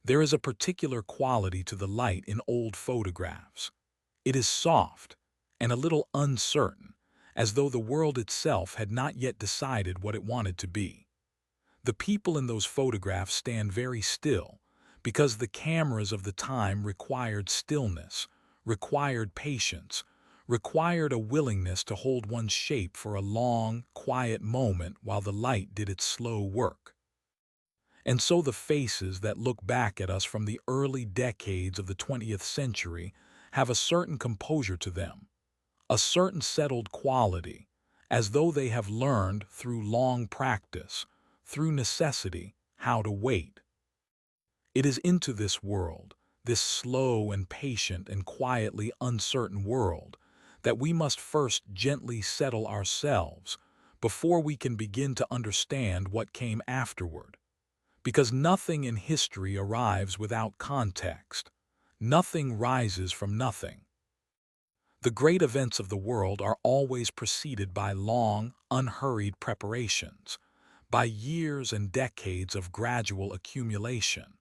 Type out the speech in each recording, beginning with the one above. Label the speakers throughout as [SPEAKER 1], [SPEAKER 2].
[SPEAKER 1] There is a particular quality to the light in old photographs. It is soft and a little uncertain, as though the world itself had not yet decided what it wanted to be. The people in those photographs stand very still because the cameras of the time required stillness, required patience, required a willingness to hold one's shape for a long, quiet moment while the light did its slow work. And so the faces that look back at us from the early decades of the 20th century have a certain composure to them, a certain settled quality, as though they have learned through long practice, through necessity, how to wait. It is into this world, this slow and patient and quietly uncertain world, that we must first gently settle ourselves before we can begin to understand what came afterward. Because nothing in history arrives without context. Nothing rises from nothing. The great events of the world are always preceded by long, unhurried preparations, by years and decades of gradual accumulation.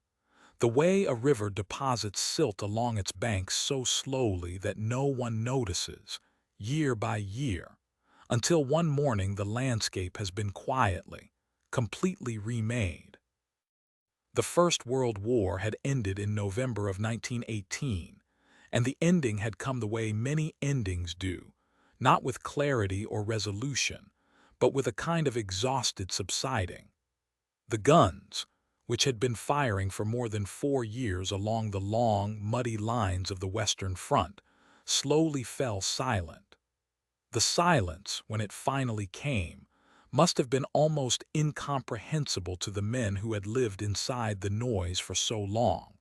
[SPEAKER 1] The way a river deposits silt along its banks so slowly that no one notices, year by year, until one morning the landscape has been quietly, completely remade. The First World War had ended in November of 1918, and the ending had come the way many endings do, not with clarity or resolution, but with a kind of exhausted subsiding. The guns, which had been firing for more than 4 years along the long, muddy lines of the Western Front, slowly fell silent. The silence, when it finally came, must have been almost incomprehensible to the men who had lived inside the noise for so long.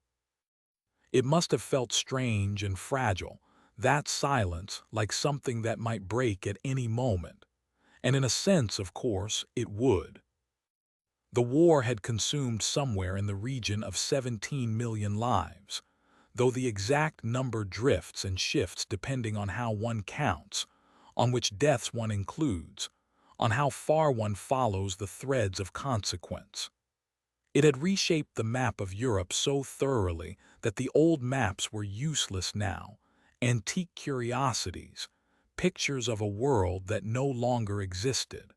[SPEAKER 1] It must have felt strange and fragile, that silence, like something that might break at any moment. And in a sense, of course, it would. The war had consumed somewhere in the region of 17 million lives, though the exact number drifts and shifts depending on how one counts, on which deaths one includes, on how far one follows the threads of consequence. It had reshaped the map of Europe so thoroughly that the old maps were useless now, antique curiosities, pictures of a world that no longer existed.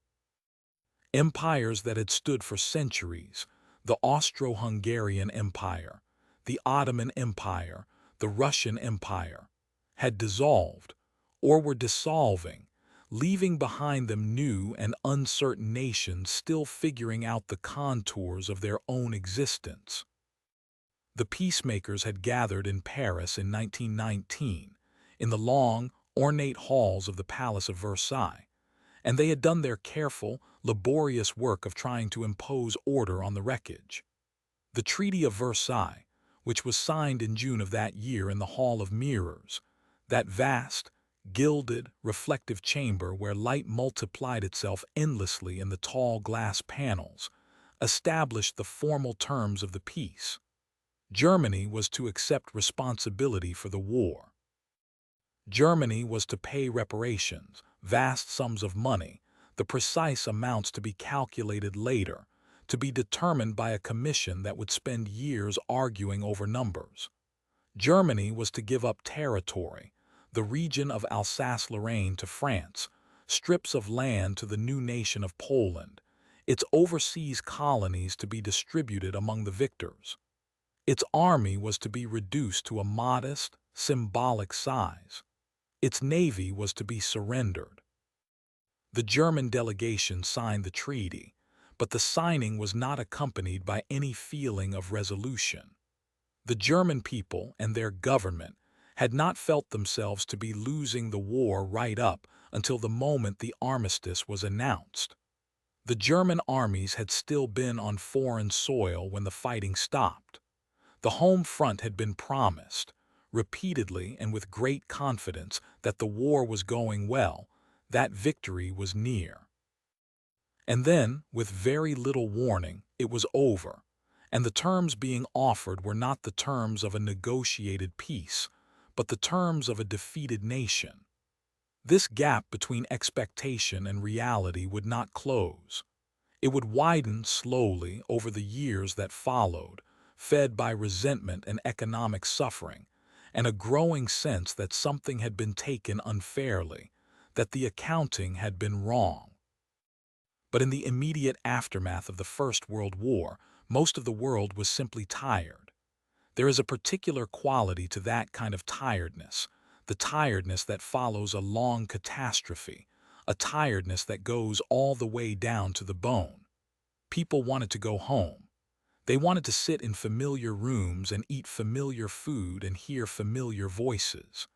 [SPEAKER 1] Empires that had stood for centuries, the Austro-Hungarian Empire, the Ottoman Empire, the Russian Empire, had dissolved, or were dissolving, leaving behind them new and uncertain nations still figuring out the contours of their own existence. The peacemakers had gathered in Paris in 1919, in the long, ornate halls of the Palace of Versailles, and they had done their careful, laborious work of trying to impose order on the wreckage. The Treaty of Versailles, which was signed in June of that year in the Hall of Mirrors, that vast, gilded, reflective chamber where light multiplied itself endlessly in the tall glass panels, established the formal terms of the peace. Germany was to accept responsibility for the war. Germany was to pay reparations, vast sums of money, the precise amounts to be calculated later, to be determined by a commission that would spend years arguing over numbers. Germany was to give up territory, the region of Alsace-Lorraine to France, strips of land to the new nation of Poland, its overseas colonies to be distributed among the victors. Its army was to be reduced to a modest, symbolic size. Its navy was to be surrendered. The German delegation signed the treaty, but the signing was not accompanied by any feeling of resolution. The German people and their government had not felt themselves to be losing the war right up until the moment the armistice was announced. The German armies had still been on foreign soil when the fighting stopped. The home front had been promised, repeatedly and with great confidence, that the war was going well, that victory was near. And then, with very little warning, it was over, and the terms being offered were not the terms of a negotiated peace, but the terms of a defeated nation. This gap between expectation and reality would not close. It would widen slowly over the years that followed, fed by resentment and economic suffering, and a growing sense that something had been taken unfairly, that the accounting had been wrong. But in the immediate aftermath of the First World War, most of the world was simply tired. There is a particular quality to that kind of tiredness, the tiredness that follows a long catastrophe, a tiredness that goes all the way down to the bone. People wanted to go home. They wanted to sit in familiar rooms and eat familiar food and hear familiar voices.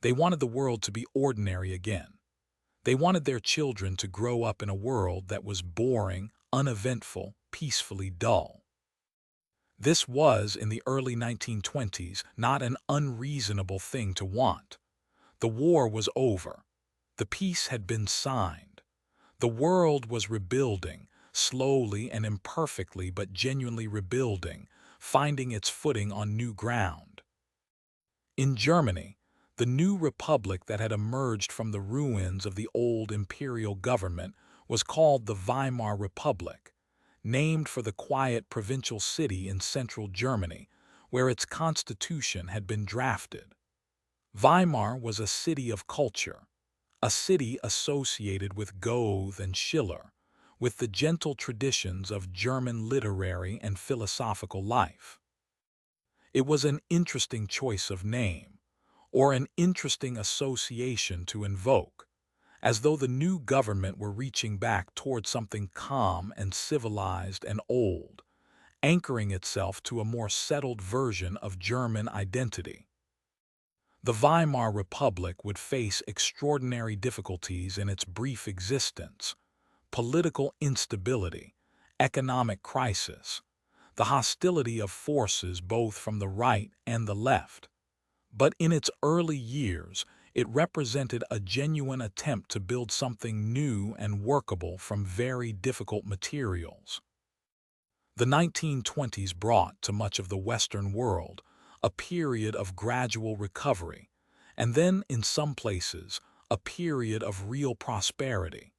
[SPEAKER 1] They wanted the world to be ordinary again. They wanted their children to grow up in a world that was boring, uneventful, peacefully dull. This was, in the early 1920s, not an unreasonable thing to want. The war was over. The peace had been signed. The world was rebuilding, slowly and imperfectly but genuinely rebuilding, finding its footing on new ground. In Germany, the new republic that had emerged from the ruins of the old imperial government was called the Weimar Republic, named for the quiet provincial city in central Germany, where its constitution had been drafted. Weimar was a city of culture, a city associated with Goethe and Schiller, with the gentle traditions of German literary and philosophical life. It was an interesting choice of name, or an interesting association to invoke, as though the new government were reaching back toward something calm and civilized and old, anchoring itself to a more settled version of German identity. The Weimar Republic would face extraordinary difficulties in its brief existence: political instability, economic crisis, the hostility of forces both from the right and the left. But in its early years, it represented a genuine attempt to build something new and workable from very difficult materials. The 1920s brought to much of the Western world a period of gradual recovery, and then, in some places, a period of real prosperity.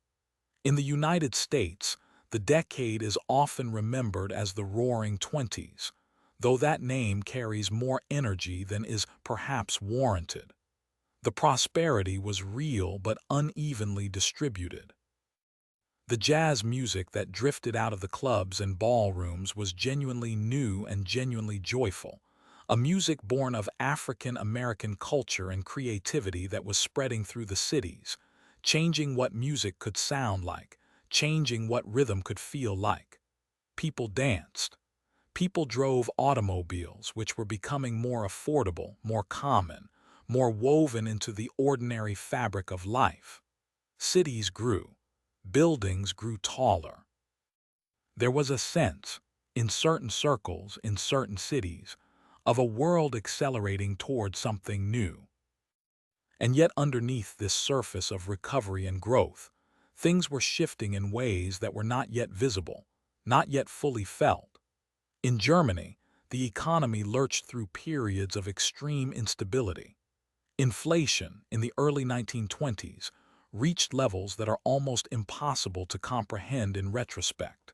[SPEAKER 1] In the United States, the decade is often remembered as the Roaring Twenties, though that name carries more energy than is perhaps warranted. The prosperity was real but unevenly distributed. The jazz music that drifted out of the clubs and ballrooms was genuinely new and genuinely joyful, a music born of African American culture and creativity that was spreading through the cities, changing what music could sound like, changing what rhythm could feel like. People danced. People drove automobiles, which were becoming more affordable, more common, more woven into the ordinary fabric of life. Cities grew. Buildings grew taller. There was a sense, in certain circles, in certain cities, of a world accelerating toward something new. And yet underneath this surface of recovery and growth, things were shifting in ways that were not yet visible, not yet fully felt. In Germany, the economy lurched through periods of extreme instability. Inflation, in the early 1920s, reached levels that are almost impossible to comprehend in retrospect.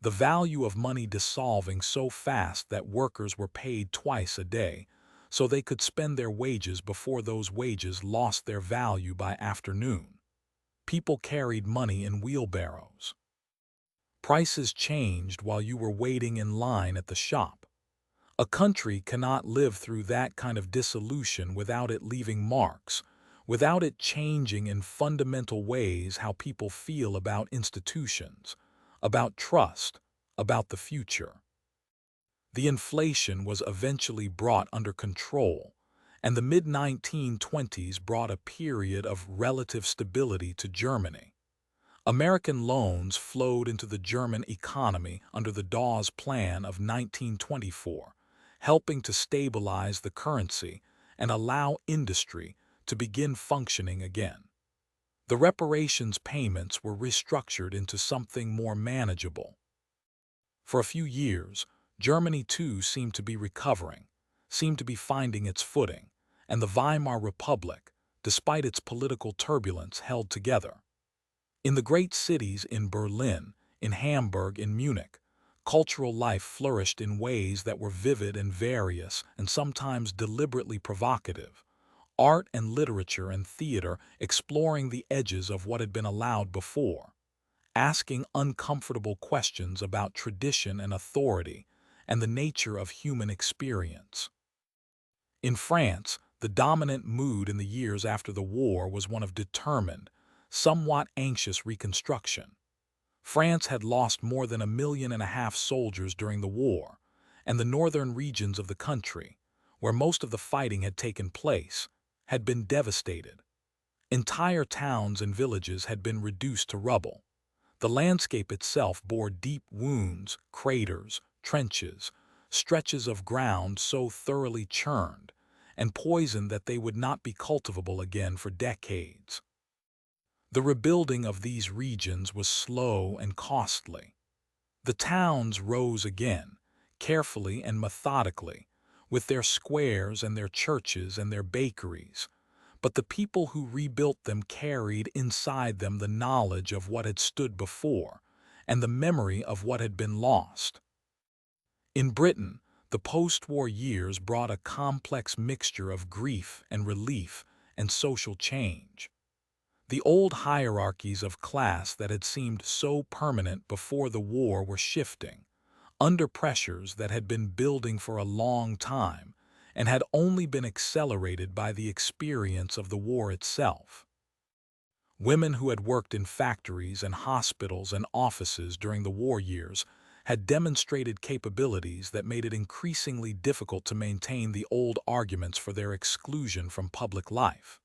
[SPEAKER 1] The value of money dissolving so fast that workers were paid twice a day, so they could spend their wages before those wages lost their value by afternoon. People carried money in wheelbarrows. Prices changed while you were waiting in line at the shop. A country cannot live through that kind of dissolution without it leaving marks, without it changing in fundamental ways how people feel about institutions, about trust, about the future. The inflation was eventually brought under control, and the mid-1920s brought a period of relative stability to Germany. American loans flowed into the German economy under the Dawes Plan of 1924, helping to stabilize the currency and allow industry to begin functioning again. The reparations payments were restructured into something more manageable. For a few years, Germany too seemed to be recovering, seemed to be finding its footing, and the Weimar Republic, despite its political turbulence, held together. In the great cities, in Berlin, in Hamburg, in Munich, cultural life flourished in ways that were vivid and various and sometimes deliberately provocative. Art and literature and theater exploring the edges of what had been allowed before, asking uncomfortable questions about tradition and authority and the nature of human experience. In France, the dominant mood in the years after the war was one of determined, somewhat anxious reconstruction. France had lost more than 1.5 million soldiers during the war, and the northern regions of the country, where most of the fighting had taken place, had been devastated. Entire towns and villages had been reduced to rubble. The landscape itself bore deep wounds, craters, trenches, stretches of ground so thoroughly churned and poisoned that they would not be cultivable again for decades. The rebuilding of these regions was slow and costly. The towns rose again, carefully and methodically, with their squares and their churches and their bakeries, but the people who rebuilt them carried inside them the knowledge of what had stood before and the memory of what had been lost. In Britain, the post-war years brought a complex mixture of grief and relief and social change. The old hierarchies of class that had seemed so permanent before the war were shifting, under pressures that had been building for a long time and had only been accelerated by the experience of the war itself. Women who had worked in factories and hospitals and offices during the war years had demonstrated capabilities that made it increasingly difficult to maintain the old arguments for their exclusion from public life.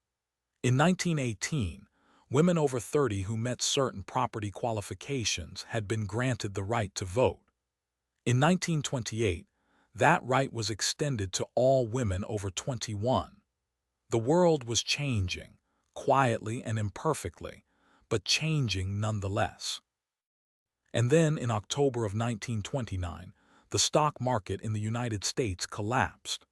[SPEAKER 1] In 1918, women over 30 who met certain property qualifications had been granted the right to vote. In 1928, that right was extended to all women over 21. The world was changing, quietly and imperfectly, but changing nonetheless. And then, in October of 1929, the stock market in the United States collapsed.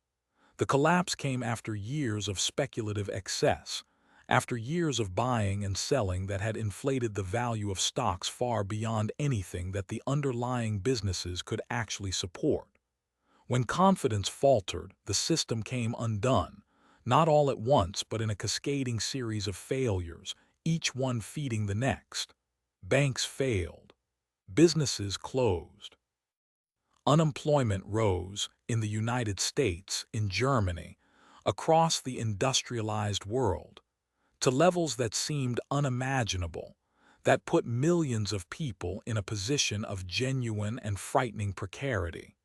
[SPEAKER 1] The collapse came after years of speculative excess, after years of buying and selling that had inflated the value of stocks far beyond anything that the underlying businesses could actually support. When confidence faltered, the system came undone, not all at once but in a cascading series of failures, each one feeding the next. Banks failed. Businesses closed. Unemployment rose in the United States, in Germany, across the industrialized world, to levels that seemed unimaginable, that put millions of people in a position of genuine and frightening precarity.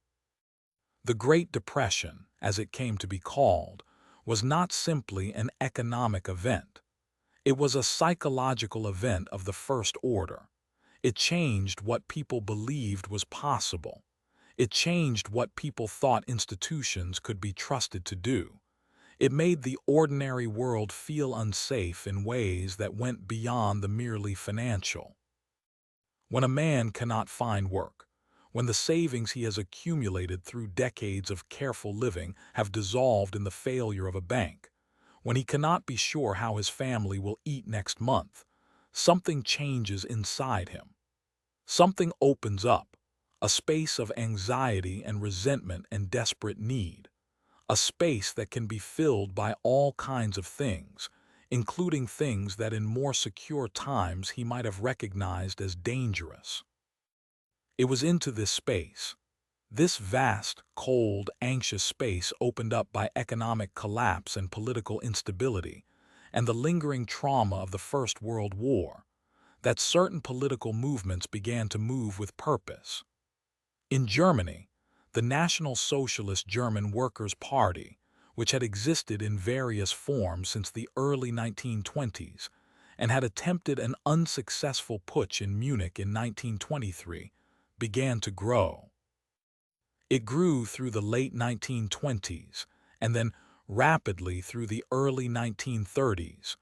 [SPEAKER 1] The Great Depression, as it came to be called, was not simply an economic event. It was a psychological event of the first order. It changed what people believed was possible. It changed what people thought institutions could be trusted to do. It made the ordinary world feel unsafe in ways that went beyond the merely financial. When a man cannot find work, when the savings he has accumulated through decades of careful living have dissolved in the failure of a bank, when he cannot be sure how his family will eat next month, something changes inside him. Something opens up, a space of anxiety and resentment and desperate need, a space that can be filled by all kinds of things, including things that in more secure times he might have recognized as dangerous. It was into this space, this vast, cold, anxious space opened up by economic collapse and political instability, and the lingering trauma of the First World War, that certain political movements began to move with purpose. In Germany, the National Socialist German Workers' Party, which had existed in various forms since the early 1920s and had attempted an unsuccessful putsch in Munich in 1923, began to grow. It grew through the late 1920s and then rapidly through the early 1930s,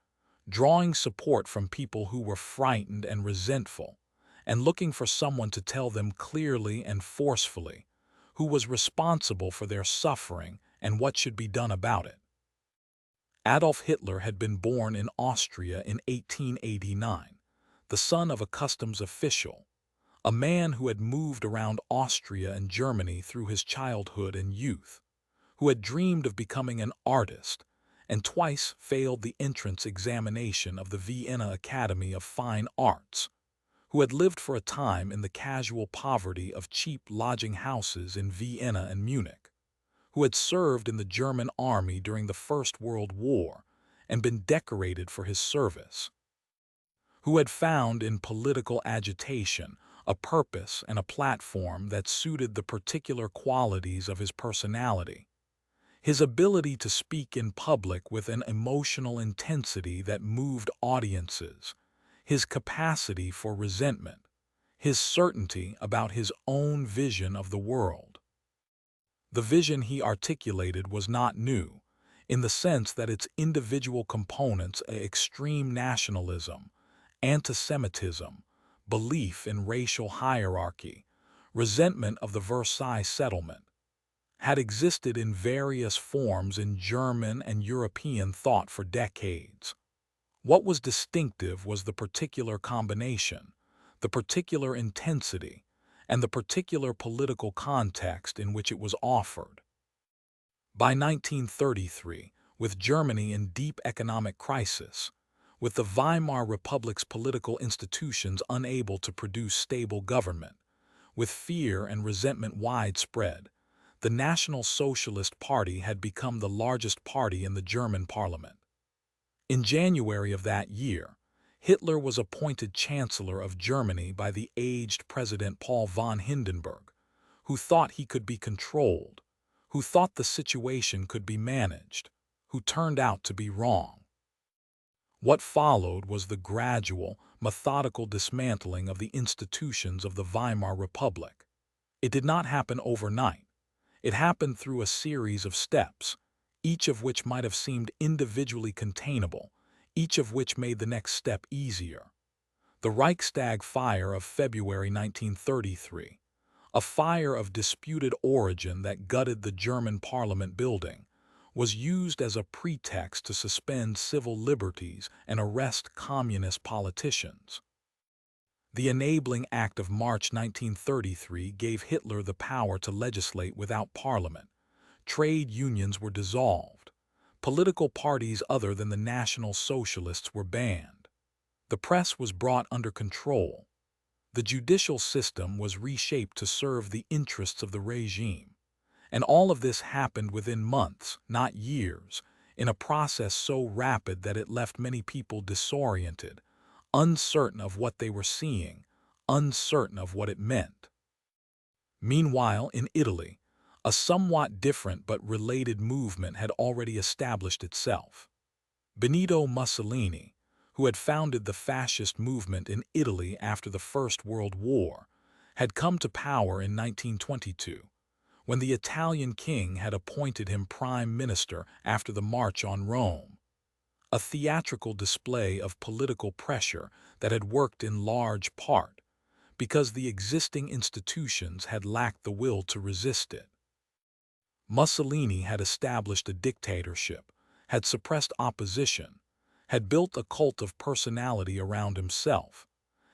[SPEAKER 1] drawing support from people who were frightened and resentful and looking for someone to tell them clearly and forcefully who was responsible for their suffering and what should be done about it. Adolf Hitler had been born in Austria in 1889, the son of a customs official, a man who had moved around Austria and Germany through his childhood and youth, who had dreamed of becoming an artist and twice failed the entrance examination of the Vienna Academy of Fine Arts, who had lived for a time in the casual poverty of cheap lodging houses in Vienna and Munich, who had served in the German army during the First World War and been decorated for his service, who had found in political agitation a purpose and a platform that suited the particular qualities of his personality, his ability to speak in public with an emotional intensity that moved audiences, his capacity for resentment, his certainty about his own vision of the world. The vision he articulated was not new, in the sense that its individual components, extreme nationalism, antisemitism, belief in racial hierarchy, resentment of the Versailles settlement, had existed in various forms in German and European thought for decades. What was distinctive was the particular combination, the particular intensity, and the particular political context in which it was offered. By 1933, with Germany in deep economic crisis, with the Weimar Republic's political institutions unable to produce stable government, with fear and resentment widespread, the National Socialist Party had become the largest party in the German parliament. In January of that year, Hitler was appointed Chancellor of Germany by the aged President Paul von Hindenburg, who thought he could be controlled, who thought the situation could be managed, who turned out to be wrong. What followed was the gradual, methodical dismantling of the institutions of the Weimar Republic. It did not happen overnight. It happened through a series of steps, each of which might have seemed individually containable, each of which made the next step easier. The Reichstag fire of February 1933, a fire of disputed origin that gutted the German parliament building, was used as a pretext to suspend civil liberties and arrest communist politicians. The Enabling Act of March 1933 gave Hitler the power to legislate without parliament. Trade unions were dissolved. Political parties other than the National Socialists were banned. The press was brought under control. The judicial system was reshaped to serve the interests of the regime. And all of this happened within months, not years, in a process so rapid that it left many people disoriented, uncertain of what they were seeing, uncertain of what it meant. Meanwhile, in Italy, a somewhat different but related movement had already established itself. Benito Mussolini, who had founded the fascist movement in Italy after the First World War, had come to power in 1922, when the Italian king had appointed him prime minister after the March on Rome, a theatrical display of political pressure that had worked in large part because the existing institutions had lacked the will to resist it. Mussolini had established a dictatorship, had suppressed opposition, had built a cult of personality around himself,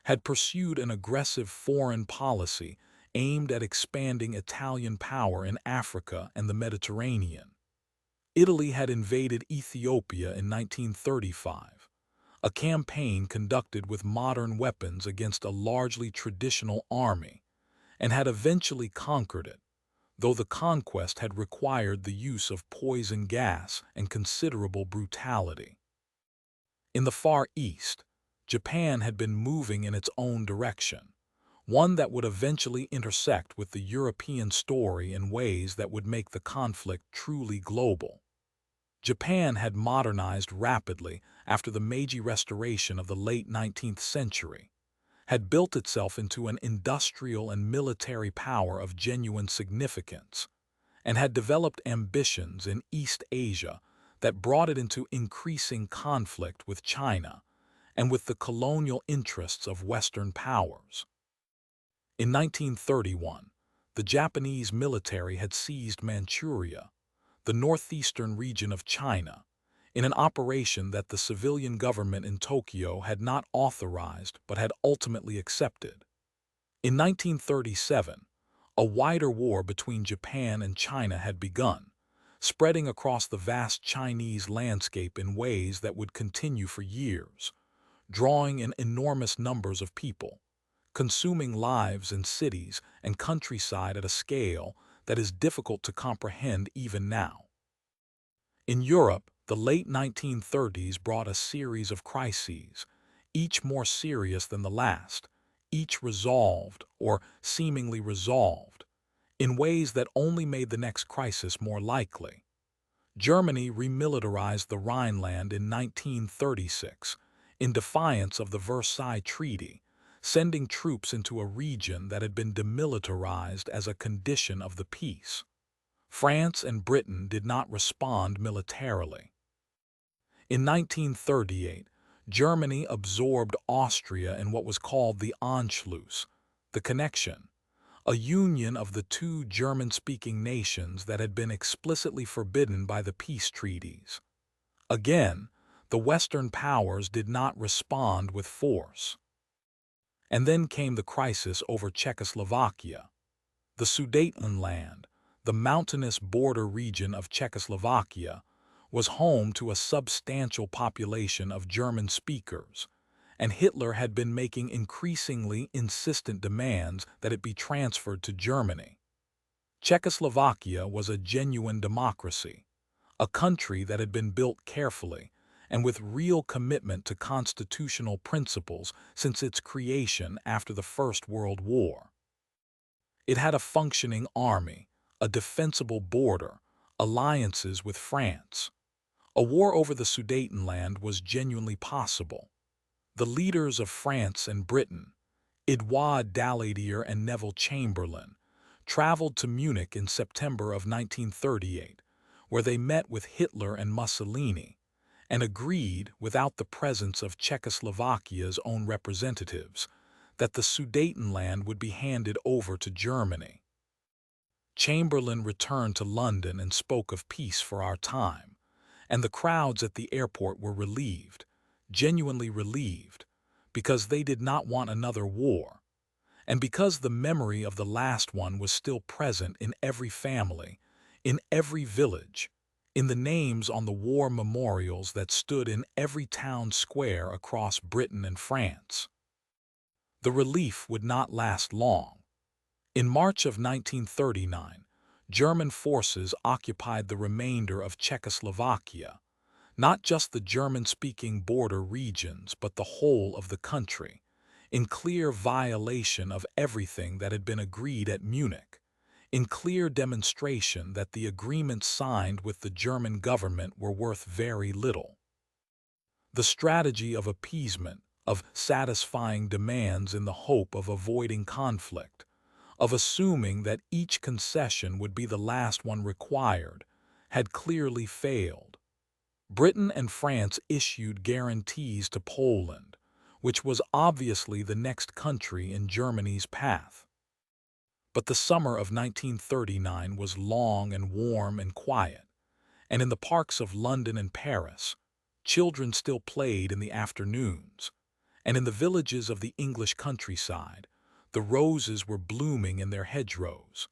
[SPEAKER 1] had pursued an aggressive foreign policy aimed at expanding Italian power in Africa and the Mediterranean. Italy had invaded Ethiopia in 1935, a campaign conducted with modern weapons against a largely traditional army, and had eventually conquered it, though the conquest had required the use of poison gas and considerable brutality. In the Far East, Japan had been moving in its own direction, one that would eventually intersect with the European story in ways that would make the conflict truly global. Japan had modernized rapidly after the Meiji Restoration of the late 19th century, had built itself into an industrial and military power of genuine significance, and had developed ambitions in East Asia that brought it into increasing conflict with China and with the colonial interests of Western powers. In 1931, the Japanese military had seized Manchuria, the northeastern region of China, in an operation that the civilian government in Tokyo had not authorized but had ultimately accepted. In 1937, a wider war between Japan and China had begun, spreading across the vast Chinese landscape in ways that would continue for years, drawing in enormous numbers of people, consuming lives in cities and countryside at a scale that is difficult to comprehend even now. In Europe, the late 1930s brought a series of crises, each more serious than the last, each resolved, or seemingly resolved, in ways that only made the next crisis more likely. Germany remilitarized the Rhineland in 1936, in defiance of the Versailles Treaty, sending troops into a region that had been demilitarized as a condition of the peace. France and Britain did not respond militarily. In 1938, Germany absorbed Austria in what was called the Anschluss, the connection, a union of the two German-speaking nations that had been explicitly forbidden by the peace treaties. Again, the Western powers did not respond with force. And then came the crisis over Czechoslovakia. The Sudetenland, the mountainous border region of Czechoslovakia, was home to a substantial population of German speakers, and Hitler had been making increasingly insistent demands that it be transferred to Germany. Czechoslovakia was a genuine democracy, a country that had been built carefully and with real commitment to constitutional principles since its creation after the First World War. It had a functioning army, a defensible border, alliances with France. A war over the Sudetenland was genuinely possible. The leaders of France and Britain, Edouard Daladier and Neville Chamberlain, traveled to Munich in September of 1938, where they met with Hitler and Mussolini, and agreed, without the presence of Czechoslovakia's own representatives, that the Sudetenland would be handed over to Germany. Chamberlain returned to London and spoke of peace for our time, and the crowds at the airport were relieved, genuinely relieved, because they did not want another war, and because the memory of the last one was still present in every family, in every village, in the names on the war memorials that stood in every town square across Britain and France. The relief would not last long. In March of 1939, German forces occupied the remainder of Czechoslovakia, not just the German-speaking border regions, but the whole of the country, in clear violation of everything that had been agreed at Munich, in clear demonstration that the agreements signed with the German government were worth very little. The strategy of appeasement, of satisfying demands in the hope of avoiding conflict, of assuming that each concession would be the last one required, had clearly failed. Britain and France issued guarantees to Poland, which was obviously the next country in Germany's path. But the summer of 1939 was long and warm and quiet, and in the parks of London and Paris, children still played in the afternoons, and in the villages of the English countryside, the roses were blooming in their hedgerows,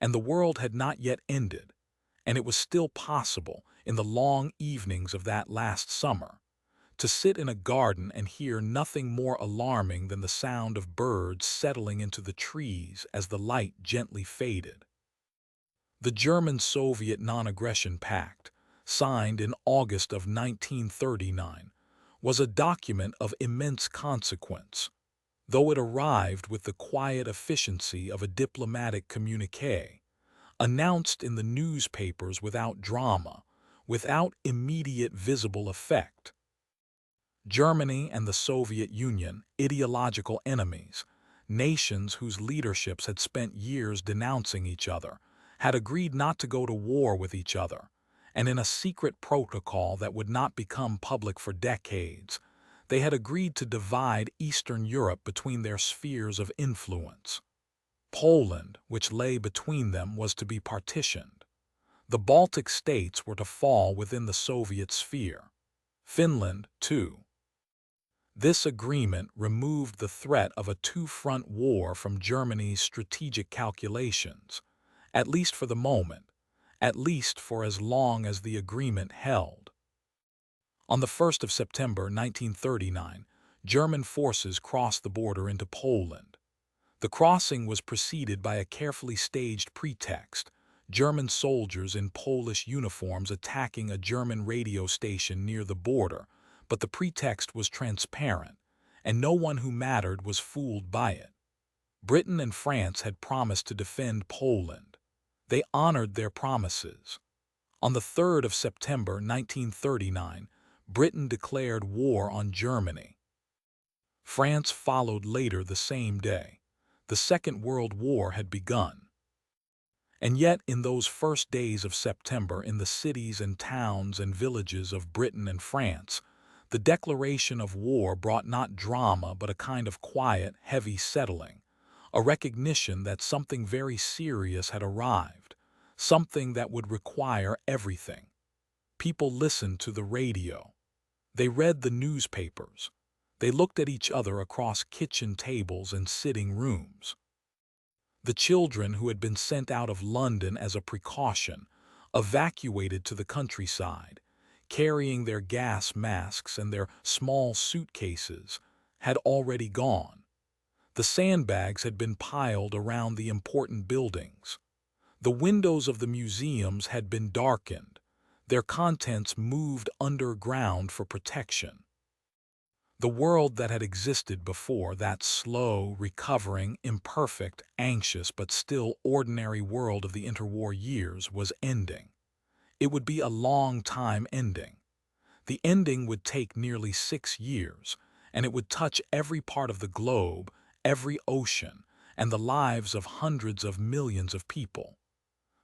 [SPEAKER 1] and the world had not yet ended, and it was still possible, in the long evenings of that last summer, to sit in a garden and hear nothing more alarming than the sound of birds settling into the trees as the light gently faded. The German-Soviet Non-Aggression Pact, signed in August of 1939, was a document of immense consequence, though it arrived with the quiet efficiency of a diplomatic communiqué, announced in the newspapers without drama, without immediate visible effect. Germany and the Soviet Union, ideological enemies, nations whose leaderships had spent years denouncing each other, had agreed not to go to war with each other, and in a secret protocol that would not become public for decades, they had agreed to divide Eastern Europe between their spheres of influence. Poland, which lay between them, was to be partitioned. The Baltic states were to fall within the Soviet sphere. Finland, too. This agreement removed the threat of a two-front war from Germany's strategic calculations, at least for the moment, at least for as long as the agreement held. On the 1st of September 1939, German forces crossed the border into Poland. The crossing was preceded by a carefully staged pretext: German soldiers in Polish uniforms attacking a German radio station near the border, but the pretext was transparent, and no one who mattered was fooled by it. Britain and France had promised to defend Poland. They honored their promises. On the 3rd of September 1939, Britain declared war on Germany. France followed later the same day. The Second World War had begun. And yet, in those first days of September, in the cities and towns and villages of Britain and France, the declaration of war brought not drama but a kind of quiet, heavy settling, a recognition that something very serious had arrived, something that would require everything. People listened to the radio. They read the newspapers. They looked at each other across kitchen tables and sitting rooms. The children who had been sent out of London as a precaution evacuated to the countryside, carrying their gas masks and their small suitcases, had already gone. The sandbags had been piled around the important buildings. The windows of the museums had been darkened, their contents moved underground for protection. The world that had existed before, that slow, recovering, imperfect, anxious, but still ordinary world of the interwar years, was ending. It would be a long time ending. The ending would take nearly 6 years, and it would touch every part of the globe, every ocean, and the lives of hundreds of millions of people.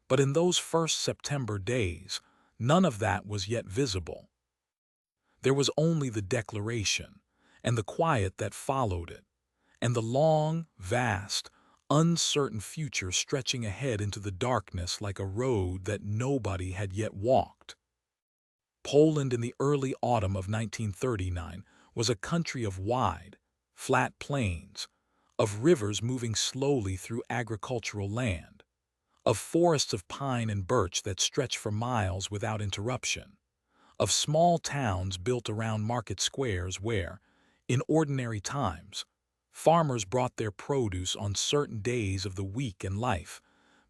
[SPEAKER 1] But in those first September days, none of that was yet visible. There was only the declaration, and the quiet that followed it, and the long, vast, uncertain future stretching ahead into the darkness like a road that nobody had yet walked. Poland in the early autumn of 1939 was a country of wide, flat plains, of rivers moving slowly through agricultural land, of forests of pine and birch that stretched for miles without interruption, of small towns built around market squares where, in ordinary times, farmers brought their produce on certain days of the week, and life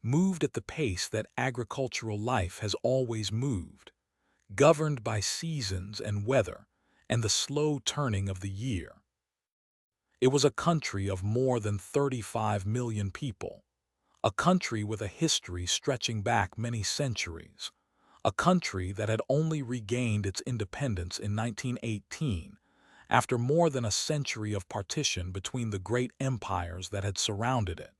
[SPEAKER 1] moved at the pace that agricultural life has always moved, governed by seasons and weather and the slow turning of the year. It was a country of more than 35 million people, a country with a history stretching back many centuries, a country that had only regained its independence in 1918, after more than a century of partition between the great empires that had surrounded it.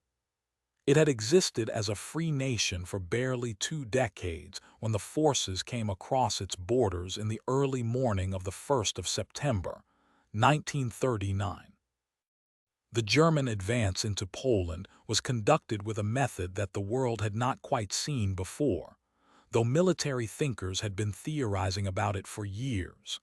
[SPEAKER 1] It had existed as a free nation for barely 2 decades when the forces came across its borders in the early morning of the 1st of September, 1939. The German advance into Poland was conducted with a method that the world had not quite seen before, though military thinkers had been theorizing about it for years.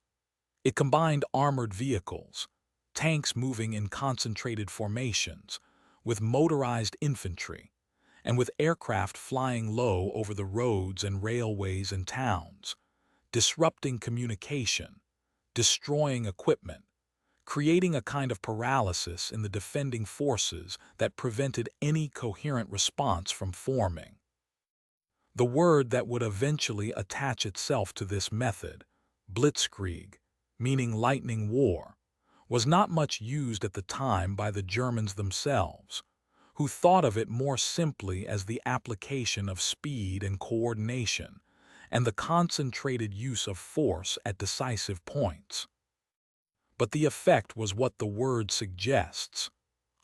[SPEAKER 1] It combined armored vehicles, tanks moving in concentrated formations, with motorized infantry, and with aircraft flying low over the roads and railways and towns, disrupting communication, destroying equipment, creating a kind of paralysis in the defending forces that prevented any coherent response from forming. The word that would eventually attach itself to this method, blitzkrieg, meaning lightning war, was not much used at the time by the Germans themselves, who thought of it more simply as the application of speed and coordination, and the concentrated use of force at decisive points. But the effect was what the word suggests: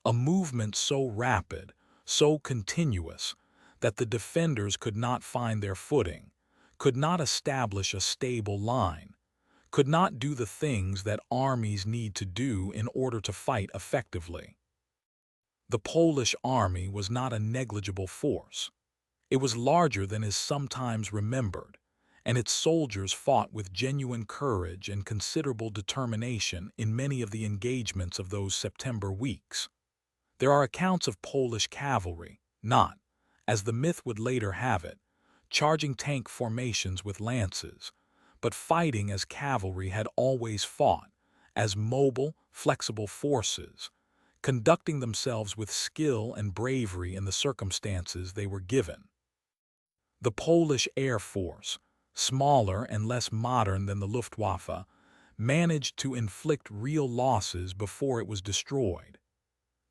[SPEAKER 1] a movement so rapid, so continuous, that the defenders could not find their footing, could not establish a stable line, could not do the things that armies need to do in order to fight effectively. The Polish army was not a negligible force. It was larger than is sometimes remembered, and its soldiers fought with genuine courage and considerable determination in many of the engagements of those September weeks. There are accounts of Polish cavalry, not, as the myth would later have it, charging tank formations with lances, but fighting as cavalry had always fought, as mobile, flexible forces, conducting themselves with skill and bravery in the circumstances they were given. The Polish Air Force, smaller and less modern than the Luftwaffe, managed to inflict real losses before it was destroyed.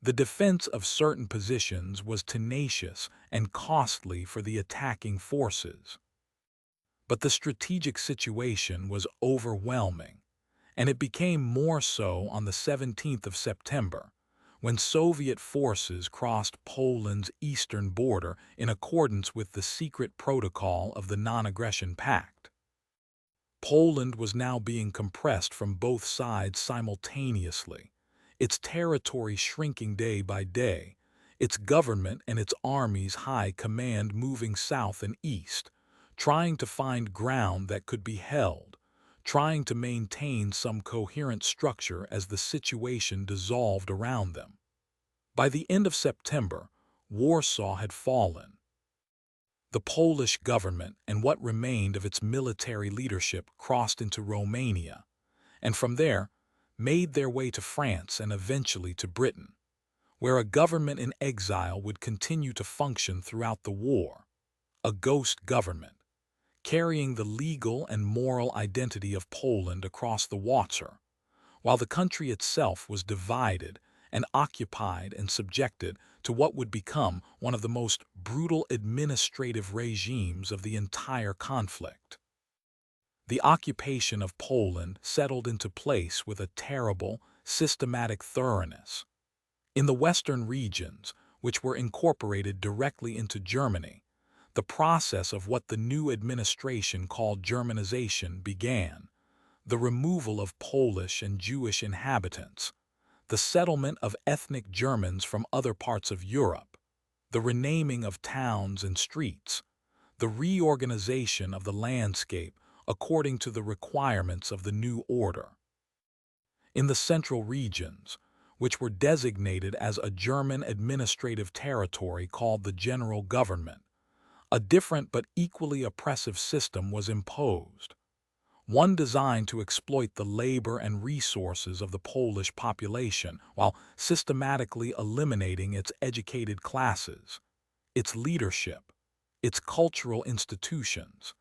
[SPEAKER 1] The defense of certain positions was tenacious and costly for the attacking forces. But the strategic situation was overwhelming, and it became more so on the 17th of September, when Soviet forces crossed Poland's eastern border in accordance with the secret protocol of the Non-Aggression Pact. Poland was now being compressed from both sides simultaneously, its territory shrinking day by day, its government and its army's high command moving south and east, trying to find ground that could be held, trying to maintain some coherent structure as the situation dissolved around them. By the end of September, Warsaw had fallen. The Polish government and what remained of its military leadership crossed into Romania, and from there made their way to France and eventually to Britain, where a government in exile would continue to function throughout the war, a ghost government, carrying the legal and moral identity of Poland across the water, while the country itself was divided and occupied and subjected to what would become one of the most brutal administrative regimes of the entire conflict. The occupation of Poland settled into place with a terrible, systematic thoroughness. In the western regions, which were incorporated directly into Germany, the process of what the new administration called Germanization began, the removal of Polish and Jewish inhabitants, the settlement of ethnic Germans from other parts of Europe, the renaming of towns and streets, the reorganization of the landscape according to the requirements of the new order. In the central regions, which were designated as a German administrative territory called the General Government, a different but equally oppressive system was imposed, one designed to exploit the labor and resources of the Polish population while systematically eliminating its educated classes, its leadership, its cultural institutions,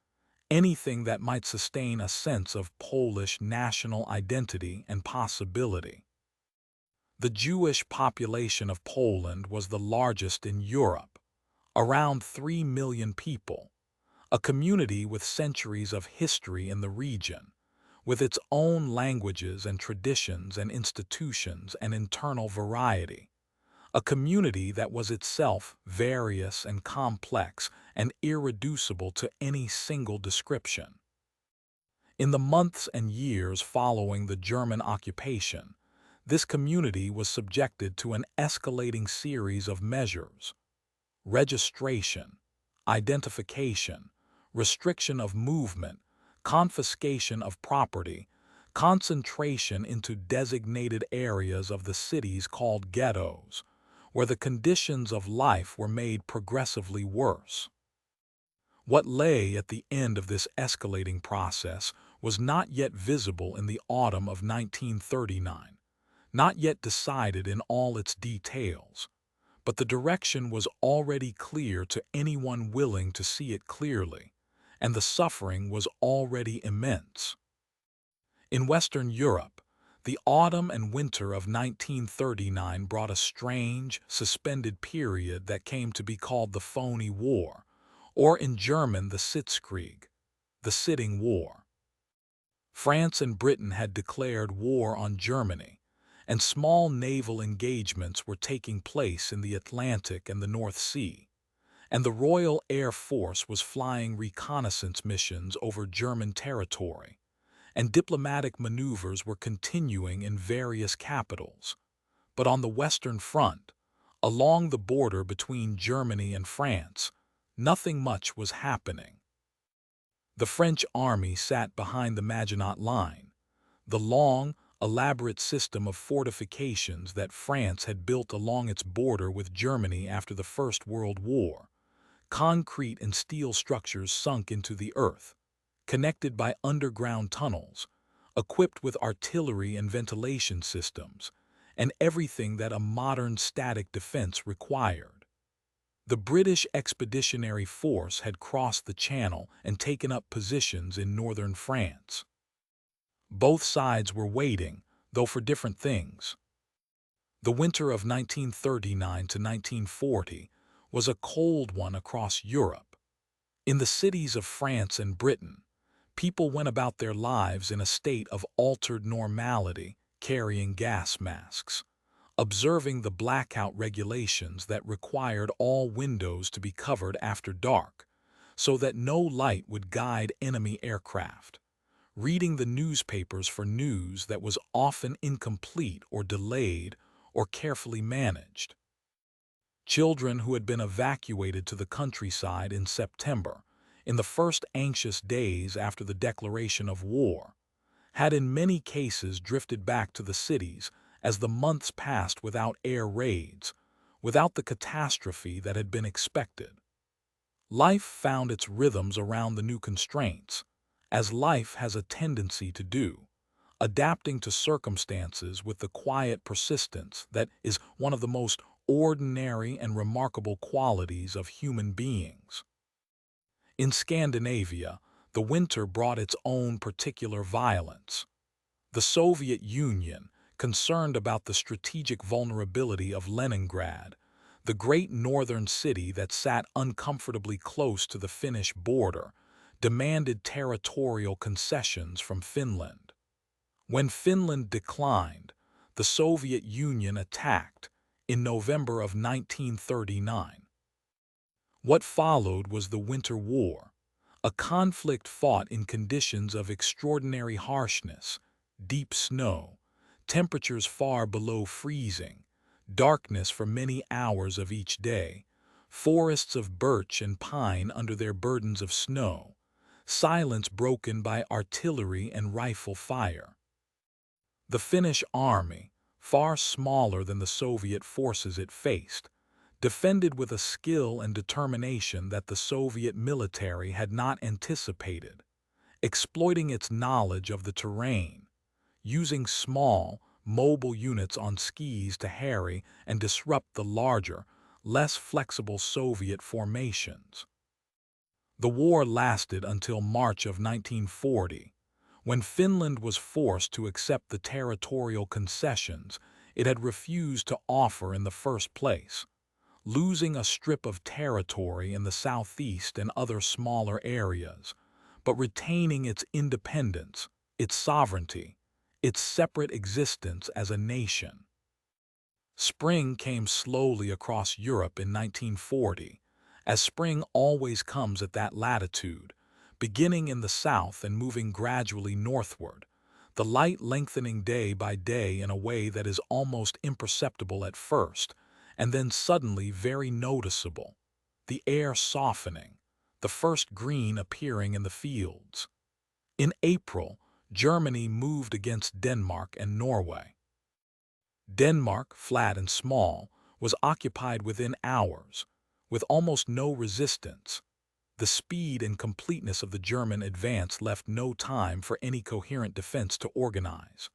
[SPEAKER 1] anything that might sustain a sense of Polish national identity and possibility. The Jewish population of Poland was the largest in Europe, around 3 million people, a community with centuries of history in the region, with its own languages and traditions and institutions and internal variety, a community that was itself various and complex and irreducible to any single description. In the months and years following the German occupation, this community was subjected to an escalating series of measures: registration, identification, restriction of movement, confiscation of property, concentration into designated areas of the cities called ghettos, where the conditions of life were made progressively worse. What lay at the end of this escalating process was not yet visible in the autumn of 1939, not yet decided in all its details, but the direction was already clear to anyone willing to see it clearly, and the suffering was already immense. In Western Europe, the autumn and winter of 1939 brought a strange, suspended period that came to be called the Phony War, or in German the Sitzkrieg, the Sitting War. France and Britain had declared war on Germany, and small naval engagements were taking place in the Atlantic and the North Sea, and the Royal Air Force was flying reconnaissance missions over German territory, and diplomatic maneuvers were continuing in various capitals. But on the Western Front, along the border between Germany and France, nothing much was happening. The French army sat behind the Maginot Line, the long, elaborate system of fortifications that France had built along its border with Germany after the First World War. Concrete and steel structures sunk into the earth, connected by underground tunnels, equipped with artillery and ventilation systems, and everything that a modern static defense required. The British Expeditionary Force had crossed the Channel and taken up positions in northern France. Both sides were waiting, though for different things. The winter of 1939 to 1940 was a cold one across Europe. In the cities of France and Britain, people went about their lives in a state of altered normality, carrying gas masks, observing the blackout regulations that required all windows to be covered after dark, so that no light would guide enemy aircraft, reading the newspapers for news that was often incomplete or delayed or carefully managed. Children who had been evacuated to the countryside in September, in the first anxious days after the declaration of war, had in many cases drifted back to the cities as the months passed without air raids, without the catastrophe that had been expected. Life found its rhythms around the new constraints, as life has a tendency to do, adapting to circumstances with the quiet persistence that is one of the most ordinary and remarkable qualities of human beings. In Scandinavia, the winter brought its own particular violence. The Soviet Union, concerned about the strategic vulnerability of Leningrad, the great northern city that sat uncomfortably close to the Finnish border, demanded territorial concessions from Finland. When Finland declined, the Soviet Union attacked in November of 1939. What followed was the Winter War, a conflict fought in conditions of extraordinary harshness, deep snow, temperatures far below freezing, darkness for many hours of each day, forests of birch and pine under their burdens of snow, silence broken by artillery and rifle fire. The Finnish army, far smaller than the Soviet forces it faced, defended with a skill and determination that the Soviet military had not anticipated, exploiting its knowledge of the terrain, using small, mobile units on skis to harry and disrupt the larger, less flexible Soviet formations. The war lasted until March of 1940, when Finland was forced to accept the territorial concessions it had refused to offer in the first place, losing a strip of territory in the southeast and other smaller areas, but retaining its independence, its sovereignty, its separate existence as a nation. Spring came slowly across Europe in 1940, as spring always comes at that latitude, beginning in the south and moving gradually northward, the light lengthening day by day in a way that is almost imperceptible at first, and then suddenly very noticeable, the air softening, the first green appearing in the fields. In April, Germany moved against Denmark and Norway. Denmark, flat and small, was occupied within hours, with almost no resistance. The speed and completeness of the German advance left no time for any coherent defense to organize.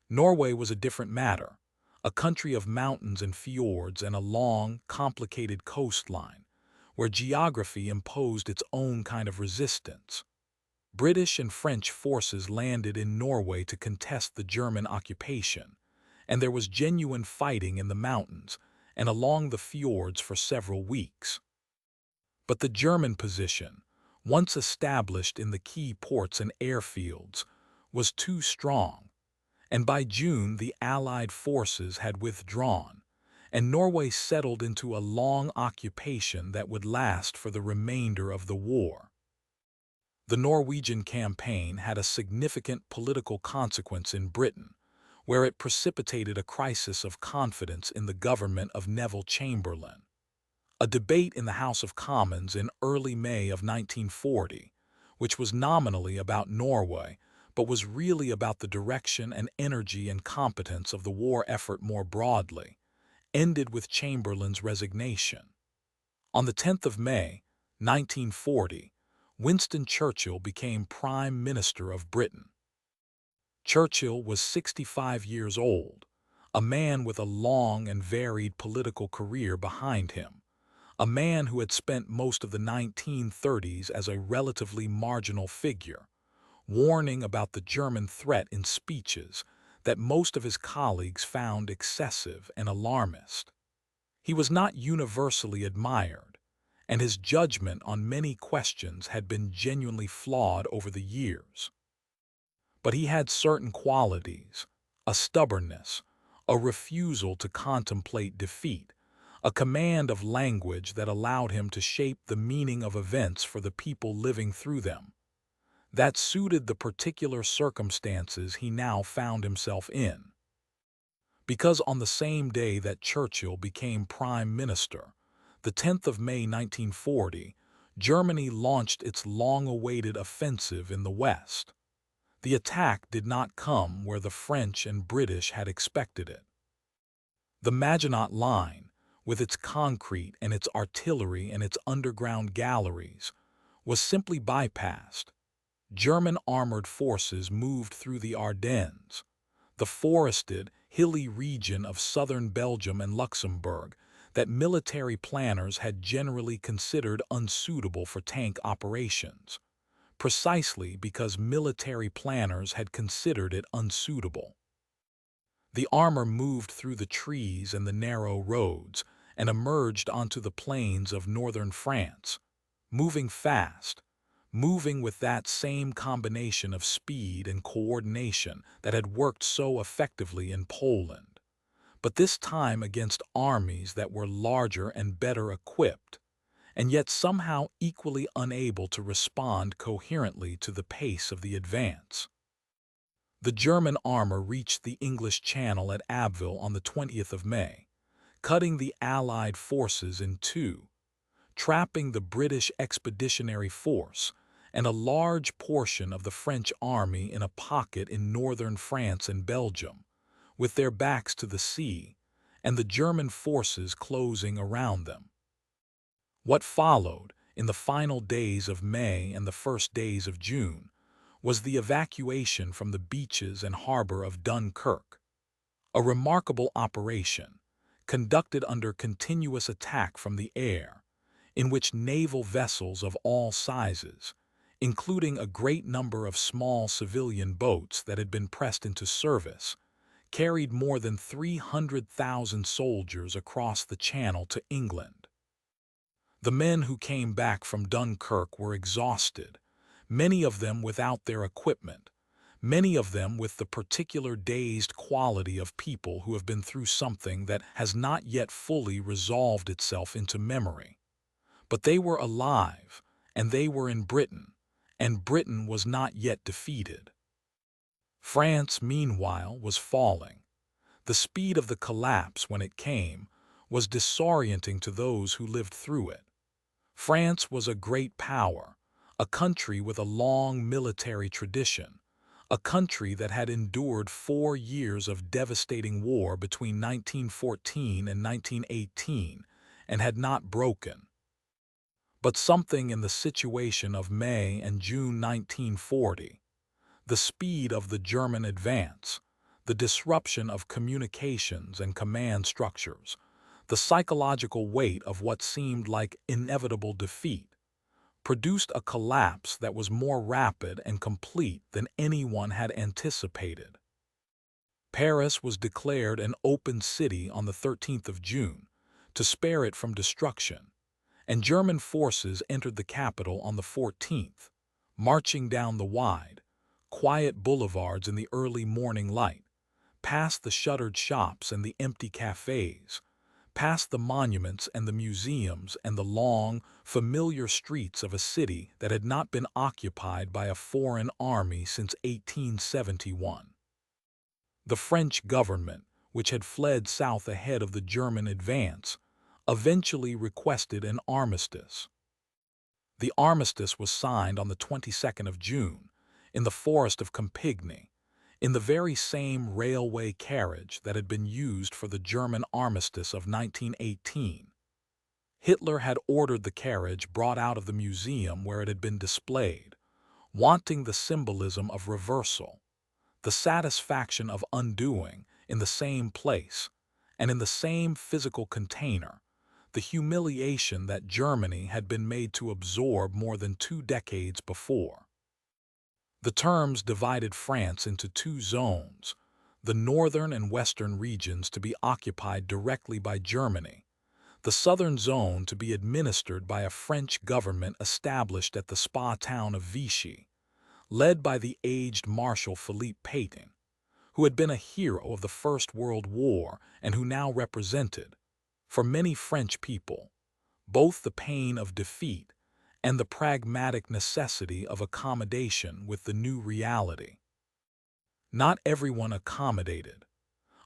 [SPEAKER 1] Norway was a different matter, a country of mountains and fjords and a long, complicated coastline, where geography imposed its own kind of resistance. British and French forces landed in Norway to contest the German occupation, and there was genuine fighting in the mountains and along the fjords for several weeks. But the German position, once established in the key ports and airfields, was too strong, and by June the Allied forces had withdrawn, and Norway settled into a long occupation that would last for the remainder of the war. The Norwegian campaign had a significant political consequence in Britain, where it precipitated a crisis of confidence in the government of Neville Chamberlain. A debate in the House of Commons in early May of 1940, which was nominally about Norway, but was really about the direction and energy and competence of the war effort more broadly, ended with Chamberlain's resignation. On the 10th of May, 1940, Winston Churchill became Prime Minister of Britain. Churchill was 65 years old, a man with a long and varied political career behind him, a man who had spent most of the 1930s as a relatively marginal figure, warning about the German threat in speeches that most of his colleagues found excessive and alarmist. He was not universally admired, and his judgment on many questions had been genuinely flawed over the years. But he had certain qualities, a stubbornness, a refusal to contemplate defeat, a command of language that allowed him to shape the meaning of events for the people living through them, that suited the particular circumstances he now found himself in. Because on the same day that Churchill became Prime Minister, the 10th of May 1940, Germany launched its long-awaited offensive in the West. The attack did not come where the French and British had expected it. The Maginot Line, with its concrete and its artillery and its underground galleries, was simply bypassed. German armored forces moved through the Ardennes, the forested, hilly region of southern Belgium and Luxembourg that military planners had generally considered unsuitable for tank operations, precisely because military planners had considered it unsuitable. The armor moved through the trees and the narrow roads and emerged onto the plains of northern France, moving fast, moving with that same combination of speed and coordination that had worked so effectively in Poland, but this time against armies that were larger and better equipped, and yet somehow equally unable to respond coherently to the pace of the advance. The German armor reached the English Channel at Abbeville on the 20th of May, cutting the Allied forces in two, trapping the British Expeditionary Force and a large portion of the French army in a pocket in northern France and Belgium, with their backs to the sea, and the German forces closing around them. What followed, in the final days of May and the first days of June, was the evacuation from the beaches and harbor of Dunkirk, a remarkable operation, conducted under continuous attack from the air, in which naval vessels of all sizes, including a great number of small civilian boats that had been pressed into service, carried more than 300,000 soldiers across the Channel to England. The men who came back from Dunkirk were exhausted, many of them without their equipment, many of them with the particular dazed quality of people who have been through something that has not yet fully resolved itself into memory. But they were alive, and they were in Britain, and Britain was not yet defeated. France, meanwhile, was falling. The speed of the collapse, when it came, was disorienting to those who lived through it. France was a great power, a country with a long military tradition, a country that had endured 4 years of devastating war between 1914 and 1918 and had not broken. But something in the situation of May and June 1940, the speed of the German advance, the disruption of communications and command structures, the psychological weight of what seemed like inevitable defeat, produced a collapse that was more rapid and complete than anyone had anticipated. Paris was declared an open city on the 13th of June, to spare it from destruction, and German forces entered the capital on the 14th, marching down the wide, quiet boulevards in the early morning light, past the shuttered shops and the empty cafes, past the monuments and the museums and the long, familiar streets of a city that had not been occupied by a foreign army since 1871. The French government, which had fled south ahead of the German advance, eventually requested an armistice. The armistice was signed on the 22nd of June in the forest of Campigny, in the very same railway carriage that had been used for the German armistice of 1918. Hitler had ordered the carriage brought out of the museum where it had been displayed, wanting the symbolism of reversal, the satisfaction of undoing in the same place and in the same physical container, the humiliation that Germany had been made to absorb more than 2 decades before. The terms divided France into two zones, the northern and western regions to be occupied directly by Germany, the southern zone to be administered by a French government established at the spa town of Vichy, led by the aged Marshal Philippe Pétain, who had been a hero of the First World War and who now represented, for many French people, both the pain of defeat and the pragmatic necessity of accommodation with the new reality. Not everyone accommodated.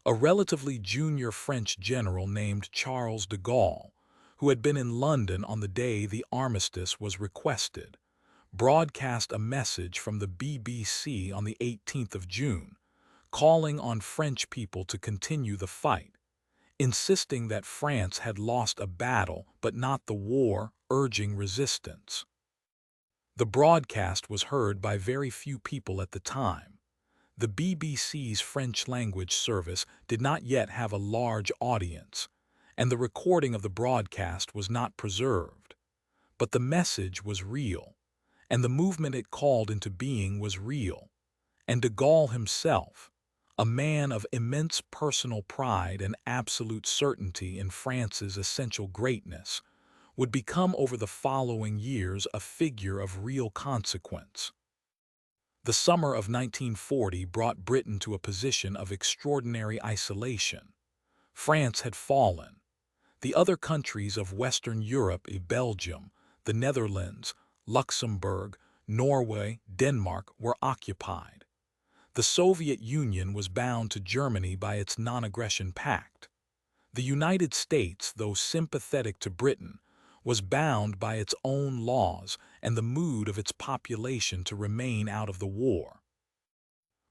[SPEAKER 1] A relatively junior French general named Charles de Gaulle, who had been in London on the day the armistice was requested, broadcast a message from the BBC on the 18th of June, calling on French people to continue the fight, insisting that France had lost a battle but not the war, urging resistance. The broadcast was heard by very few people at the time. The BBC's French-language service did not yet have a large audience, and the recording of the broadcast was not preserved. But the message was real, and the movement it called into being was real, and de Gaulle himself, a man of immense personal pride and absolute certainty in France's essential greatness, would become over the following years a figure of real consequence. The summer of 1940 brought Britain to a position of extraordinary isolation. France had fallen. The other countries of Western Europe, Belgium, the Netherlands, Luxembourg, Norway, Denmark, were occupied. The Soviet Union was bound to Germany by its non-aggression pact. The United States, though sympathetic to Britain, was bound by its own laws and the mood of its population to remain out of the war.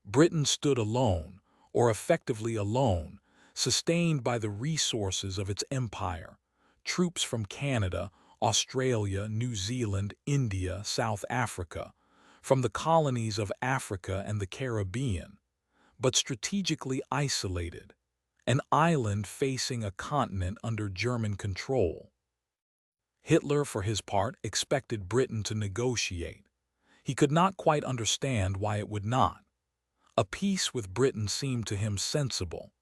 [SPEAKER 1] Britain stood alone, or effectively alone, sustained by the resources of its empire, troops from Canada, Australia, New Zealand, India, South Africa, from the colonies of Africa and the Caribbean, but strategically isolated, an island facing a continent under German control. Hitler, for his part, expected Britain to negotiate. He could not quite understand why it would not. A peace with Britain seemed to him sensible.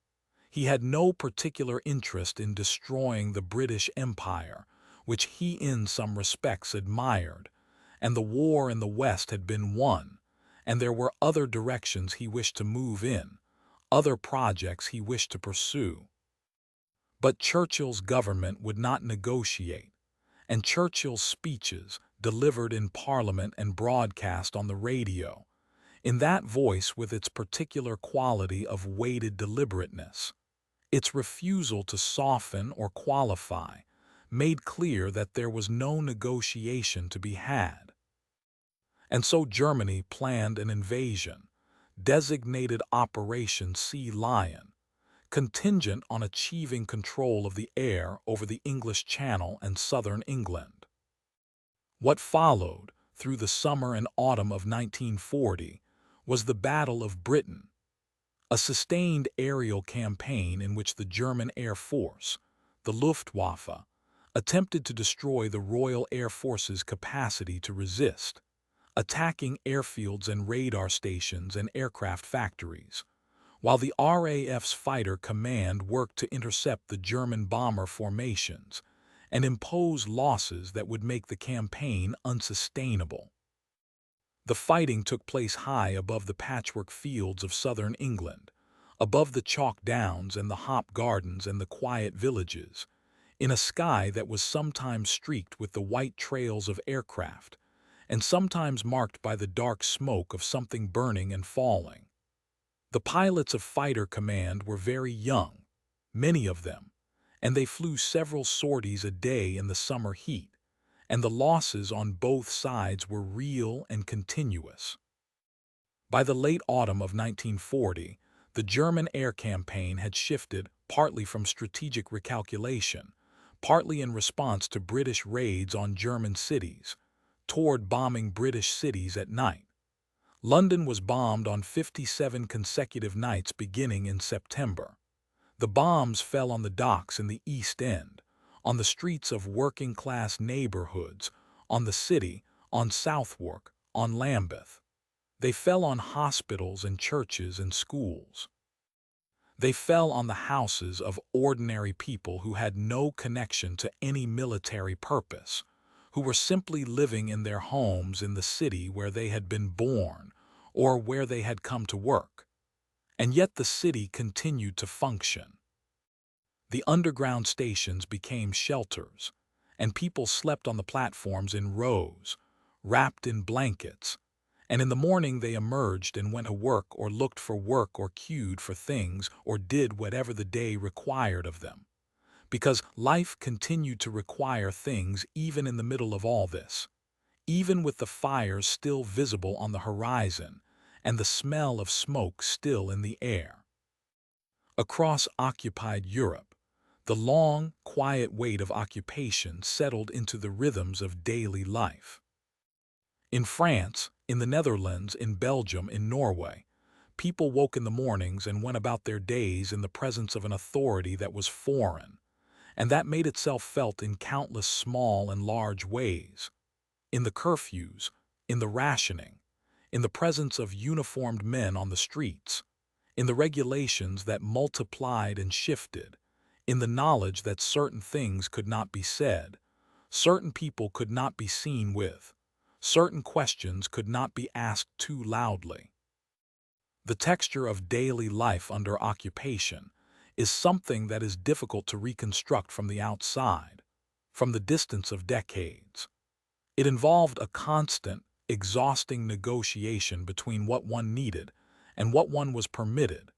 [SPEAKER 1] He had no particular interest in destroying the British Empire, which he in some respects admired, and the war in the West had been won, and there were other directions he wished to move in, other projects he wished to pursue. But Churchill's government would not negotiate, and Churchill's speeches, delivered in Parliament and broadcast on the radio, in that voice with its particular quality of weighted deliberateness, its refusal to soften or qualify, made clear that there was no negotiation to be had. And so Germany planned an invasion, designated Operation Sea Lion, contingent on achieving control of the air over the English Channel and southern England. What followed, through the summer and autumn of 1940, was the Battle of Britain, a sustained aerial campaign in which the German Air Force, the Luftwaffe, attempted to destroy the Royal Air Force's capacity to resist, attacking airfields and radar stations and aircraft factories, while the RAF's fighter command worked to intercept the German bomber formations and impose losses that would make the campaign unsustainable. The fighting took place high above the patchwork fields of southern England, above the chalk downs and the hop gardens and the quiet villages, in a sky that was sometimes streaked with the white trails of aircraft, and sometimes marked by the dark smoke of something burning and falling. The pilots of Fighter Command were very young, many of them, and they flew several sorties a day in the summer heat, and the losses on both sides were real and continuous. By the late autumn of 1940, the German air campaign had shifted partly from strategic recalculation, partly in response to British raids on German cities, toward bombing British cities at night. London was bombed on 57 consecutive nights beginning in September. The bombs fell on the docks in the East End, on the streets of working-class neighborhoods, on the city, on Southwark, on Lambeth. They fell on hospitals and churches and schools. They fell on the houses of ordinary people who had no connection to any military purpose, who were simply living in their homes in the city where they had been born or where they had come to work. And yet the city continued to function. The underground stations became shelters, and people slept on the platforms in rows, wrapped in blankets, and in the morning they emerged and went to work or looked for work or queued for things or did whatever the day required of them. Because life continued to require things even in the middle of all this, even with the fires still visible on the horizon and the smell of smoke still in the air. Across occupied Europe, the long, quiet weight of occupation settled into the rhythms of daily life. In France, in the Netherlands, in Belgium, in Norway, people woke in the mornings and went about their days in the presence of an authority that was foreign, and that made itself felt in countless small and large ways. In the curfews, in the rationing, in the presence of uniformed men on the streets, in the regulations that multiplied and shifted, in the knowledge that certain things could not be said, certain people could not be seen with, certain questions could not be asked too loudly. The texture of daily life under occupation is something that is difficult to reconstruct from the outside, from the distance of decades. It involved a constant, exhausting negotiation between what one needed and what one was permitted,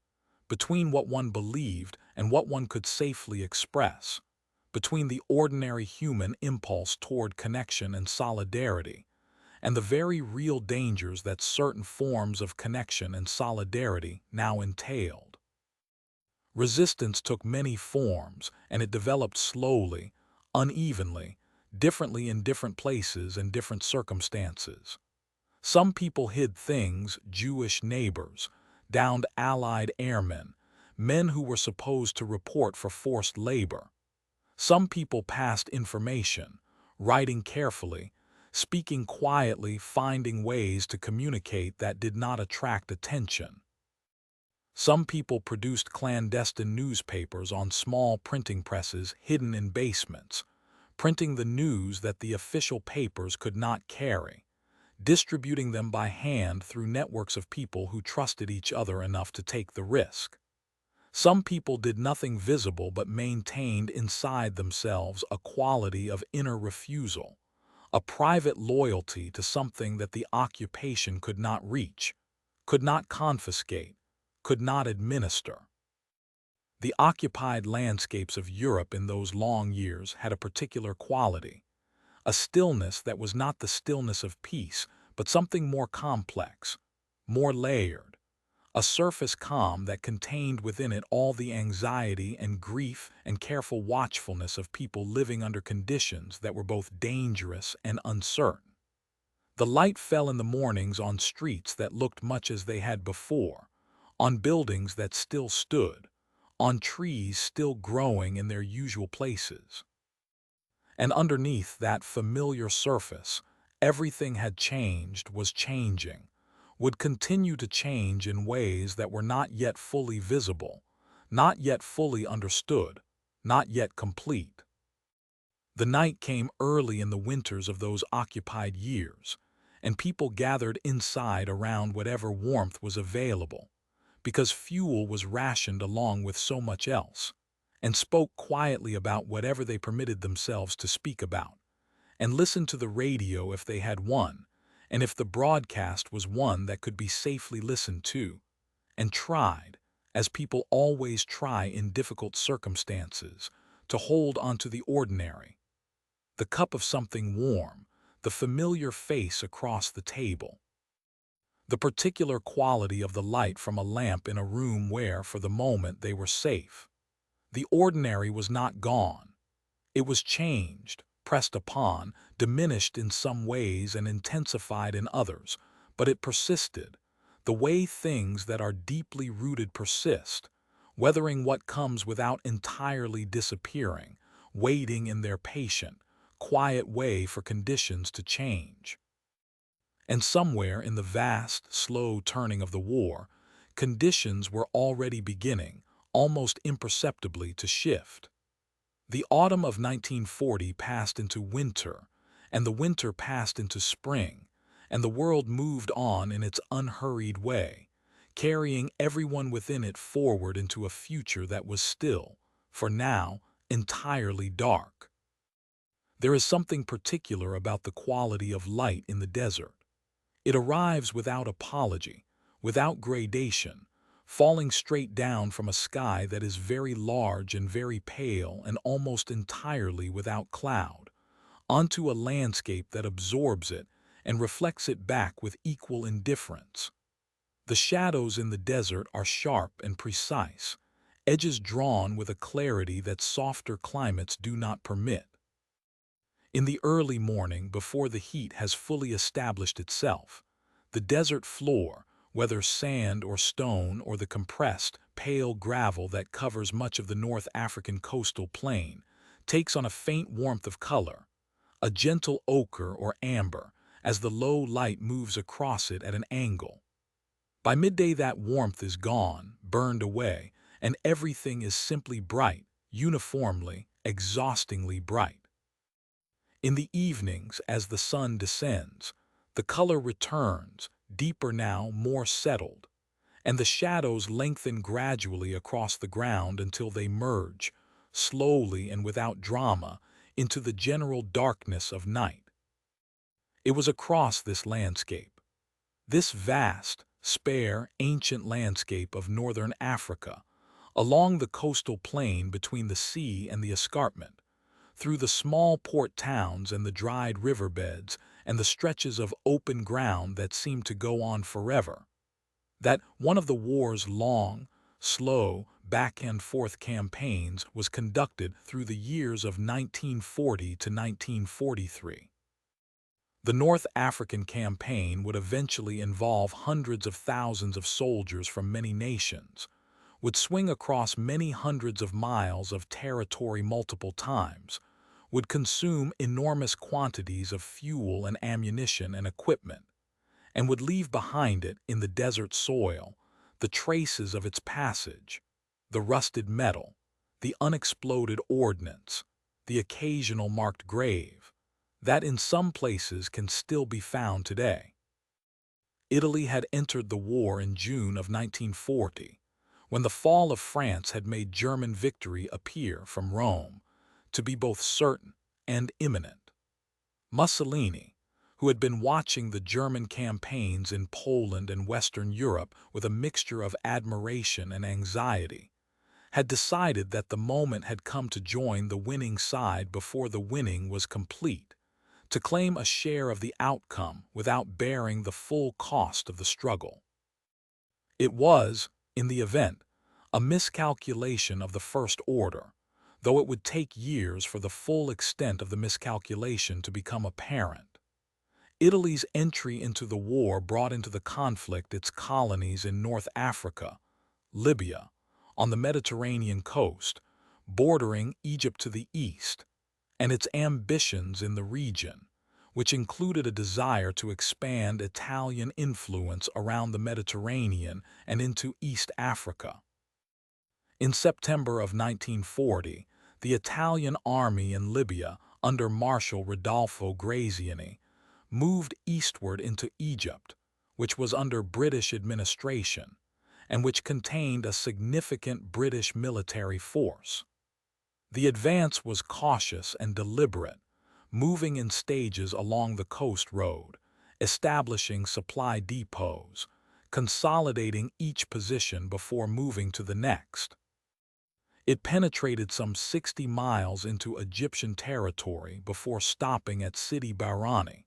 [SPEAKER 1] between what one believed and what one could safely express, between the ordinary human impulse toward connection and solidarity, and the very real dangers that certain forms of connection and solidarity now entailed. Resistance took many forms, and it developed slowly, unevenly, differently in different places and different circumstances. Some people hid things, Jewish neighbors, downed Allied airmen, men who were supposed to report for forced labor. Some people passed information, writing carefully, speaking quietly, finding ways to communicate that did not attract attention. Some people produced clandestine newspapers on small printing presses hidden in basements, printing the news that the official papers could not carry, distributing them by hand through networks of people who trusted each other enough to take the risk. Some people did nothing visible but maintained inside themselves a quality of inner refusal, a private loyalty to something that the occupation could not reach, could not confiscate, could not administer. The occupied landscapes of Europe in those long years had a particular quality, a stillness that was not the stillness of peace, but something more complex, more layered, a surface calm that contained within it all the anxiety and grief and careful watchfulness of people living under conditions that were both dangerous and uncertain. The light fell in the mornings on streets that looked much as they had before, on buildings that still stood, on trees still growing in their usual places. And underneath that familiar surface, everything had changed, was changing, would continue to change in ways that were not yet fully visible, not yet fully understood, not yet complete. The night came early in the winters of those occupied years, and people gathered inside around whatever warmth was available, because fuel was rationed along with so much else, and spoke quietly about whatever they permitted themselves to speak about, and listened to the radio if they had one, and if the broadcast was one that could be safely listened to, and tried, as people always try in difficult circumstances, to hold on to the ordinary. the cup of something warm, the familiar face across the table. The particular quality of the light from a lamp in a room where, for the moment, they were safe. The ordinary was not gone. It was changed, pressed upon, diminished in some ways and intensified in others, but it persisted, the way things that are deeply rooted persist, weathering what comes without entirely disappearing, waiting in their patient, quiet way for conditions to change. And somewhere in the vast, slow turning of the war, conditions were already beginning, almost imperceptibly, to shift. The autumn of 1940 passed into winter, and the winter passed into spring, and the world moved on in its unhurried way, carrying everyone within it forward into a future that was still, for now, entirely dark. There is something particular about the quality of light in the desert. It arrives without apology, without gradation, falling straight down from a sky that is very large and very pale and almost entirely without cloud, onto a landscape that absorbs it and reflects it back with equal indifference. The shadows in the desert are sharp and precise, edges drawn with a clarity that softer climates do not permit. In the early morning, before the heat has fully established itself, the desert floor, whether sand or stone or the compressed, pale gravel that covers much of the North African coastal plain, takes on a faint warmth of color, a gentle ochre or amber, as the low light moves across it at an angle. By midday that warmth is gone, burned away, and everything is simply bright, uniformly, exhaustingly bright. In the evenings, as the sun descends, the color returns, deeper now, more settled, and the shadows lengthen gradually across the ground until they merge, slowly and without drama, into the general darkness of night. It was across this landscape, this vast, spare, ancient landscape of northern Africa, along the coastal plain between the sea and the escarpment, through the small port towns and the dried riverbeds and the stretches of open ground that seemed to go on forever, that one of the war's long, slow, back-and-forth campaigns was conducted through the years of 1940 to 1943. The North African campaign would eventually involve hundreds of thousands of soldiers from many nations, would swing across many hundreds of miles of territory multiple times, would consume enormous quantities of fuel and ammunition and equipment, and would leave behind it in the desert soil the traces of its passage, the rusted metal, the unexploded ordnance, the occasional marked grave, that in some places can still be found today. Italy had entered the war in June of 1940, when the fall of France had made German victory appear from Rome to be both certain and imminent. Mussolini, who had been watching the German campaigns in Poland and Western Europe with a mixture of admiration and anxiety, had decided that the moment had come to join the winning side before the winning was complete, to claim a share of the outcome without bearing the full cost of the struggle. It was, in the event, a miscalculation of the first order, though it would take years for the full extent of the miscalculation to become apparent. Italy's entry into the war brought into the conflict its colonies in North Africa, Libya, on the Mediterranean coast, bordering Egypt to the east, and its ambitions in the region, which included a desire to expand Italian influence around the Mediterranean and into East Africa. In September of 1940, the Italian army in Libya, under Marshal Rodolfo Graziani, moved eastward into Egypt, which was under British administration, and which contained a significant British military force. The advance was cautious and deliberate, moving in stages along the coast road, establishing supply depots, consolidating each position before moving to the next. It penetrated some 60 miles into Egyptian territory before stopping at Sidi Barrani,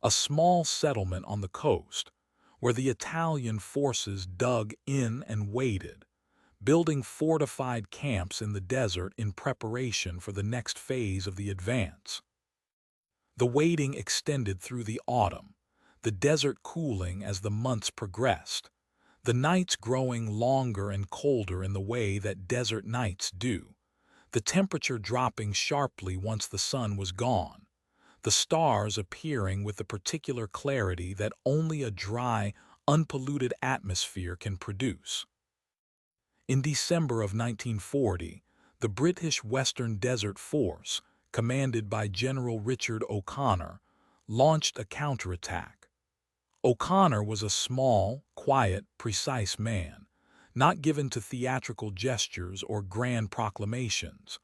[SPEAKER 1] a small settlement on the coast, where the Italian forces dug in and waited, building fortified camps in the desert in preparation for the next phase of the advance. The waiting extended through the autumn, the desert cooling as the months progressed, the nights growing longer and colder in the way that desert nights do, the temperature dropping sharply once the sun was gone, the stars appearing with the particular clarity that only a dry, unpolluted atmosphere can produce. In December of 1940, the British Western Desert Force, commanded by General Richard O'Connor, launched a counterattack. O'Connor was a small, quiet, precise man, not given to theatrical gestures or grand proclamations,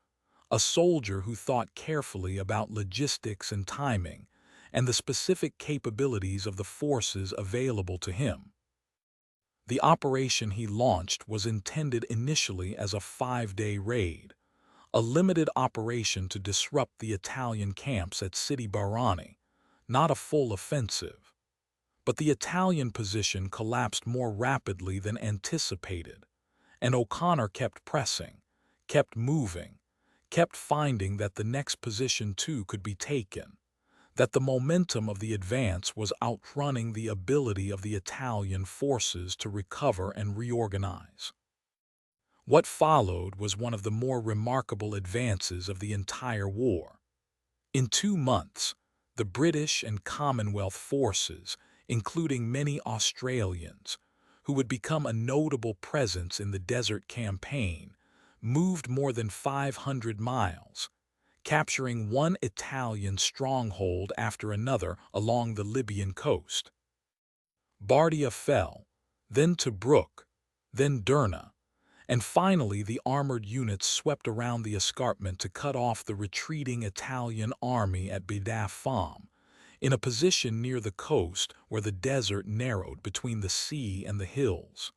[SPEAKER 1] a soldier who thought carefully about logistics and timing and the specific capabilities of the forces available to him. The operation he launched was intended initially as a 5-day raid, a limited operation to disrupt the Italian camps at Sidi Barrani, not a full offensive. But the Italian position collapsed more rapidly than anticipated, and O'Connor kept pressing, kept moving, kept finding that the next position too could be taken, that the momentum of the advance was outrunning the ability of the Italian forces to recover and reorganize. What followed was one of the more remarkable advances of the entire war. In 2 months, the British and Commonwealth forces, including many Australians, who would become a notable presence in the Desert Campaign, moved more than 500 miles, capturing one Italian stronghold after another along the Libyan coast. Bardia fell, then Tobruk, then Derna, and finally the armored units swept around the escarpment to cut off the retreating Italian army at Bedtime, in a position near the coast where the desert narrowed between the sea and the hills.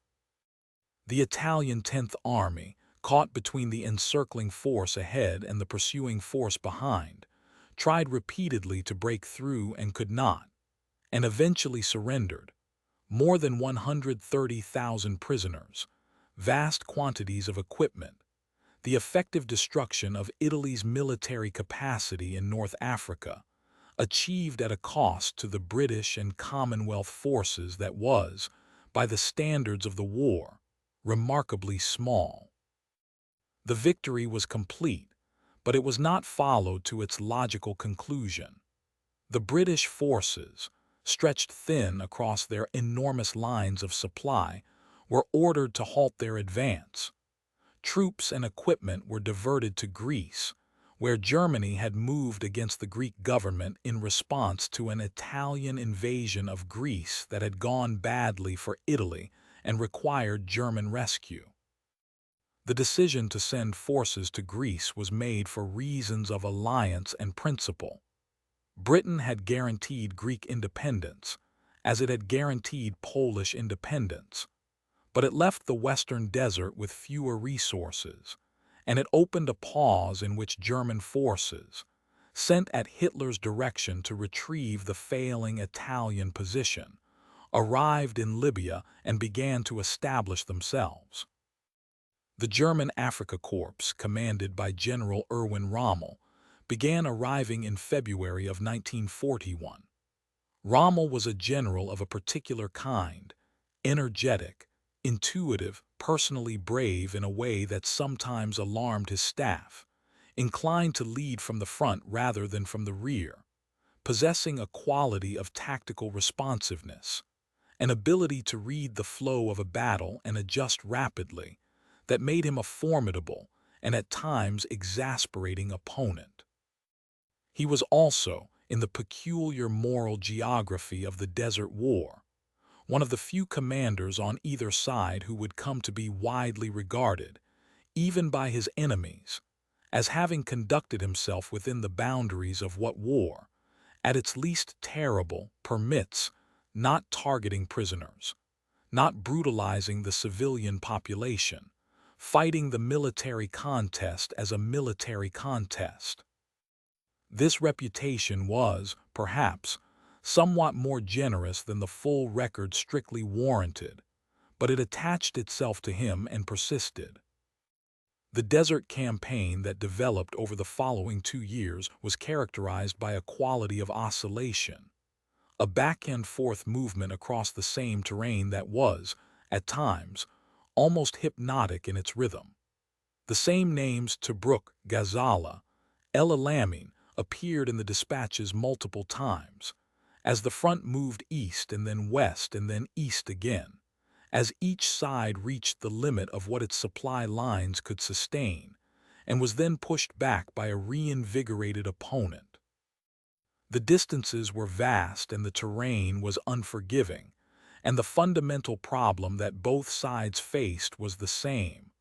[SPEAKER 1] The Italian 10th Army, caught between the encircling force ahead and the pursuing force behind, tried repeatedly to break through and could not, and eventually surrendered. More than 130,000 prisoners, vast quantities of equipment, the effective destruction of Italy's military capacity in North Africa, achieved at a cost to the British and Commonwealth forces that was, by the standards of the war, remarkably small. The victory was complete, but it was not followed to its logical conclusion. The British forces, stretched thin across their enormous lines of supply, were ordered to halt their advance. Troops and equipment were diverted to Greece, where Germany had moved against the Greek government in response to an Italian invasion of Greece that had gone badly for Italy and required German rescue. The decision to send forces to Greece was made for reasons of alliance and principle. Britain had guaranteed Greek independence, as it had guaranteed Polish independence, but it left the Western Desert with fewer resources, and it opened a pause in which German forces, sent at Hitler's direction to retrieve the failing Italian position, arrived in Libya and began to establish themselves. The German Afrika Corps, commanded by General Erwin Rommel, began arriving in February of 1941. Rommel was a general of a particular kind, energetic, intuitive, personally brave in a way that sometimes alarmed his staff, inclined to lead from the front rather than from the rear, possessing a quality of tactical responsiveness, an ability to read the flow of a battle and adjust rapidly, that made him a formidable and at times exasperating opponent. He was also, in the peculiar moral geography of the Desert War, one of the few commanders on either side who would come to be widely regarded, even by his enemies, as having conducted himself within the boundaries of what war, at its least terrible, permits, not targeting prisoners, not brutalizing the civilian population, fighting the military contest as a military contest. This reputation was, perhaps, somewhat more generous than the full record strictly warranted, but it attached itself to him and persisted. The desert campaign that developed over the following 2 years was characterized by a quality of oscillation, a back-and-forth movement across the same terrain that was, at times, almost hypnotic in its rhythm. The same names Tobruk, Gazala, El Alamein appeared in the dispatches multiple times, as the front moved east and then west and then east again, as each side reached the limit of what its supply lines could sustain, and was then pushed back by a reinvigorated opponent. The distances were vast and the terrain was unforgiving, and the fundamental problem that both sides faced was the same.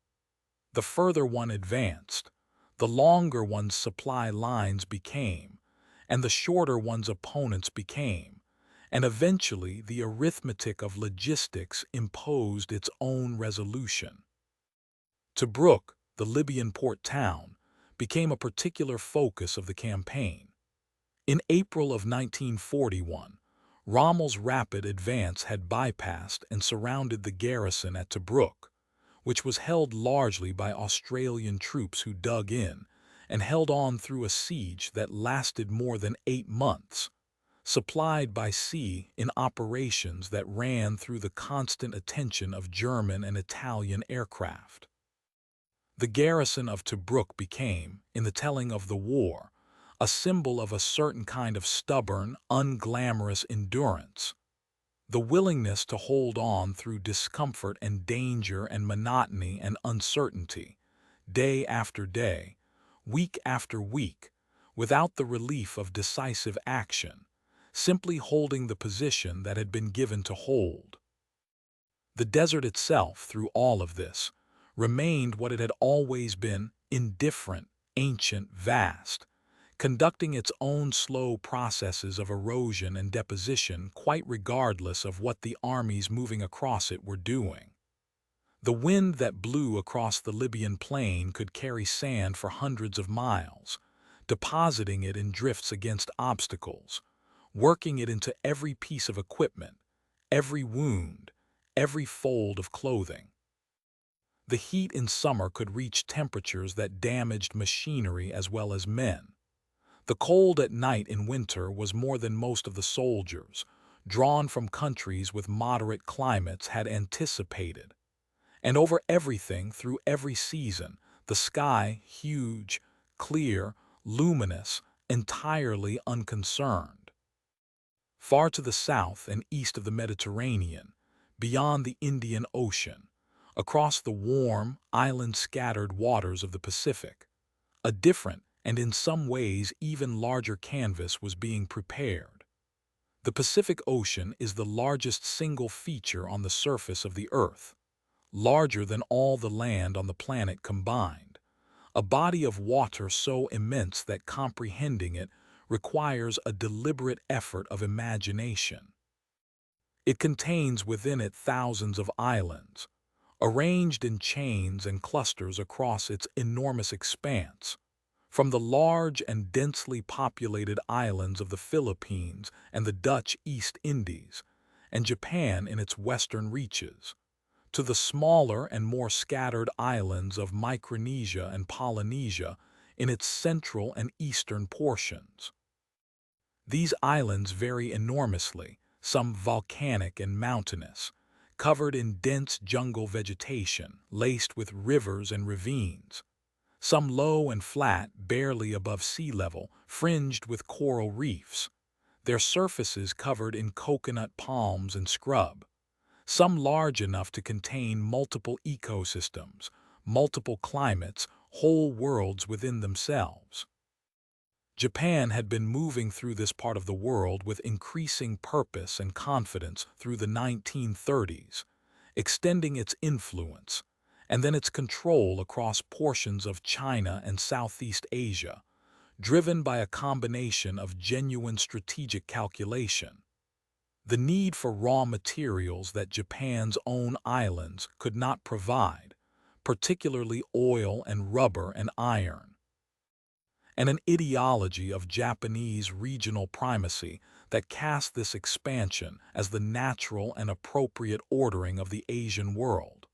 [SPEAKER 1] The further one advanced, the longer one's supply lines became, and the shorter one's opponents became, and eventually the arithmetic of logistics imposed its own resolution. Tobruk, the Libyan port town, became a particular focus of the campaign. In April of 1941, Rommel's rapid advance had bypassed and surrounded the garrison at Tobruk, which was held largely by Australian troops who dug in and held on through a siege that lasted more than 8 months, supplied by sea in operations that ran through the constant attention of German and Italian aircraft. The garrison of Tobruk became, in the telling of the war, a symbol of a certain kind of stubborn, unglamorous endurance, the willingness to hold on through discomfort and danger and monotony and uncertainty, day after day, week after week, without the relief of decisive action, simply holding the position that had been given to hold. The desert itself, through all of this, remained what it had always been: indifferent, ancient, vast, conducting its own slow processes of erosion and deposition quite regardless of what the armies moving across it were doing. The wind that blew across the Libyan plain could carry sand for hundreds of miles, depositing it in drifts against obstacles, working it into every piece of equipment, every wound, every fold of clothing. The heat in summer could reach temperatures that damaged machinery as well as men. The cold at night in winter was more than most of the soldiers, drawn from countries with moderate climates, had anticipated. And over everything, through every season, the sky, huge, clear, luminous, entirely unconcerned. Far to the south and east of the Mediterranean, beyond the Indian Ocean, across the warm, island-scattered waters of the Pacific, a different and in some ways even larger canvas was being prepared. The Pacific Ocean is the largest single feature on the surface of the Earth, larger than all the land on the planet combined, a body of water so immense that comprehending it requires a deliberate effort of imagination. It contains within it thousands of islands, arranged in chains and clusters across its enormous expanse, from the large and densely populated islands of the Philippines and the Dutch East Indies, and Japan in its western reaches, to the smaller and more scattered islands of Micronesia and Polynesia in its central and eastern portions. These islands vary enormously, some volcanic and mountainous, covered in dense jungle vegetation, laced with rivers and ravines, some low and flat, barely above sea level, fringed with coral reefs, their surfaces covered in coconut palms and scrub, some large enough to contain multiple ecosystems, multiple climates, whole worlds within themselves. Japan had been moving through this part of the world with increasing purpose and confidence through the 1930s, extending its influence, and then its control across portions of China and Southeast Asia, driven by a combination of genuine strategic calculation. The need for raw materials that Japan's own islands could not provide, particularly oil and rubber and iron, and an ideology of Japanese regional primacy that cast this expansion as the natural and appropriate ordering of the Asian world.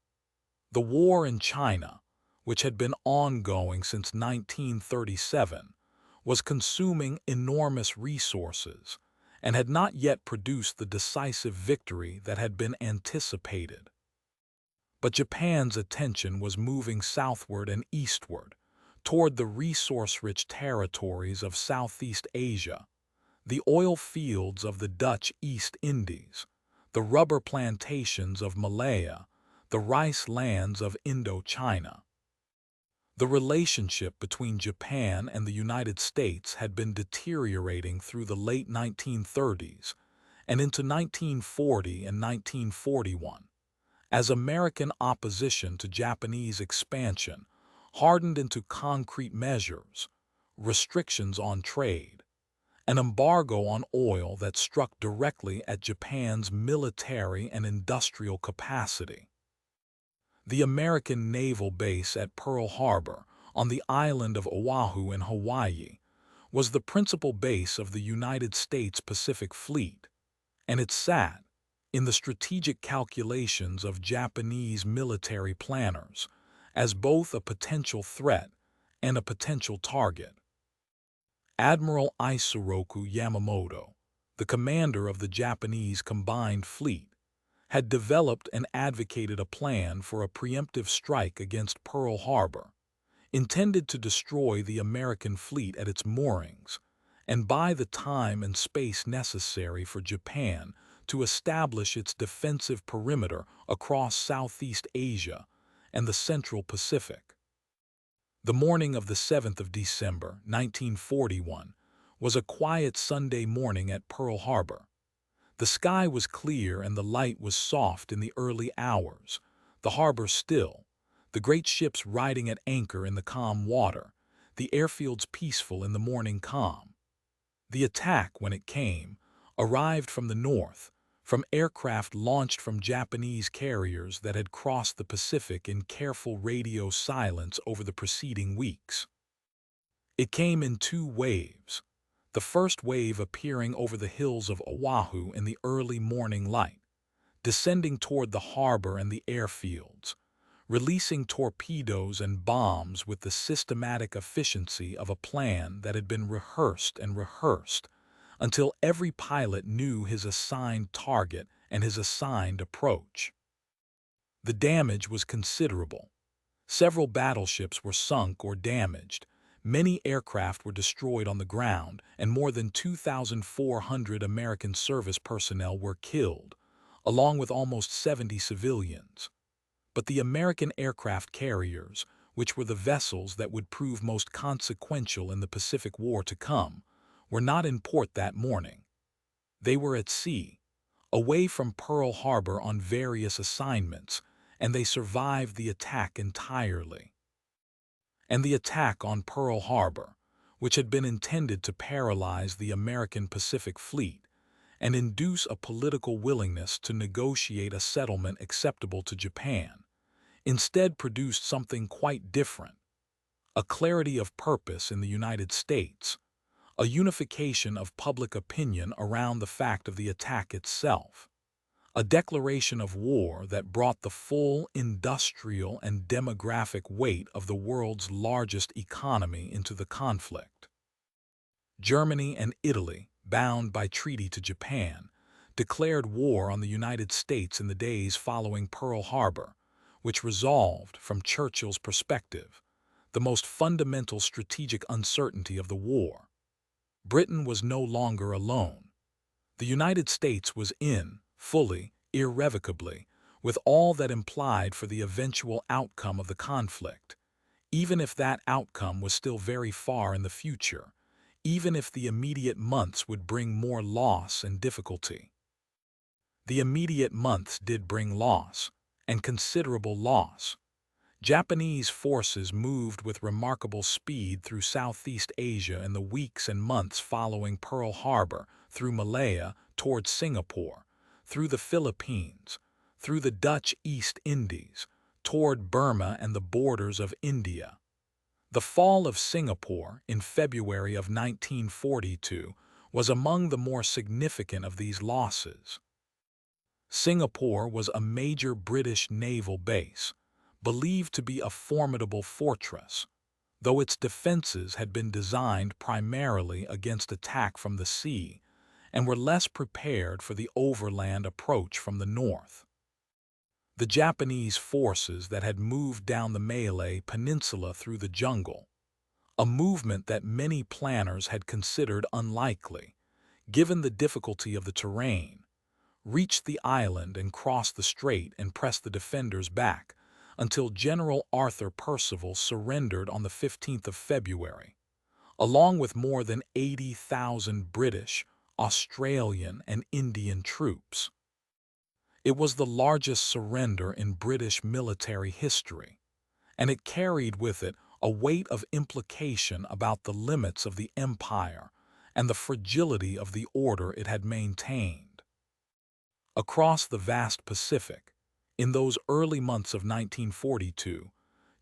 [SPEAKER 1] The war in China, which had been ongoing since 1937, was consuming enormous resources and had not yet produced the decisive victory that had been anticipated. But Japan's attention was moving southward and eastward, toward the resource-rich territories of Southeast Asia, the oil fields of the Dutch East Indies, the rubber plantations of Malaya, the rice lands of Indochina. The relationship between Japan and the United States had been deteriorating through the late 1930s and into 1940 and 1941, as American opposition to Japanese expansion hardened into concrete measures, restrictions on trade, an embargo on oil that struck directly at Japan's military and industrial capacity. The American naval base at Pearl Harbor on the island of Oahu in Hawaii was the principal base of the United States Pacific Fleet, and it sat in the strategic calculations of Japanese military planners as both a potential threat and a potential target. Admiral Isoroku Yamamoto, the commander of the Japanese Combined Fleet, had developed and advocated a plan for a preemptive strike against Pearl Harbor, intended to destroy the American fleet at its moorings and buy the time and space necessary for Japan to establish its defensive perimeter across Southeast Asia and the Central Pacific. The morning of the 7th of December, 1941, was a quiet Sunday morning at Pearl Harbor. The sky was clear and the light was soft in the early hours, the harbor still, the great ships riding at anchor in the calm water, the airfields peaceful in the morning calm. The attack, when it came, arrived from the north, from aircraft launched from Japanese carriers that had crossed the Pacific in careful radio silence over the preceding weeks. It came in two waves, the first wave appearing over the hills of Oahu in the early morning light, descending toward the harbor and the airfields, releasing torpedoes and bombs with the systematic efficiency of a plan that had been rehearsed and rehearsed until every pilot knew his assigned target and his assigned approach. The damage was considerable. Several battleships were sunk or damaged, many aircraft were destroyed on the ground, and more than 2,400 American service personnel were killed, along with almost 70 civilians. But the American aircraft carriers, which were the vessels that would prove most consequential in the Pacific War to come, were not in port that morning. They were at sea, away from Pearl Harbor on various assignments, and they survived the attack entirely. And the attack on Pearl Harbor, which had been intended to paralyze the American Pacific Fleet and induce a political willingness to negotiate a settlement acceptable to Japan, instead produced something quite different: a clarity of purpose in the United States, a unification of public opinion around the fact of the attack itself, a declaration of war that brought the full industrial and demographic weight of the world's largest economy into the conflict. Germany and Italy, bound by treaty to Japan, declared war on the United States in the days following Pearl Harbor, which resolved, from Churchill's perspective, the most fundamental strategic uncertainty of the war. Britain was no longer alone. The United States was in, fully, irrevocably, with all that implied for the eventual outcome of the conflict, even if that outcome was still very far in the future, even if the immediate months would bring more loss and difficulty. The immediate months did bring loss, and considerable loss. Japanese forces moved with remarkable speed through Southeast Asia in the weeks and months following Pearl Harbor, through Malaya, toward Singapore, through the Philippines, through the Dutch East Indies, toward Burma and the borders of India. The fall of Singapore in February of 1942 was among the more significant of these losses. Singapore was a major British naval base, believed to be a formidable fortress, though its defenses had been designed primarily against attack from the sea and were less prepared for the overland approach from the north. The Japanese forces that had moved down the Malay Peninsula through the jungle, a movement that many planners had considered unlikely, given the difficulty of the terrain, reached the island and crossed the strait and pressed the defenders back until General Arthur Percival surrendered on the 15th of February, along with more than 80,000 British, Australian, and Indian troops. It was the largest surrender in British military history, and it carried with it a weight of implication about the limits of the empire and the fragility of the order it had maintained. Across the vast Pacific, in those early months of 1942,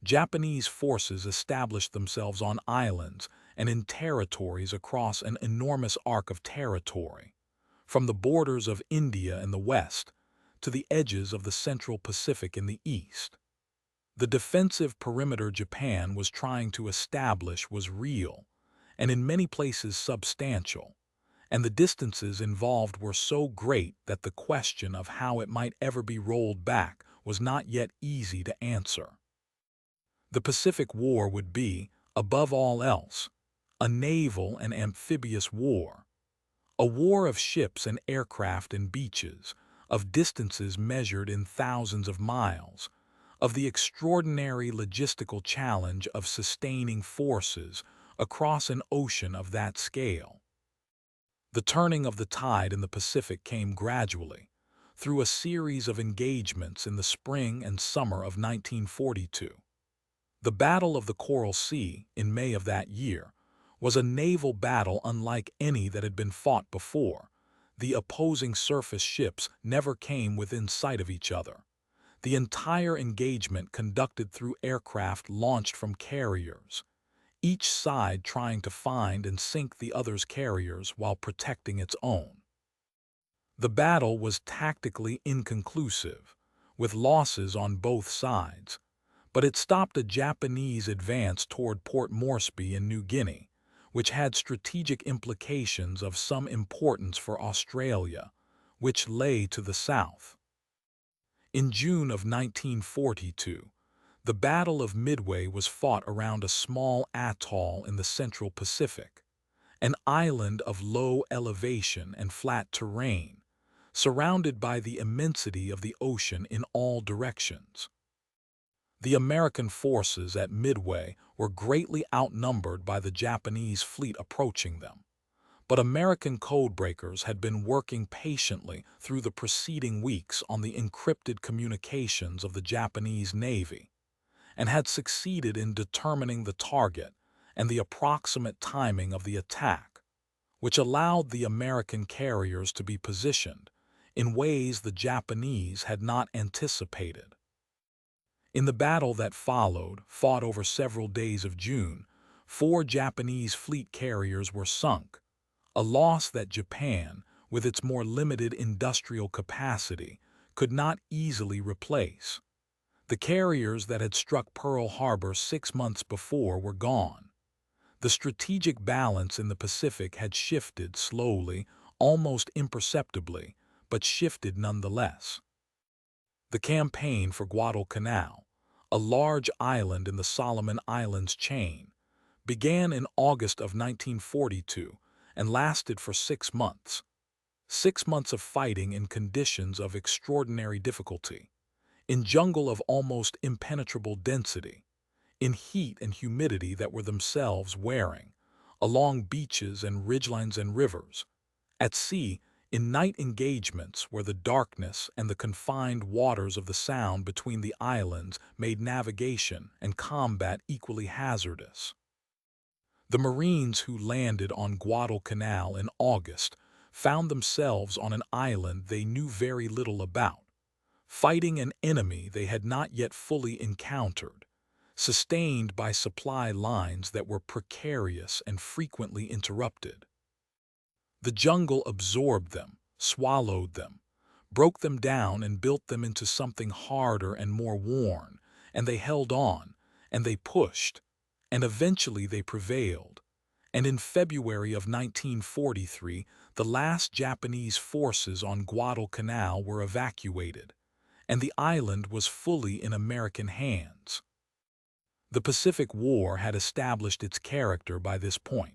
[SPEAKER 1] Japanese forces established themselves on islands and in territories across an enormous arc of territory, from the borders of India in the west to the edges of the Central Pacific in the east. The defensive perimeter Japan was trying to establish was real, and in many places substantial, and the distances involved were so great that the question of how it might ever be rolled back was not yet easy to answer. The Pacific War would be, above all else, a naval and amphibious war, a war of ships and aircraft and beaches, of distances measured in thousands of miles, of the extraordinary logistical challenge of sustaining forces across an ocean of that scale. The turning of the tide in the Pacific came gradually, through a series of engagements in the spring and summer of 1942. The Battle of the Coral Sea, in May of that year, was a naval battle unlike any that had been fought before. The opposing surface ships never came within sight of each other. The entire engagement conducted through aircraft launched from carriers, each side trying to find and sink the other's carriers while protecting its own. The battle was tactically inconclusive, with losses on both sides, but it stopped a Japanese advance toward Port Moresby in New Guinea, which had strategic implications of some importance for Australia, which lay to the south. In June of 1942, the Battle of Midway was fought around a small atoll in the Central Pacific, an island of low elevation and flat terrain, surrounded by the immensity of the ocean in all directions. The American forces at Midway were greatly outnumbered by the Japanese fleet approaching them, but American codebreakers had been working patiently through the preceding weeks on the encrypted communications of the Japanese Navy, and had succeeded in determining the target and the approximate timing of the attack, which allowed the American carriers to be positioned in ways the Japanese had not anticipated. In the battle that followed, fought over several days of June, 4 Japanese fleet carriers were sunk, a loss that Japan, with its more limited industrial capacity, could not easily replace. The carriers that had struck Pearl Harbor 6 months before were gone. The strategic balance in the Pacific had shifted slowly, almost imperceptibly, but shifted nonetheless. The campaign for Guadalcanal, a large island in the Solomon Islands chain, began in August of 1942 and lasted for 6 months. 6 months of fighting in conditions of extraordinary difficulty, in jungle of almost impenetrable density, in heat and humidity that were themselves wearing, along beaches and ridgelines and rivers, at sea, in night engagements where the darkness and the confined waters of the Sound between the islands made navigation and combat equally hazardous. The Marines who landed on Guadalcanal in August found themselves on an island they knew very little about, fighting an enemy they had not yet fully encountered, sustained by supply lines that were precarious and frequently interrupted. The jungle absorbed them, swallowed them, broke them down and built them into something harder and more worn, and they held on, and they pushed, and eventually they prevailed. And in February of 1943, the last Japanese forces on Guadalcanal were evacuated, and the island was fully in American hands. The Pacific War had established its character by this point,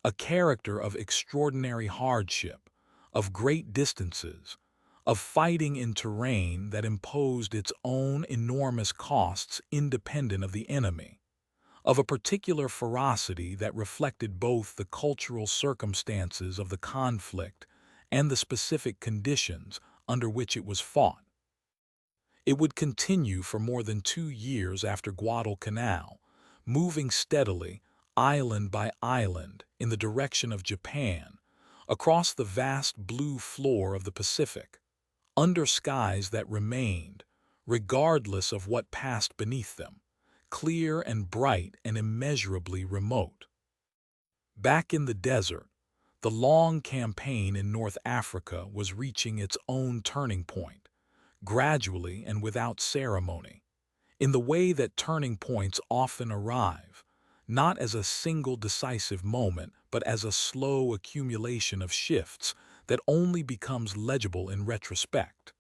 [SPEAKER 1] a character of extraordinary hardship, of great distances, of fighting in terrain that imposed its own enormous costs independent of the enemy, of a particular ferocity that reflected both the cultural circumstances of the conflict and the specific conditions under which it was fought. It would continue for more than 2 years after Guadalcanal, moving steadily, island by island, in the direction of Japan, across the vast blue floor of the Pacific, under skies that remained, regardless of what passed beneath them, clear and bright and immeasurably remote. Back in the desert, the long campaign in North Africa was reaching its own turning point, gradually and without ceremony, in the way that turning points often arrive, not as a single decisive moment, but as a slow accumulation of shifts that only becomes legible in retrospect.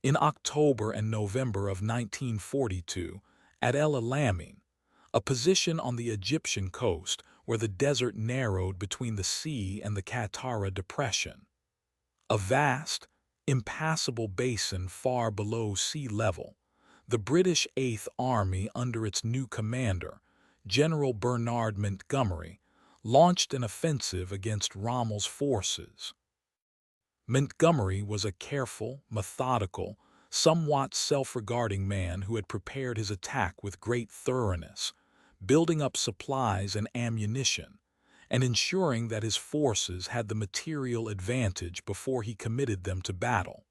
[SPEAKER 1] In October and November of 1942, at El Alamein, a position on the Egyptian coast where the desert narrowed between the sea and the Qattara Depression, a vast, impassable basin far below sea level, the British Eighth Army under its new commander, General Bernard Montgomery, launched an offensive against Rommel's forces. Montgomery was a careful, methodical, somewhat self-regarding man who had prepared his attack with great thoroughness, building up supplies and ammunition, and ensuring that his forces had the material advantage before he committed them to battle.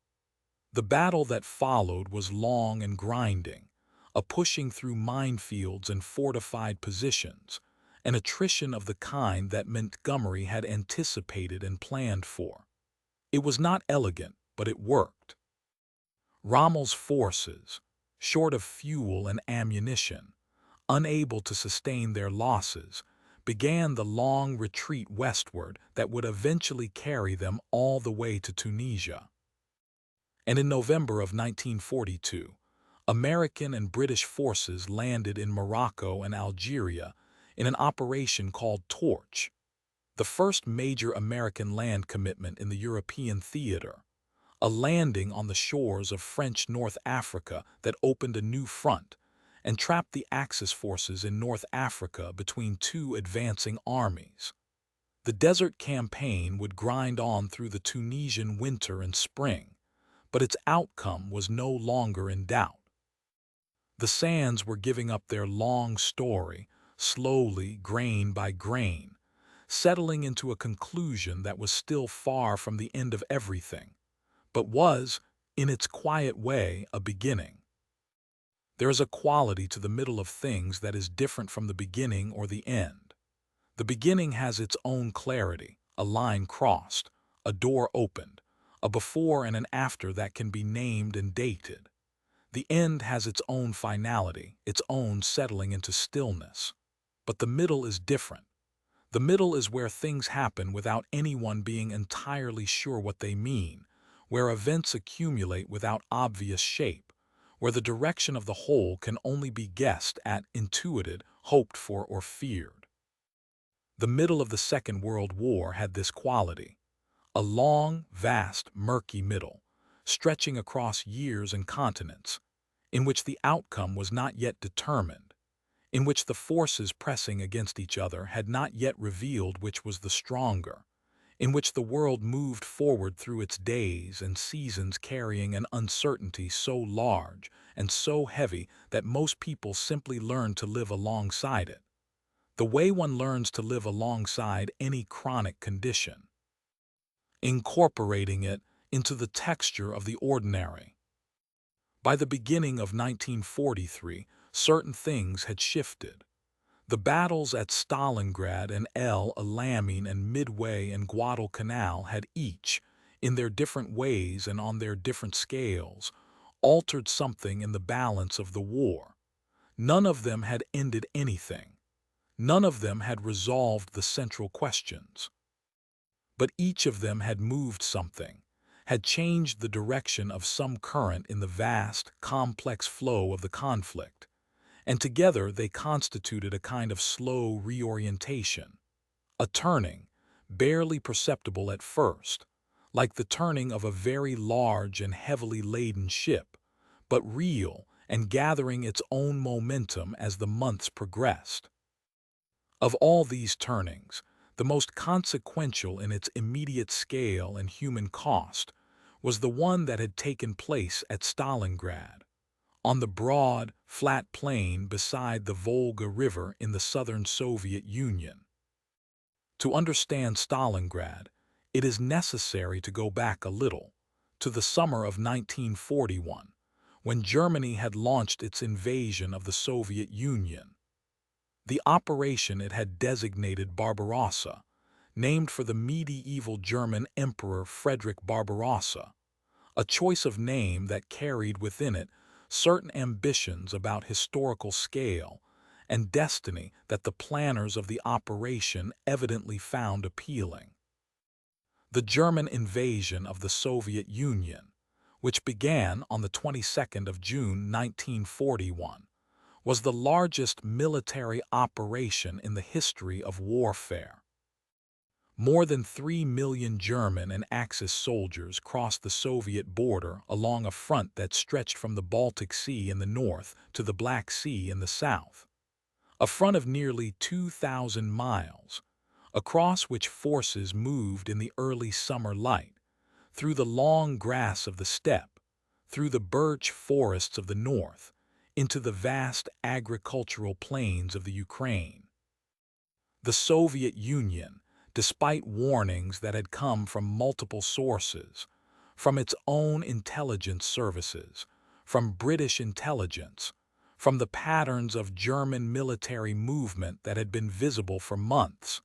[SPEAKER 1] The battle that followed was long and grinding, a pushing through minefields and fortified positions, an attrition of the kind that Montgomery had anticipated and planned for. It was not elegant, but it worked. Rommel's forces, short of fuel and ammunition, unable to sustain their losses, began the long retreat westward that would eventually carry them all the way to Tunisia. And in November of 1942, American and British forces landed in Morocco and Algeria in an operation called Torch, the first major American land commitment in the European theater, a landing on the shores of French North Africa that opened a new front and trapped the Axis forces in North Africa between two advancing armies. The desert campaign would grind on through the Tunisian winter and spring, but its outcome was no longer in doubt. The sands were giving up their long story, slowly, grain by grain, settling into a conclusion that was still far from the end of everything, but was, in its quiet way, a beginning. There is a quality to the middle of things that is different from the beginning or the end. The beginning has its own clarity, a line crossed, a door opened, a before and an after that can be named and dated. The end has its own finality, its own settling into stillness. But the middle is different. The middle is where things happen without anyone being entirely sure what they mean, where events accumulate without obvious shape, where the direction of the whole can only be guessed at, intuited, hoped for, or feared. The middle of the Second World War had this quality, a long, vast, murky middle, stretching across years and continents, in which the outcome was not yet determined, in which the forces pressing against each other had not yet revealed which was the stronger, in which the world moved forward through its days and seasons carrying an uncertainty so large and so heavy that most people simply learned to live alongside it, the way one learns to live alongside any chronic condition, incorporating it into the texture of the ordinary. By the beginning of 1943, certain things had shifted. The battles at Stalingrad and El Alamein and Midway and Guadalcanal had each, in their different ways and on their different scales, altered something in the balance of the war. None of them had ended anything. None of them had resolved the central questions. But each of them had moved something, had changed the direction of some current in the vast, complex flow of the conflict, and together they constituted a kind of slow reorientation, a turning, barely perceptible at first, like the turning of a very large and heavily laden ship, but real and gathering its own momentum as the months progressed. Of all these turnings, the most consequential in its immediate scale and human cost was the one that had taken place at Stalingrad, on the broad, flat plain beside the Volga River in the southern Soviet Union. To understand Stalingrad, it is necessary to go back a little, to the summer of 1941, when Germany had launched its invasion of the Soviet Union. The operation it had designated Barbarossa, named for the medieval German Emperor Frederick Barbarossa, a choice of name that carried within it certain ambitions about historical scale and destiny that the planners of the operation evidently found appealing. The German invasion of the Soviet Union, which began on the 22nd of June 1941, was the largest military operation in the history of warfare. More than 3 million German and Axis soldiers crossed the Soviet border along a front that stretched from the Baltic Sea in the north to the Black Sea in the south. A front of nearly 2,000 miles, across which forces moved in the early summer light, through the long grass of the steppe, through the birch forests of the north, into the vast agricultural plains of the Ukraine. The Soviet Union, despite warnings that had come from multiple sources, from its own intelligence services, from British intelligence, from the patterns of German military movement that had been visible for months,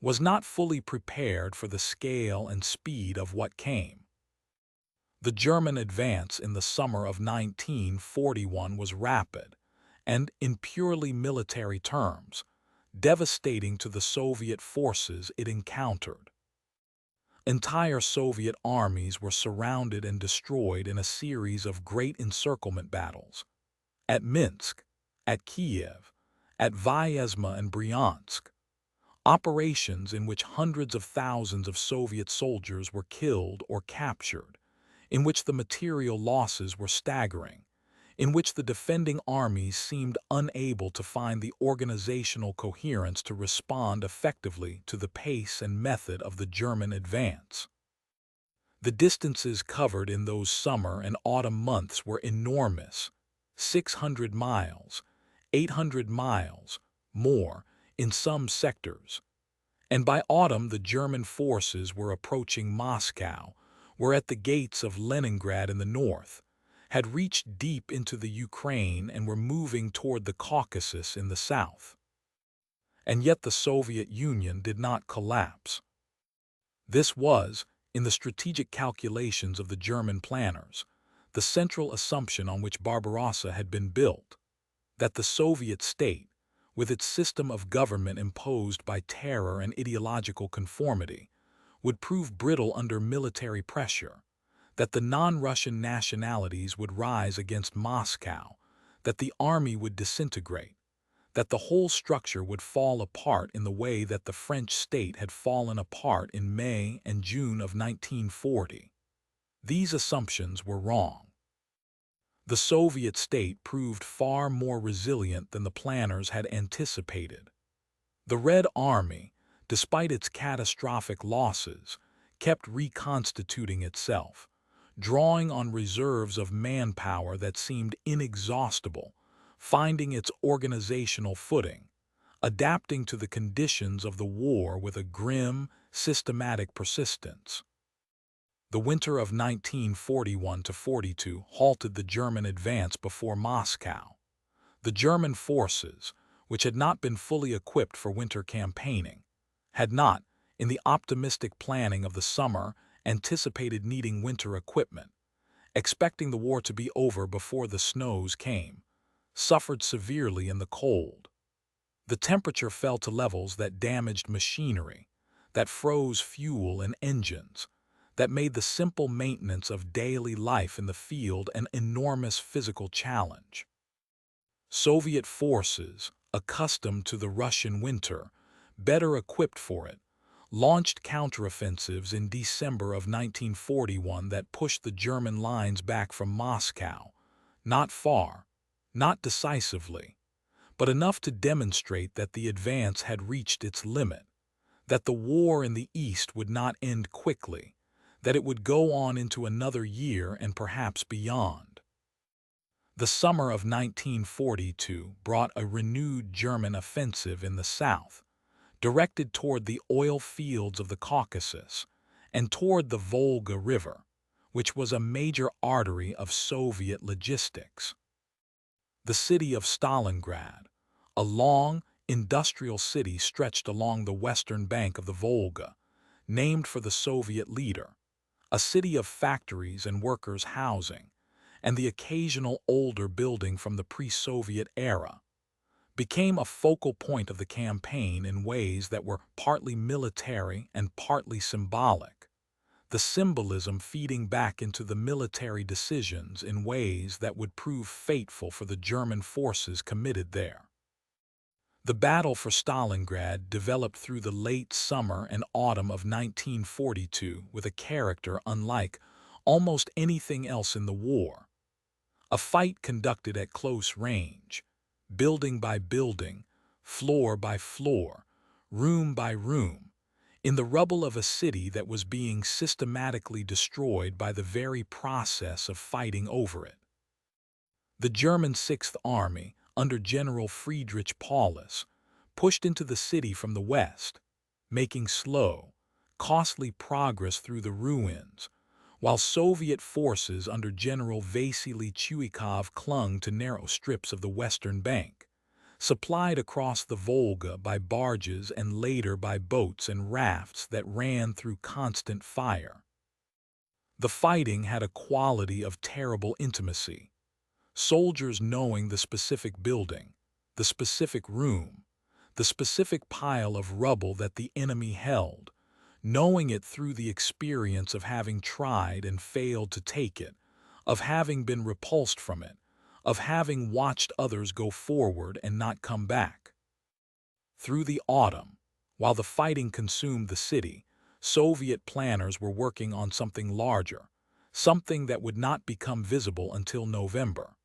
[SPEAKER 1] was not fully prepared for the scale and speed of what came. The German advance in the summer of 1941 was rapid and, in purely military terms, devastating to the Soviet forces it encountered. Entire Soviet armies were surrounded and destroyed in a series of great encirclement battles, at Minsk, at Kiev, at Vyazma and Bryansk, operations in which hundreds of thousands of Soviet soldiers were killed or captured, in which the material losses were staggering, in which the defending armies seemed unable to find the organizational coherence to respond effectively to the pace and method of the German advance. The distances covered in those summer and autumn months were enormous: 600 miles, 800 miles, more, in some sectors. And by autumn the German forces were approaching Moscow, were at the gates of Leningrad in the north, had reached deep into the Ukraine and were moving toward the Caucasus in the south. And yet the Soviet Union did not collapse. This was, in the strategic calculations of the German planners, the central assumption on which Barbarossa had been built, that the Soviet state, with its system of government imposed by terror and ideological conformity, would prove brittle under military pressure, that the non-Russian nationalities would rise against Moscow, that the army would disintegrate, that the whole structure would fall apart in the way that the French state had fallen apart in May and June of 1940. These assumptions were wrong. The Soviet state proved far more resilient than the planners had anticipated. The Red Army, despite its catastrophic losses, kept reconstituting itself, drawing on reserves of manpower that seemed inexhaustible, finding its organizational footing, adapting to the conditions of the war with a grim, systematic persistence. The winter of 1941–42 halted the German advance before Moscow. The German forces, which had not been fully equipped for winter campaigning, had not, in the optimistic planning of the summer, anticipated needing winter equipment, expecting the war to be over before the snows came, suffered severely in the cold. The temperature fell to levels that damaged machinery, that froze fuel and engines, that made the simple maintenance of daily life in the field an enormous physical challenge. Soviet forces, accustomed to the Russian winter, better equipped for it, launched counteroffensives in December of 1941 that pushed the German lines back from Moscow, not far, not decisively, but enough to demonstrate that the advance had reached its limit, that the war in the East would not end quickly, that it would go on into another year and perhaps beyond. The summer of 1942 brought a renewed German offensive in the south, directed toward the oil fields of the Caucasus and toward the Volga River, which was a major artery of Soviet logistics. The city of Stalingrad, a long, industrial city stretched along the western bank of the Volga, named for the Soviet leader, a city of factories and workers' housing, and the occasional older building from the pre-Soviet era, became a focal point of the campaign in ways that were partly military and partly symbolic, the symbolism feeding back into the military decisions in ways that would prove fateful for the German forces committed there. The battle for Stalingrad developed through the late summer and autumn of 1942 with a character unlike almost anything else in the war. A fight conducted at close range, building by building, floor by floor, room by room, in the rubble of a city that was being systematically destroyed by the very process of fighting over it. The German Sixth Army, under General Friedrich Paulus, pushed into the city from the west, making slow, costly progress through the ruins, while Soviet forces under General Vasily Chuikov clung to narrow strips of the western bank, supplied across the Volga by barges and later by boats and rafts that ran through constant fire. The fighting had a quality of terrible intimacy, soldiers knowing the specific building, the specific room, the specific pile of rubble that the enemy held, knowing it through the experience of having tried and failed to take it, of having been repulsed from it, of having watched others go forward and not come back. Through the autumn, while the fighting consumed the city, Soviet planners were working on something larger, something that would not become visible until November.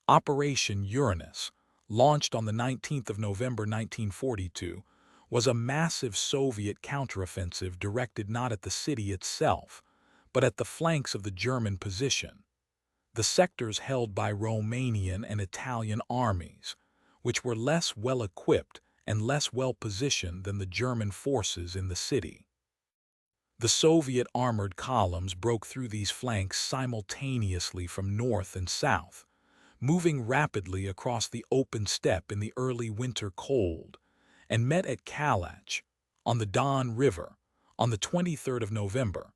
[SPEAKER 1] Operation Uranus, launched on the 19th of November 1942, was a massive Soviet counteroffensive directed not at the city itself, but at the flanks of the German position, the sectors held by Romanian and Italian armies, which were less well-equipped and less well-positioned than the German forces in the city. The Soviet armored columns broke through these flanks simultaneously from north and south, moving rapidly across the open steppe in the early winter cold, and met at Kalach, on the Don River, on the 23rd of November,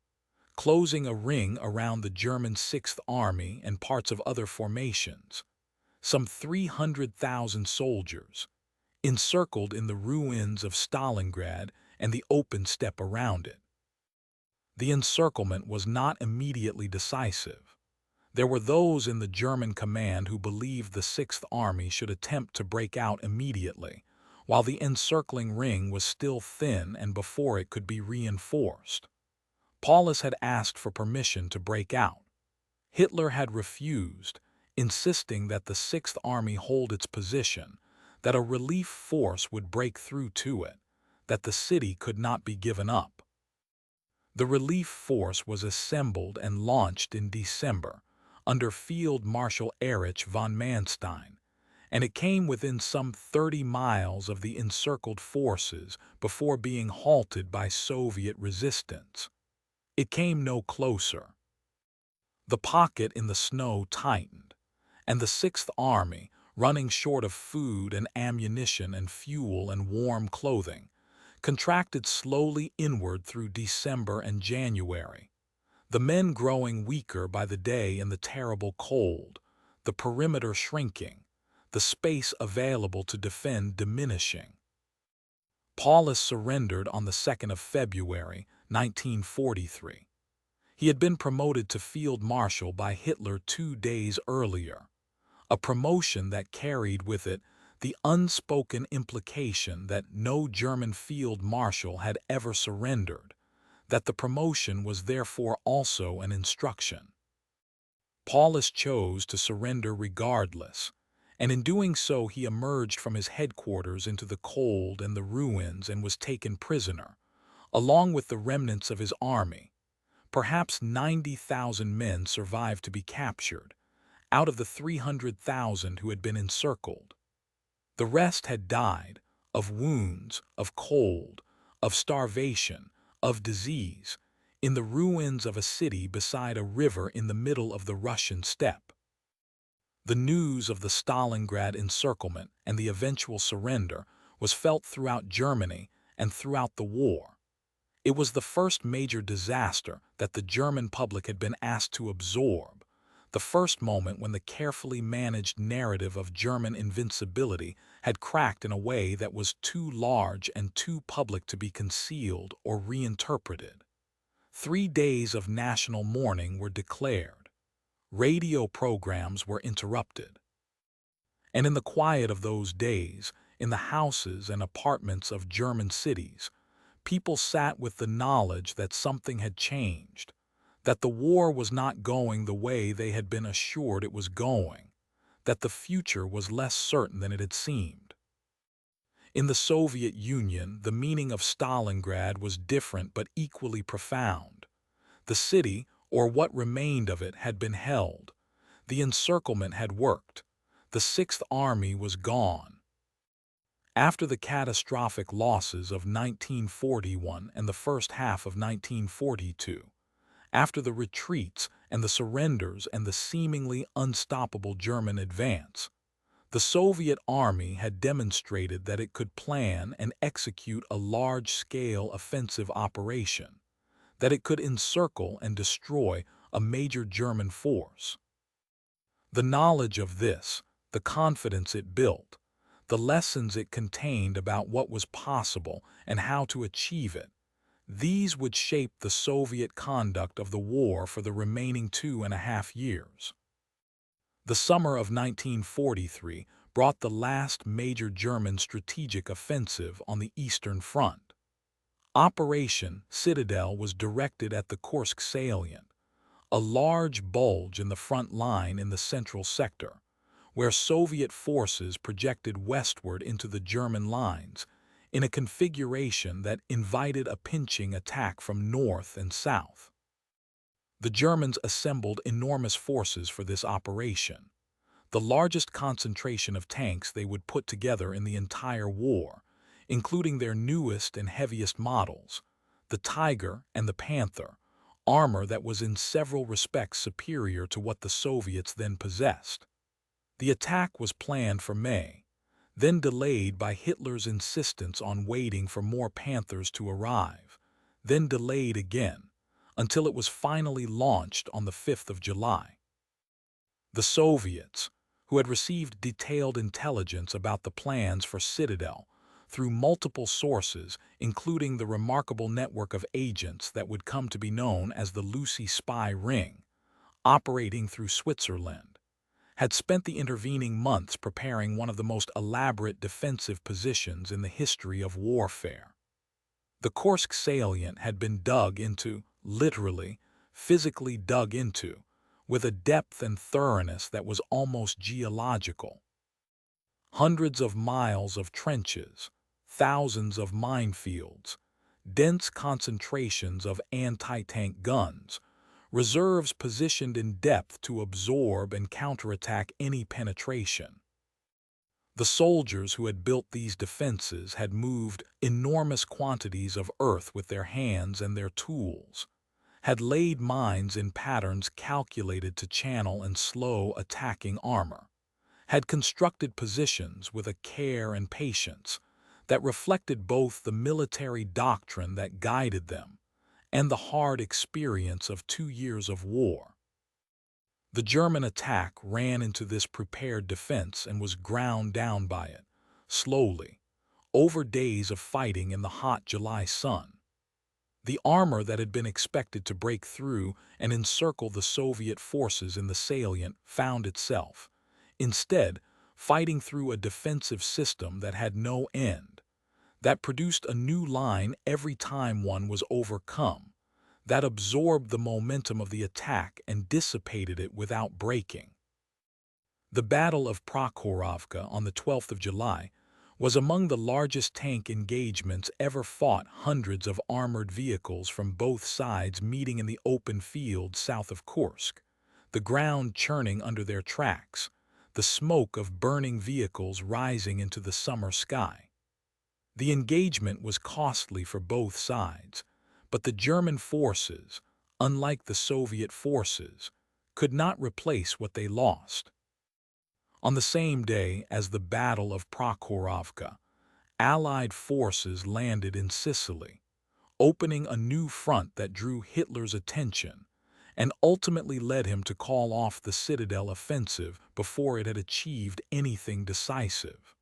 [SPEAKER 1] closing a ring around the German Sixth Army and parts of other formations, some 300,000 soldiers, encircled in the ruins of Stalingrad and the open steppe around it. The encirclement was not immediately decisive. There were those in the German command who believed the Sixth Army should attempt to break out immediately, while the encircling ring was still thin and before it could be reinforced. Paulus had asked for permission to break out. Hitler had refused, insisting that the Sixth Army hold its position, that a relief force would break through to it, that the city could not be given up. The relief force was assembled and launched in December, under Field Marshal Erich von Manstein, and it came within some 30 miles of the encircled forces before being halted by Soviet resistance. It came no closer. The pocket in the snow tightened, and the Sixth Army, running short of food and ammunition and fuel and warm clothing, contracted slowly inward through December and January, the men growing weaker by the day in the terrible cold, the perimeter shrinking, the space available to defend diminishing. Paulus surrendered on the 2nd of February, 1943. He had been promoted to field marshal by Hitler 2 days earlier, a promotion that carried with it the unspoken implication that no German field marshal had ever surrendered, that the promotion was therefore also an instruction. Paulus chose to surrender regardless, and in doing so he emerged from his headquarters into the cold and the ruins and was taken prisoner, along with the remnants of his army. Perhaps 90,000 men survived to be captured, out of the 300,000 who had been encircled. The rest had died of wounds, of cold, of starvation, of disease, in the ruins of a city beside a river in the middle of the Russian steppe. The news of the Stalingrad encirclement and the eventual surrender was felt throughout Germany and throughout the war. It was the first major disaster that the German public had been asked to absorb, the first moment when the carefully managed narrative of German invincibility had cracked in a way that was too large and too public to be concealed or reinterpreted. 3 days of national mourning were declared. Radio programs were interrupted. And in the quiet of those days, in the houses and apartments of German cities, people sat with the knowledge that something had changed, that the war was not going the way they had been assured it was going, that the future was less certain than it had seemed. In the Soviet Union, the meaning of Stalingrad was different but equally profound. The city, or what remained of it, had been held. The encirclement had worked. The Sixth Army was gone. After the catastrophic losses of 1941 and the first half of 1942, after the retreats and the surrenders and the seemingly unstoppable German advance, the Soviet Army had demonstrated that it could plan and execute a large-scale offensive operation, that it could encircle and destroy a major German force. The knowledge of this, the confidence it built, the lessons it contained about what was possible and how to achieve it, these would shape the Soviet conduct of the war for the remaining 2.5 years. The summer of 1943 brought the last major German strategic offensive on the Eastern Front. Operation Citadel was directed at the Kursk salient, a large bulge in the front line in the central sector, where Soviet forces projected westward into the German lines in a configuration that invited a pinching attack from north and south. The Germans assembled enormous forces for this operation, the largest concentration of tanks they would put together in the entire war, including their newest and heaviest models, the Tiger and the Panther, armor that was in several respects superior to what the Soviets then possessed. The attack was planned for May, then delayed by Hitler's insistence on waiting for more Panthers to arrive, then delayed again, until it was finally launched on the 5th of July. The Soviets, who had received detailed intelligence about the plans for Citadel through multiple sources, including the remarkable network of agents that would come to be known as the Lucy Spy Ring, operating through Switzerland, had spent the intervening months preparing one of the most elaborate defensive positions in the history of warfare. The Kursk salient had been dug into, literally, physically dug into, with a depth and thoroughness that was almost geological. Hundreds of miles of trenches, thousands of minefields, dense concentrations of anti-tank guns, reserves positioned in depth to absorb and counterattack any penetration. The soldiers who had built these defenses had moved enormous quantities of earth with their hands and their tools, had laid mines in patterns calculated to channel and slow attacking armor, had constructed positions with a care and patience that reflected both the military doctrine that guided them and the hard experience of 2 years of war. The German attack ran into this prepared defense and was ground down by it, slowly, over days of fighting in the hot July sun. The armor that had been expected to break through and encircle the Soviet forces in the salient found itself, instead, fighting through a defensive system that had no end, that produced a new line every time one was overcome, that absorbed the momentum of the attack and dissipated it without breaking. The Battle of Prokhorovka on the 12th of July was among the largest tank engagements ever fought, hundreds of armored vehicles from both sides meeting in the open field south of Kursk, the ground churning under their tracks, the smoke of burning vehicles rising into the summer sky. The engagement was costly for both sides, but the German forces, unlike the Soviet forces, could not replace what they lost. On the same day as the Battle of Prokhorovka, Allied forces landed in Sicily, opening a new front that drew Hitler's attention and ultimately led him to call off the Citadel offensive before it had achieved anything decisive.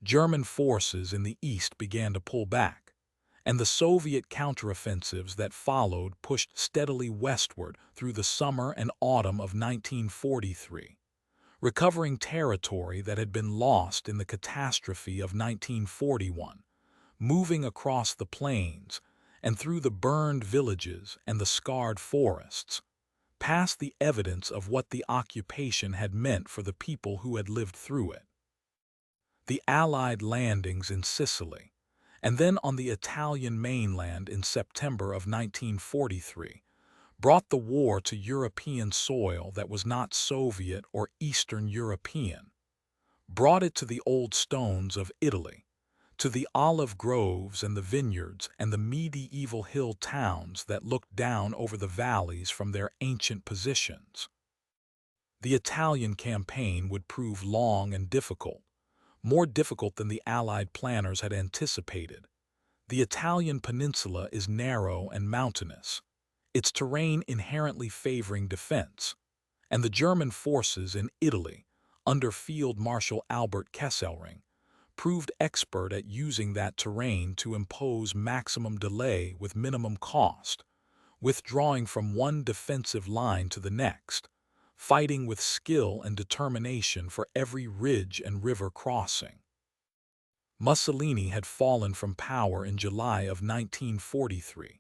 [SPEAKER 1] German forces in the east began to pull back, and the Soviet counteroffensives that followed pushed steadily westward through the summer and autumn of 1943. Recovering territory that had been lost in the catastrophe of 1941, moving across the plains and through the burned villages and the scarred forests, past the evidence of what the occupation had meant for the people who had lived through it. The Allied landings in Sicily, and then on the Italian mainland in September of 1943, brought the war to European soil that was not Soviet or Eastern European, brought it to the old stones of Italy, to the olive groves and the vineyards and the medieval hill towns that looked down over the valleys from their ancient positions. The Italian campaign would prove long and difficult, more difficult than the Allied planners had anticipated. The Italian peninsula is narrow and mountainous, its terrain inherently favoring defense, and the German forces in Italy, under Field Marshal Albert Kesselring, proved expert at using that terrain to impose maximum delay with minimum cost, withdrawing from one defensive line to the next, fighting with skill and determination for every ridge and river crossing. Mussolini had fallen from power in July of 1943,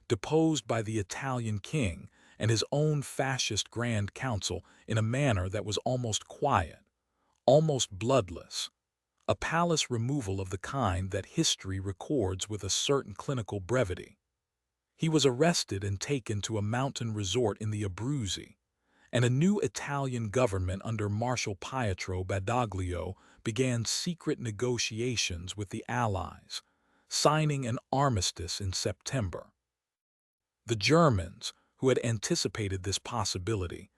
[SPEAKER 1] deposed by the Italian king and his own fascist Grand Council in a manner that was almost quiet, almost bloodless, a palace removal of the kind that history records with a certain clinical brevity. He was arrested and taken to a mountain resort in the Abruzzi, and a new Italian government under Marshal Pietro Badoglio began secret negotiations with the Allies, signing an armistice in September. The Germans, who had anticipated this possibility,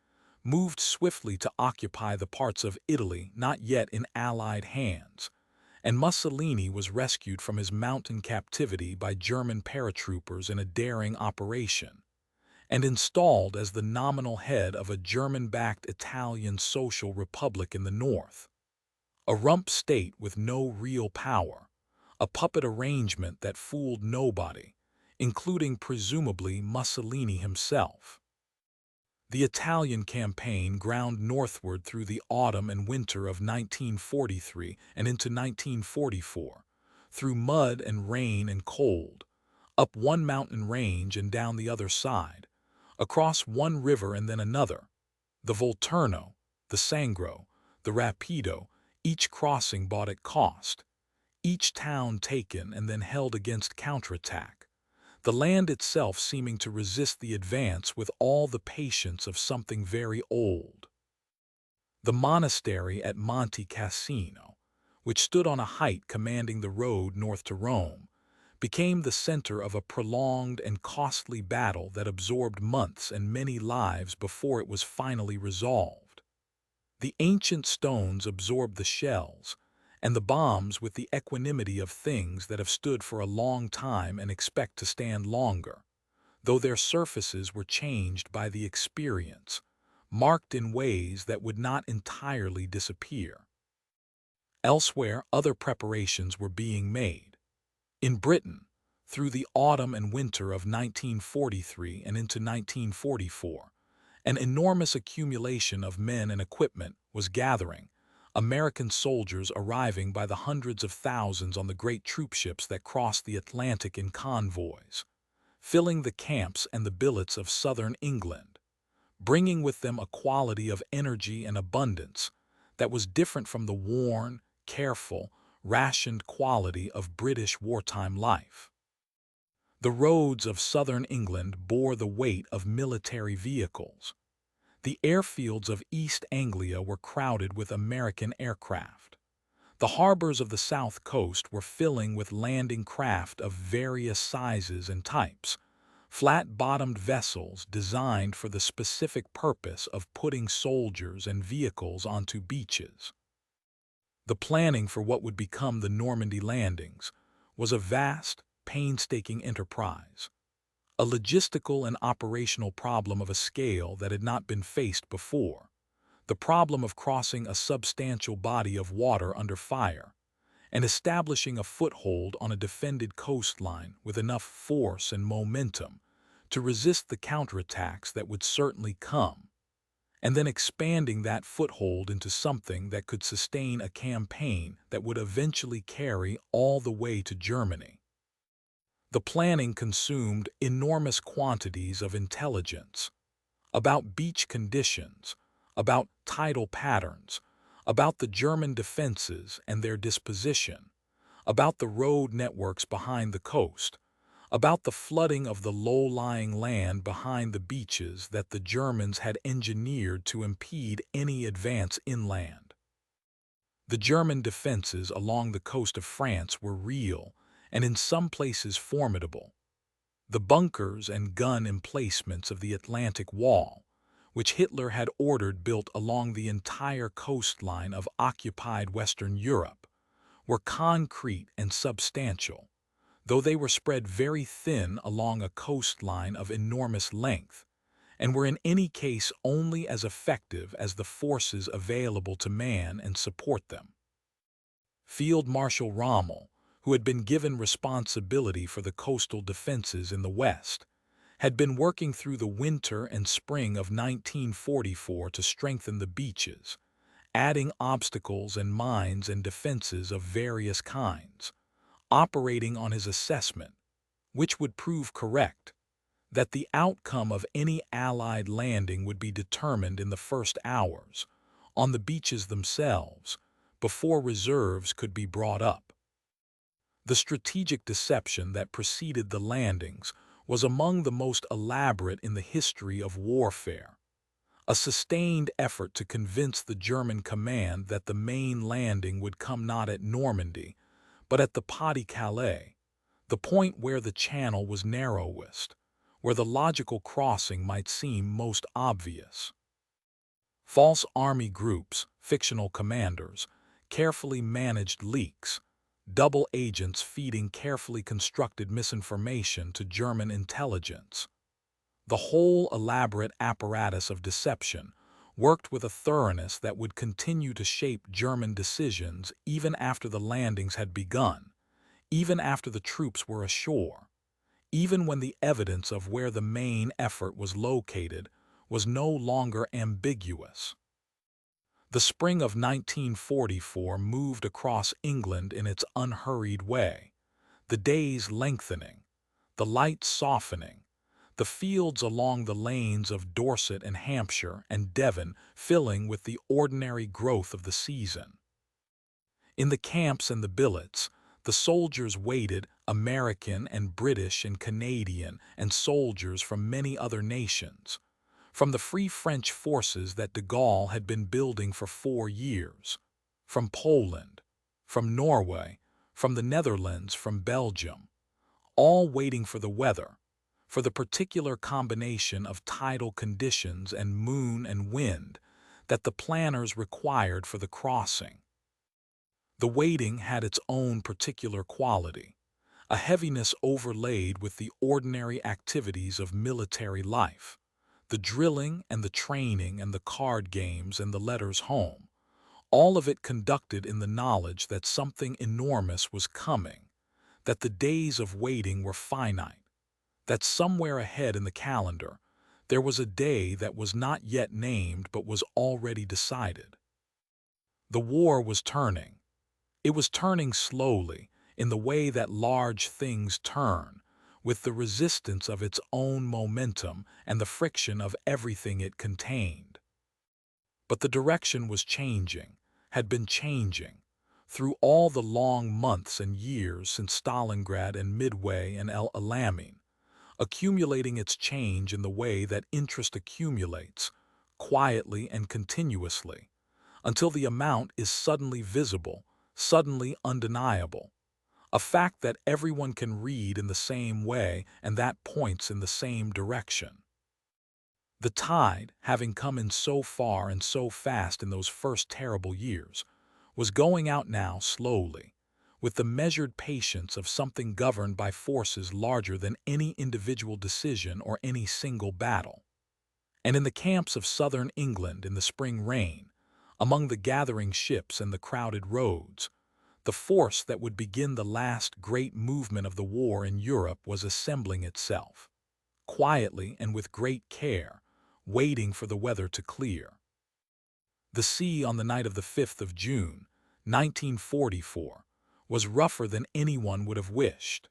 [SPEAKER 1] moved swiftly to occupy the parts of Italy not yet in Allied hands, and Mussolini was rescued from his mountain captivity by German paratroopers in a daring operation, and installed as the nominal head of a German-backed Italian social republic in the north. A rump state with no real power, a puppet arrangement that fooled nobody, including presumably Mussolini himself. The Italian campaign ground northward through the autumn and winter of 1943 and into 1944, through mud and rain and cold, up one mountain range and down the other side, across one river and then another, the Volturno, the Sangro, the Rapido, each crossing bought at cost, each town taken and then held against counterattack, the land itself seeming to resist the advance with all the patience of something very old. The monastery at Monte Cassino, which stood on a height commanding the road north to Rome, became the center of a prolonged and costly battle that absorbed months and many lives before it was finally resolved. The ancient stones absorbed the shells, and the bombs with the equanimity of things that have stood for a long time and expect to stand longer, though their surfaces were changed by the experience, marked in ways that would not entirely disappear. Elsewhere, other preparations were being made. In Britain, through the autumn and winter of 1943 and into 1944, an enormous accumulation of men and equipment was gathering, American soldiers arriving by the hundreds of thousands on the great troopships that crossed the Atlantic in convoys, filling the camps and the billets of southern England, bringing with them a quality of energy and abundance that was different from the worn, careful, rationed quality of British wartime life. The roads of southern England bore the weight of military vehicles. The airfields of East Anglia were crowded with American aircraft. The harbors of the south coast were filling with landing craft of various sizes and types, flat-bottomed vessels designed for the specific purpose of putting soldiers and vehicles onto beaches. The planning for what would become the Normandy landings was a vast, painstaking enterprise, a logistical and operational problem of a scale that had not been faced before, the problem of crossing a substantial body of water under fire and establishing a foothold on a defended coastline with enough force and momentum to resist the counterattacks that would certainly come, and then expanding that foothold into something that could sustain a campaign that would eventually carry all the way to Germany. The planning consumed enormous quantities of intelligence about beach conditions, about tidal patterns, about the German defenses and their disposition, about the road networks behind the coast, about the flooding of the low-lying land behind the beaches that the Germans had engineered to impede any advance inland. The German defenses along the coast of France were real and in some places formidable. The bunkers and gun emplacements of the Atlantic Wall, which Hitler had ordered built along the entire coastline of occupied Western Europe, were concrete and substantial, though they were spread very thin along a coastline of enormous length, and were in any case only as effective as the forces available to man and support them. Field Marshal Rommel, who had been given responsibility for the coastal defenses in the West, had been working through the winter and spring of 1944 to strengthen the beaches, adding obstacles and mines and defenses of various kinds, operating on his assessment, which would prove correct, that the outcome of any Allied landing would be determined in the first hours, on the beaches themselves, before reserves could be brought up. The strategic deception that preceded the landings was among the most elaborate in the history of warfare, a sustained effort to convince the German command that the main landing would come not at Normandy, but at the Pas-de-Calais, the point where the channel was narrowest, where the logical crossing might seem most obvious. False army groups, fictional commanders, carefully managed leaks, double agents feeding carefully constructed misinformation to German intelligence. The whole elaborate apparatus of deception worked with a thoroughness that would continue to shape German decisions even after the landings had begun, even after the troops were ashore, even when the evidence of where the main effort was located was no longer ambiguous. The spring of 1944 moved across England in its unhurried way, the days lengthening, the light softening, the fields along the lanes of Dorset and Hampshire and Devon filling with the ordinary growth of the season. In the camps and the billets, the soldiers waited, American and British and Canadian and soldiers from many other nations, from the Free French forces that de Gaulle had been building for 4 years, from Poland, from Norway, from the Netherlands, from Belgium, all waiting for the weather, for the particular combination of tidal conditions and moon and wind that the planners required for the crossing. The waiting had its own particular quality, a heaviness overlaid with the ordinary activities of military life, the drilling and the training and the card games and the letters home, all of it conducted in the knowledge that something enormous was coming, that the days of waiting were finite, that somewhere ahead in the calendar there was a day that was not yet named but was already decided. The war was turning. It was turning slowly, in the way that large things turn, with the resistance of its own momentum and the friction of everything it contained. But the direction was changing, had been changing, through all the long months and years since Stalingrad and Midway and El Alamein, accumulating its change in the way that interest accumulates, quietly and continuously, until the amount is suddenly visible, suddenly undeniable, a fact that everyone can read in the same way and that points in the same direction. The tide, having come in so far and so fast in those first terrible years, was going out now slowly, with the measured patience of something governed by forces larger than any individual decision or any single battle. And in the camps of southern England in the spring rain, among the gathering ships and the crowded roads, the force that would begin the last great movement of the war in Europe was assembling itself, quietly and with great care, waiting for the weather to clear. The sea on the night of the 5th of June, 1944, was rougher than anyone would have wished.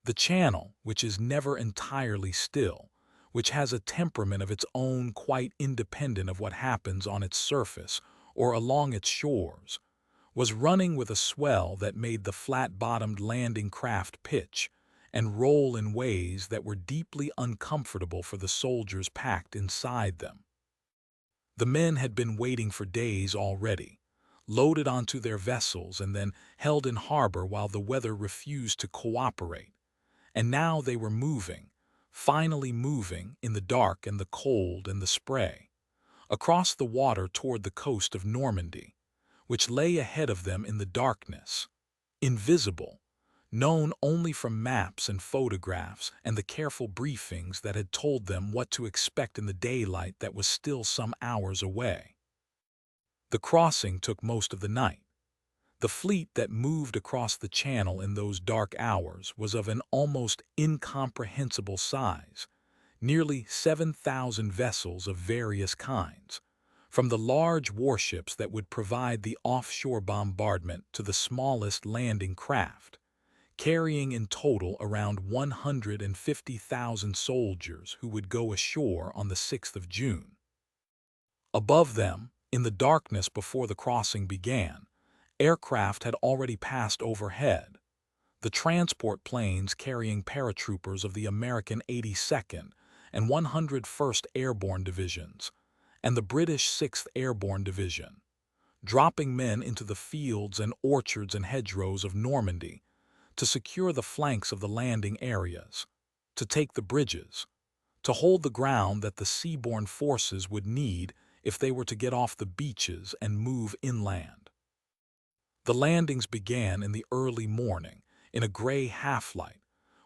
[SPEAKER 1] The Channel, which is never entirely still, which has a temperament of its own quite independent of what happens on its surface or along its shores, was running with a swell that made the flat-bottomed landing craft pitch and roll in ways that were deeply uncomfortable for the soldiers packed inside them. The men had been waiting for days already, loaded onto their vessels and then held in harbor while the weather refused to cooperate. And now they were moving, finally moving, in the dark and the cold and the spray, across the water toward the coast of Normandy, which lay ahead of them in the darkness, invisible, known only from maps and photographs and the careful briefings that had told them what to expect in the daylight that was still some hours away. The crossing took most of the night. The fleet that moved across the channel in those dark hours was of an almost incomprehensible size, nearly 7,000 vessels of various kinds, from the large warships that would provide the offshore bombardment to the smallest landing craft, carrying in total around 150,000 soldiers who would go ashore on the 6th of June. Above them, in the darkness before the crossing began, aircraft had already passed overhead, the transport planes carrying paratroopers of the American 82nd and 101st Airborne Divisions, and the British 6th Airborne Division, dropping men into the fields and orchards and hedgerows of Normandy to secure the flanks of the landing areas, to take the bridges, to hold the ground that the seaborne forces would need if they were to get off the beaches and move inland. The landings began in the early morning, in a gray half-light,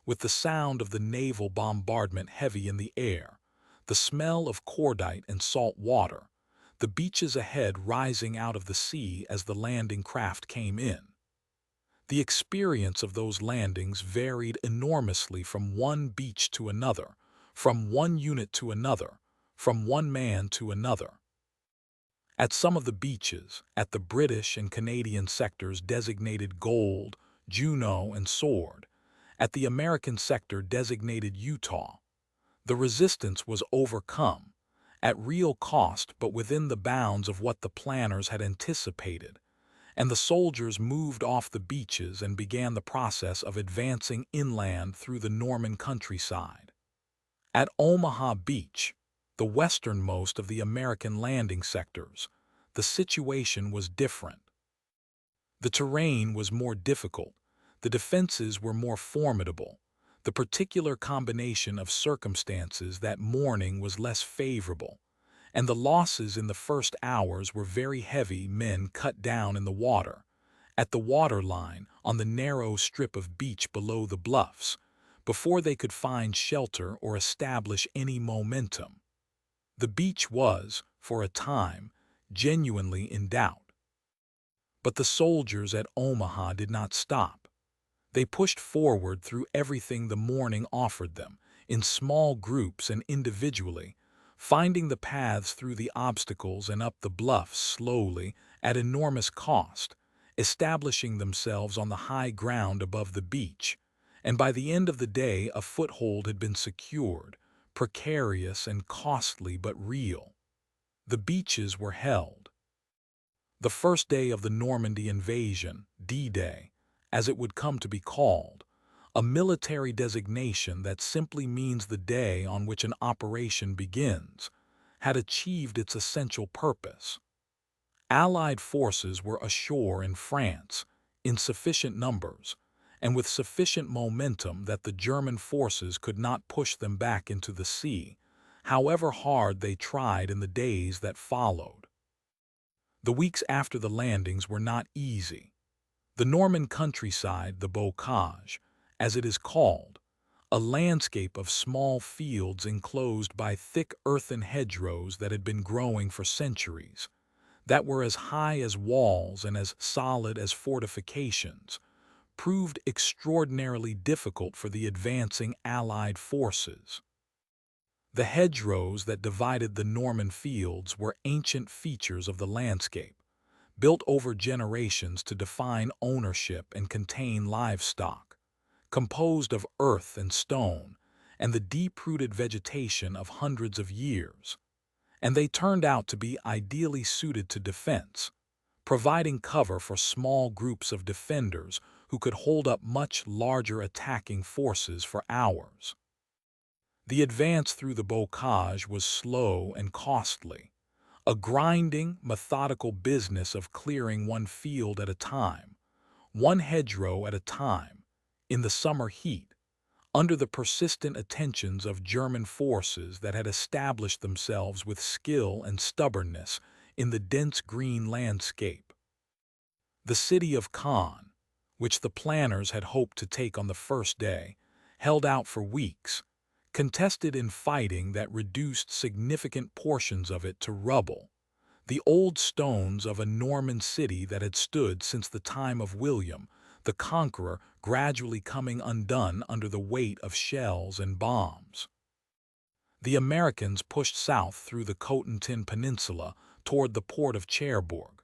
[SPEAKER 1] with the sound of the naval bombardment heavy in the air, the smell of cordite and salt water, the beaches ahead rising out of the sea as the landing craft came in. The experience of those landings varied enormously from one beach to another, from one unit to another, from one man to another. At some of the beaches, at the British and Canadian sectors designated Gold, Juno, and Sword, at the American sector designated Utah, the resistance was overcome, at real cost but within the bounds of what the planners had anticipated, and the soldiers moved off the beaches and began the process of advancing inland through the Norman countryside. At Omaha Beach, the westernmost of the American landing sectors, the situation was different. The terrain was more difficult, the defenses were more formidable, The particular combination of circumstances that morning was less favorable, and the losses in the first hours were very heavy. Men cut down in the water, at the water line on the narrow strip of beach below the bluffs, before they could find shelter or establish any momentum. The beach was, for a time, genuinely in doubt. But the soldiers at Omaha did not stop. They pushed forward through everything the morning offered them, in small groups and individually, finding the paths through the obstacles and up the bluffs slowly, at enormous cost, establishing themselves on the high ground above the beach, and by the end of the day a foothold had been secured, precarious and costly but real. The beaches were held. The first day of the Normandy invasion, D-Day, as it would come to be called, a military designation that simply means the day on which an operation begins, had achieved its essential purpose. Allied forces were ashore in France, in sufficient numbers, and with sufficient momentum that the German forces could not push them back into the sea, however hard they tried in the days that followed. The weeks after the landings were not easy. The Norman countryside, the bocage, as it is called, a landscape of small fields enclosed by thick earthen hedgerows that had been growing for centuries, that were as high as walls and as solid as fortifications, proved extraordinarily difficult for the advancing Allied forces. The hedgerows that divided the Norman fields were ancient features of the landscape, built over generations to define ownership and contain livestock, composed of earth and stone, and the deep-rooted vegetation of hundreds of years. And they turned out to be ideally suited to defense, providing cover for small groups of defenders who could hold up much larger attacking forces for hours. The advance through the bocage was slow and costly, a grinding, methodical business of clearing one field at a time, one hedgerow at a time, in the summer heat, under the persistent attentions of German forces that had established themselves with skill and stubbornness in the dense green landscape. The city of Caen, which the planners had hoped to take on the first day, held out for weeks, contested in fighting that reduced significant portions of it to rubble, the old stones of a Norman city that had stood since the time of William, the Conqueror, gradually coming undone under the weight of shells and bombs. The Americans pushed south through the Cotentin Peninsula toward the port of Cherbourg,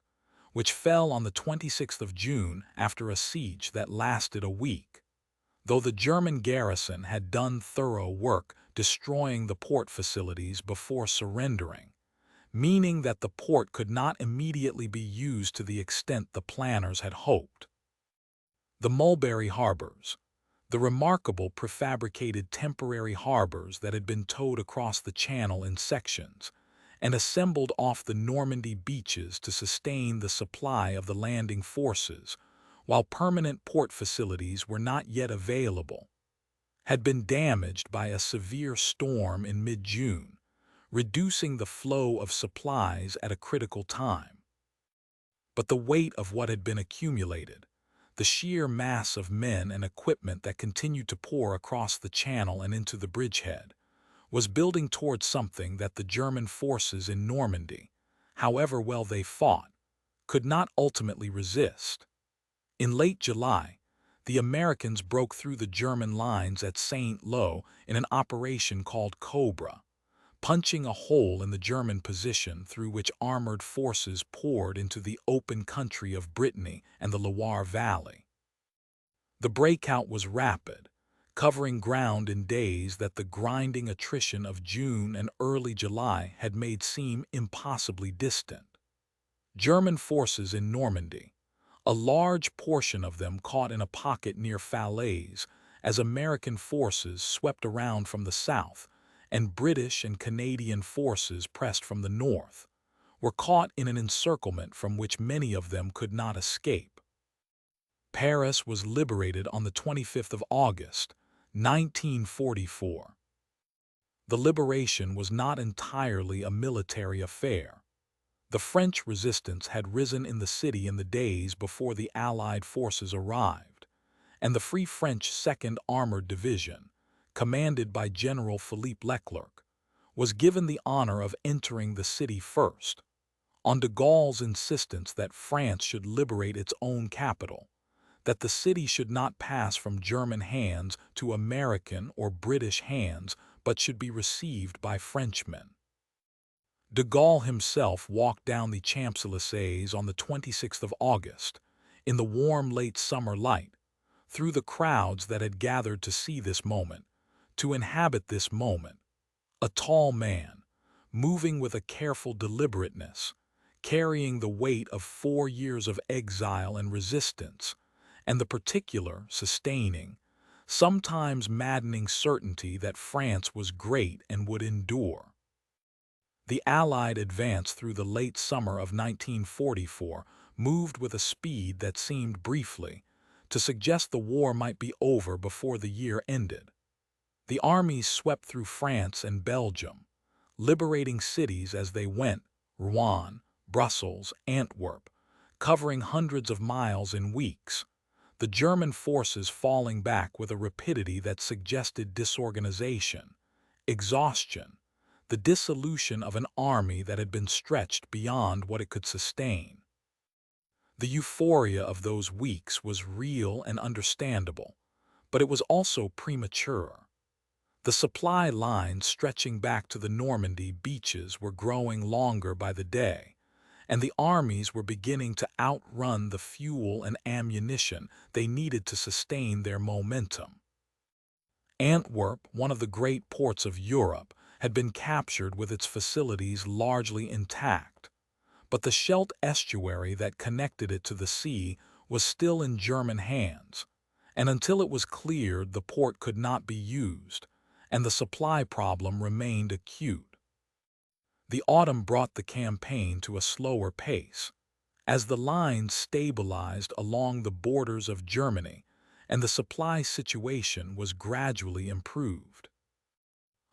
[SPEAKER 1] which fell on the 26th of June after a siege that lasted a week. Though the German garrison had done thorough work destroying the port facilities before surrendering, meaning that the port could not immediately be used to the extent the planners had hoped. The Mulberry Harbors, the remarkable prefabricated temporary harbors that had been towed across the channel in sections and assembled off the Normandy beaches to sustain the supply of the landing forces, while permanent port facilities were not yet available, had been damaged by a severe storm in mid-June, reducing the flow of supplies at a critical time. But the weight of what had been accumulated, the sheer mass of men and equipment that continued to pour across the channel and into the bridgehead, was building towards something that the German forces in Normandy, however well they fought, could not ultimately resist. In late July, the Americans broke through the German lines at St. Lo in an operation called Cobra, punching a hole in the German position through which armored forces poured into the open country of Brittany and the Loire Valley. The breakout was rapid, covering ground in days that the grinding attrition of June and early July had made seem impossibly distant. German forces in Normandy, a large portion of them caught in a pocket near Falaise as American forces swept around from the south and British and Canadian forces pressed from the north, were caught in an encirclement from which many of them could not escape. Paris was liberated on the 25th of August, 1944. The liberation was not entirely a military affair. The French resistance had risen in the city in the days before the Allied forces arrived, and the Free French 2nd Armored Division, commanded by General Philippe Leclerc, was given the honor of entering the city first, on de Gaulle's insistence that France should liberate its own capital, that the city should not pass from German hands to American or British hands, but should be received by Frenchmen. De Gaulle himself walked down the Champs-Élysées on the 26th of August, in the warm late summer light, through the crowds that had gathered to see this moment, to inhabit this moment, a tall man, moving with a careful deliberateness, carrying the weight of 4 years of exile and resistance, and the particular, sustaining, sometimes maddening certainty that France was great and would endure. The Allied advance through the late summer of 1944 moved with a speed that seemed briefly to suggest the war might be over before the year ended. The armies swept through France and Belgium, liberating cities as they went: Rouen, Brussels, Antwerp, covering hundreds of miles in weeks, the German forces falling back with a rapidity that suggested disorganization, exhaustion, the dissolution of an army that had been stretched beyond what it could sustain. The euphoria of those weeks was real and understandable, but it was also premature. The supply lines stretching back to the Normandy beaches were growing longer by the day, and the armies were beginning to outrun the fuel and ammunition they needed to sustain their momentum. Antwerp, one of the great ports of Europe, had been captured with its facilities largely intact, but the Scheldt estuary that connected it to the sea was still in German hands, and until it was cleared the port could not be used, and the supply problem remained acute. The autumn brought the campaign to a slower pace, as the lines stabilized along the borders of Germany and the supply situation was gradually improved.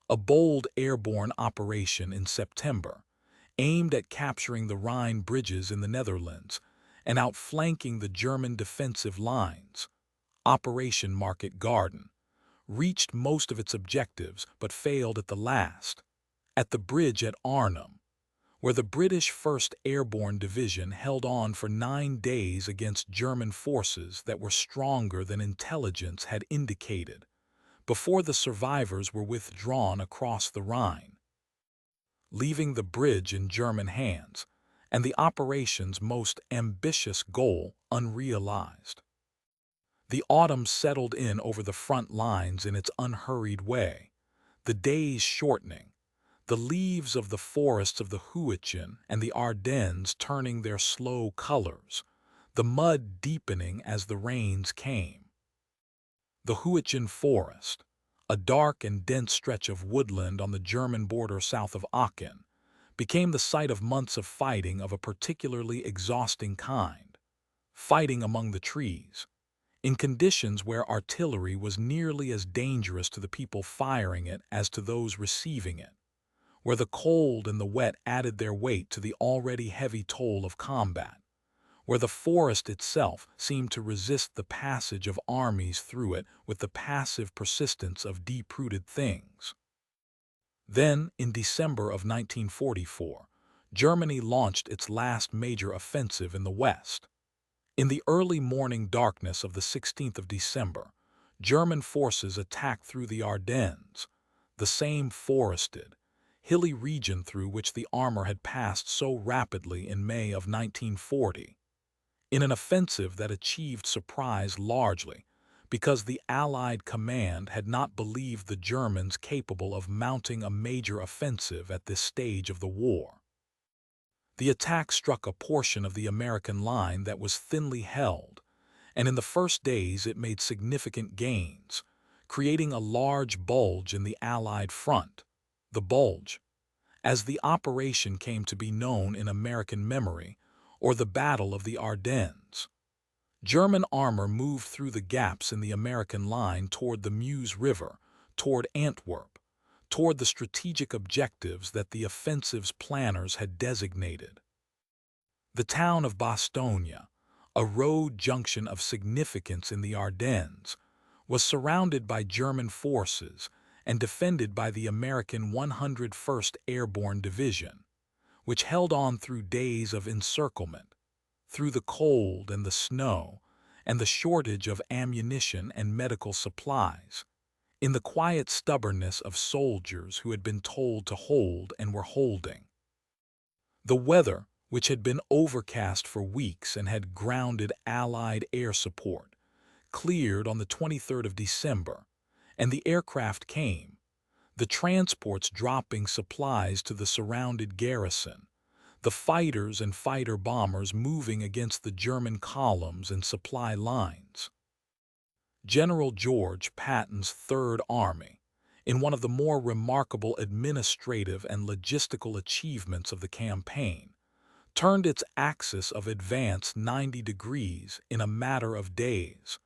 [SPEAKER 1] A bold airborne operation in September, aimed at capturing the Rhine bridges in the Netherlands and outflanking the German defensive lines, Operation Market Garden, reached most of its objectives but failed at the last, at the bridge at Arnhem, where the British 1st Airborne Division held on for 9 days against German forces that were stronger than intelligence had indicated, before the survivors were withdrawn across the Rhine, leaving the bridge in German hands and the operation's most ambitious goal unrealized. The autumn settled in over the front lines in its unhurried way, the days shortening, the leaves of the forests of the Huichin and the Ardennes turning their slow colors, the mud deepening as the rains came. The Huichin forest, a dark and dense stretch of woodland on the German border south of Aachen, became the site of months of fighting of a particularly exhausting kind, fighting among the trees, in conditions where artillery was nearly as dangerous to the people firing it as to those receiving it, where the cold and the wet added their weight to the already heavy toll of combat, where the forest itself seemed to resist the passage of armies through it with the passive persistence of deep-rooted things. Then, in December of 1944, Germany launched its last major offensive in the West. In the early morning darkness of the 16th of December, German forces attacked through the Ardennes, the same forested, hilly region through which the armor had passed so rapidly in May of 1940, in an offensive that achieved surprise largely because the Allied command had not believed the Germans capable of mounting a major offensive at this stage of the war. The attack struck a portion of the American line that was thinly held, and in the first days it made significant gains, creating a large bulge in the Allied front. The bulge, as the operation came to be known in American memory, or the Battle of the Ardennes. German armor moved through the gaps in the American line toward the Meuse River, toward Antwerp, toward the strategic objectives that the offensive's planners had designated. The town of Bastogne, a road junction of significance in the Ardennes, was surrounded by German forces and defended by the American 101st Airborne Division, which held on through days of encirclement, through the cold and the snow, and the shortage of ammunition and medical supplies, in the quiet stubbornness of soldiers who had been told to hold and were holding. The weather, which had been overcast for weeks and had grounded Allied air support, cleared on the 23rd of December, and the aircraft came, the transports dropping supplies to the surrounded garrison, the fighters and fighter-bombers moving against the German columns and supply lines. General George Patton's Third Army, in one of the more remarkable administrative and logistical achievements of the campaign, turned its axis of advance 90 degrees in a matter of days,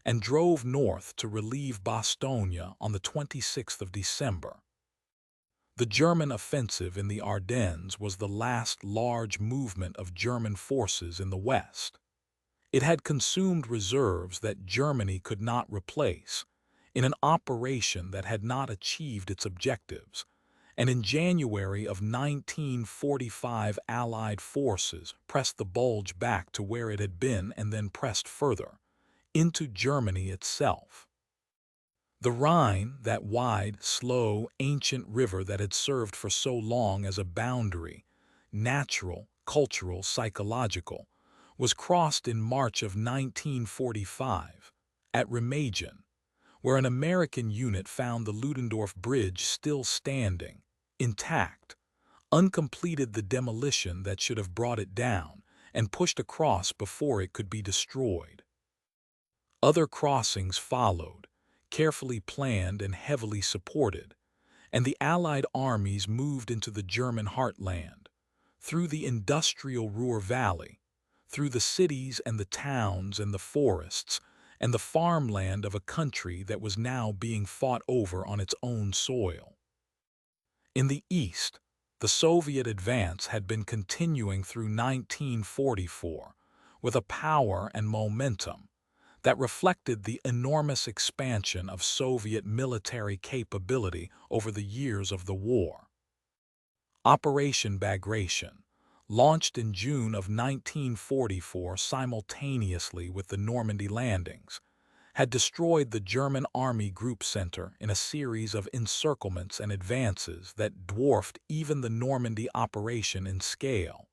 [SPEAKER 1] and drove north to relieve Bastogne on the 26th of December. The German offensive in the Ardennes was the last large movement of German forces in the West. It had consumed reserves that Germany could not replace, in an operation that had not achieved its objectives, and in January of 1945 Allied forces pressed the bulge back to where it had been and then pressed further, into Germany itself. The Rhine, that wide, slow, ancient river that had served for so long as a boundary, natural, cultural, psychological, was crossed in March of 1945 at Remagen, where an American unit found the Ludendorff Bridge still standing, intact, uncompleted the demolition that should have brought it down, and pushed across before it could be destroyed. Other crossings followed, carefully planned and heavily supported, and the Allied armies moved into the German heartland, through the industrial Ruhr Valley, through the cities and the towns and the forests, and the farmland of a country that was now being fought over on its own soil. In the east, the Soviet advance had been continuing through 1944 with a power and momentum that reflected the enormous expansion of Soviet military capability over the years of the war. Operation Bagration, launched in June of 1944 simultaneously with the Normandy landings, had destroyed the German Army Group Center in a series of encirclements and advances that dwarfed even the Normandy operation in scale.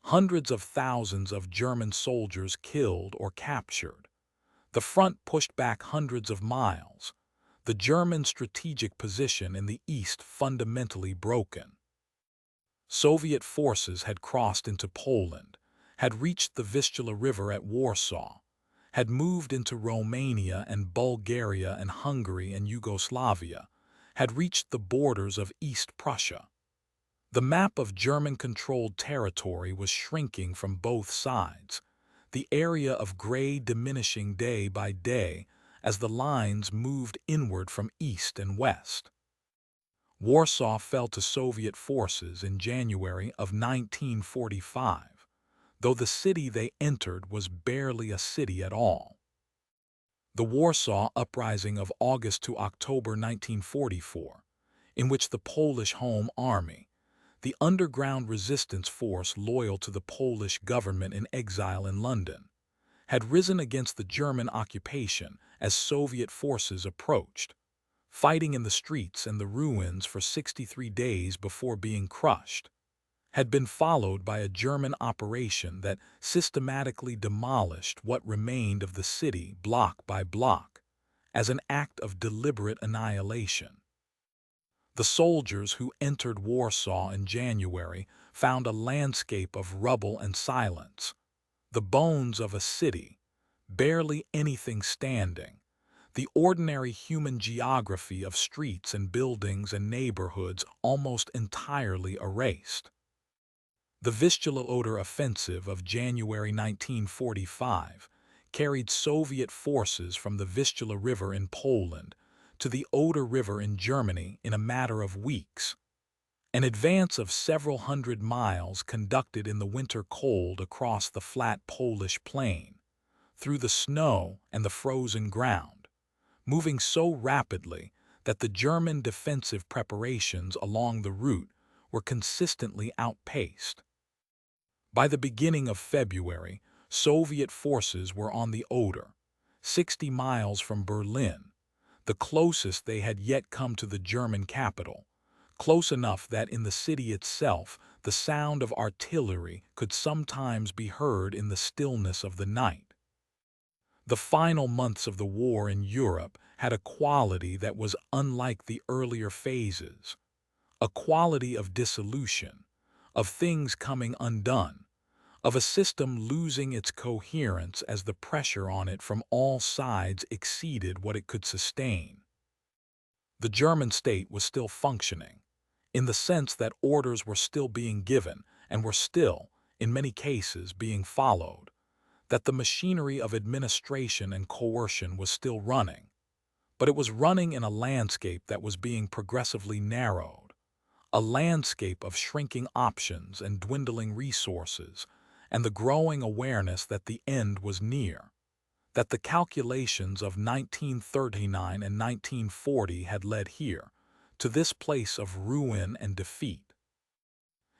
[SPEAKER 1] Hundreds of thousands of German soldiers killed or captured. The front pushed back hundreds of miles, the German strategic position in the east fundamentally broken. Soviet forces had crossed into Poland, had reached the Vistula River at Warsaw, had moved into Romania and Bulgaria and Hungary and Yugoslavia, had reached the borders of East Prussia. The map of German-controlled territory was shrinking from both sides, the area of gray diminishing day by day as the lines moved inward from east and west. Warsaw fell to Soviet forces in January of 1945, though the city they entered was barely a city at all. The Warsaw Uprising of August to October 1944, in which the Polish Home Army, the underground resistance force loyal to the Polish government in exile in London, had risen against the German occupation as Soviet forces approached, fighting in the streets and the ruins for 63 days before being crushed, had been followed by a German operation that systematically demolished what remained of the city block by block, as an act of deliberate annihilation. The soldiers who entered Warsaw in January found a landscape of rubble and silence, the bones of a city, barely anything standing, the ordinary human geography of streets and buildings and neighborhoods almost entirely erased. The Vistula Oder offensive of January 1945 carried Soviet forces from the Vistula River in Poland to the Oder River in Germany in a matter of weeks. An advance of several hundred miles conducted in the winter cold across the flat Polish plain, through the snow and the frozen ground, moving so rapidly that the German defensive preparations along the route were consistently outpaced. By the beginning of February, Soviet forces were on the Oder, 60 miles from Berlin, the closest they had yet come to the German capital, close enough that in the city itself the sound of artillery could sometimes be heard in the stillness of the night. The final months of the war in Europe had a quality that was unlike the earlier phases, a quality of dissolution, of things coming undone, of a system losing its coherence as the pressure on it from all sides exceeded what it could sustain. The German state was still functioning, in the sense that orders were still being given and were still, in many cases, being followed, that the machinery of administration and coercion was still running, but it was running in a landscape that was being progressively narrowed, a landscape of shrinking options and dwindling resources, and the growing awareness that the end was near, that the calculations of 1939 and 1940 had led here, to this place of ruin and defeat.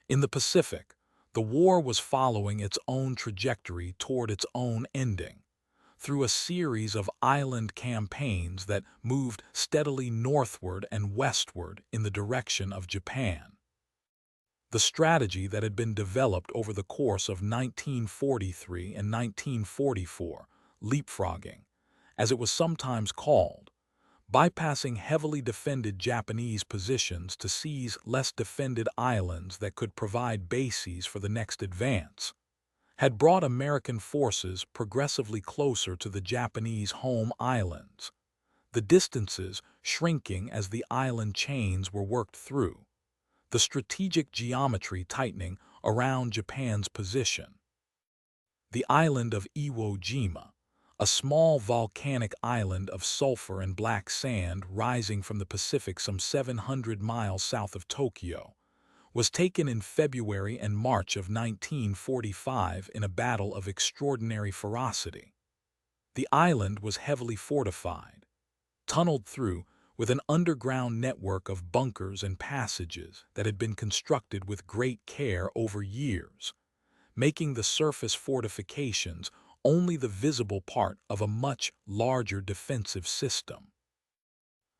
[SPEAKER 1] In the Pacific, the war was following its own trajectory toward its own ending, through a series of island campaigns that moved steadily northward and westward in the direction of Japan. The strategy that had been developed over the course of 1943 and 1944, leapfrogging, as it was sometimes called, bypassing heavily defended Japanese positions to seize less defended islands that could provide bases for the next advance, had brought American forces progressively closer to the Japanese home islands, the distances shrinking as the island chains were worked through, the strategic geometry tightening around Japan's position. The island of Iwo Jima, a small volcanic island of sulfur and black sand rising from the Pacific some 700 miles south of Tokyo, was taken in February and March of 1945 in a battle of extraordinary ferocity. The island was heavily fortified, tunneled through with an underground network of bunkers and passages that had been constructed with great care over years, making the surface fortifications only the visible part of a much larger defensive system.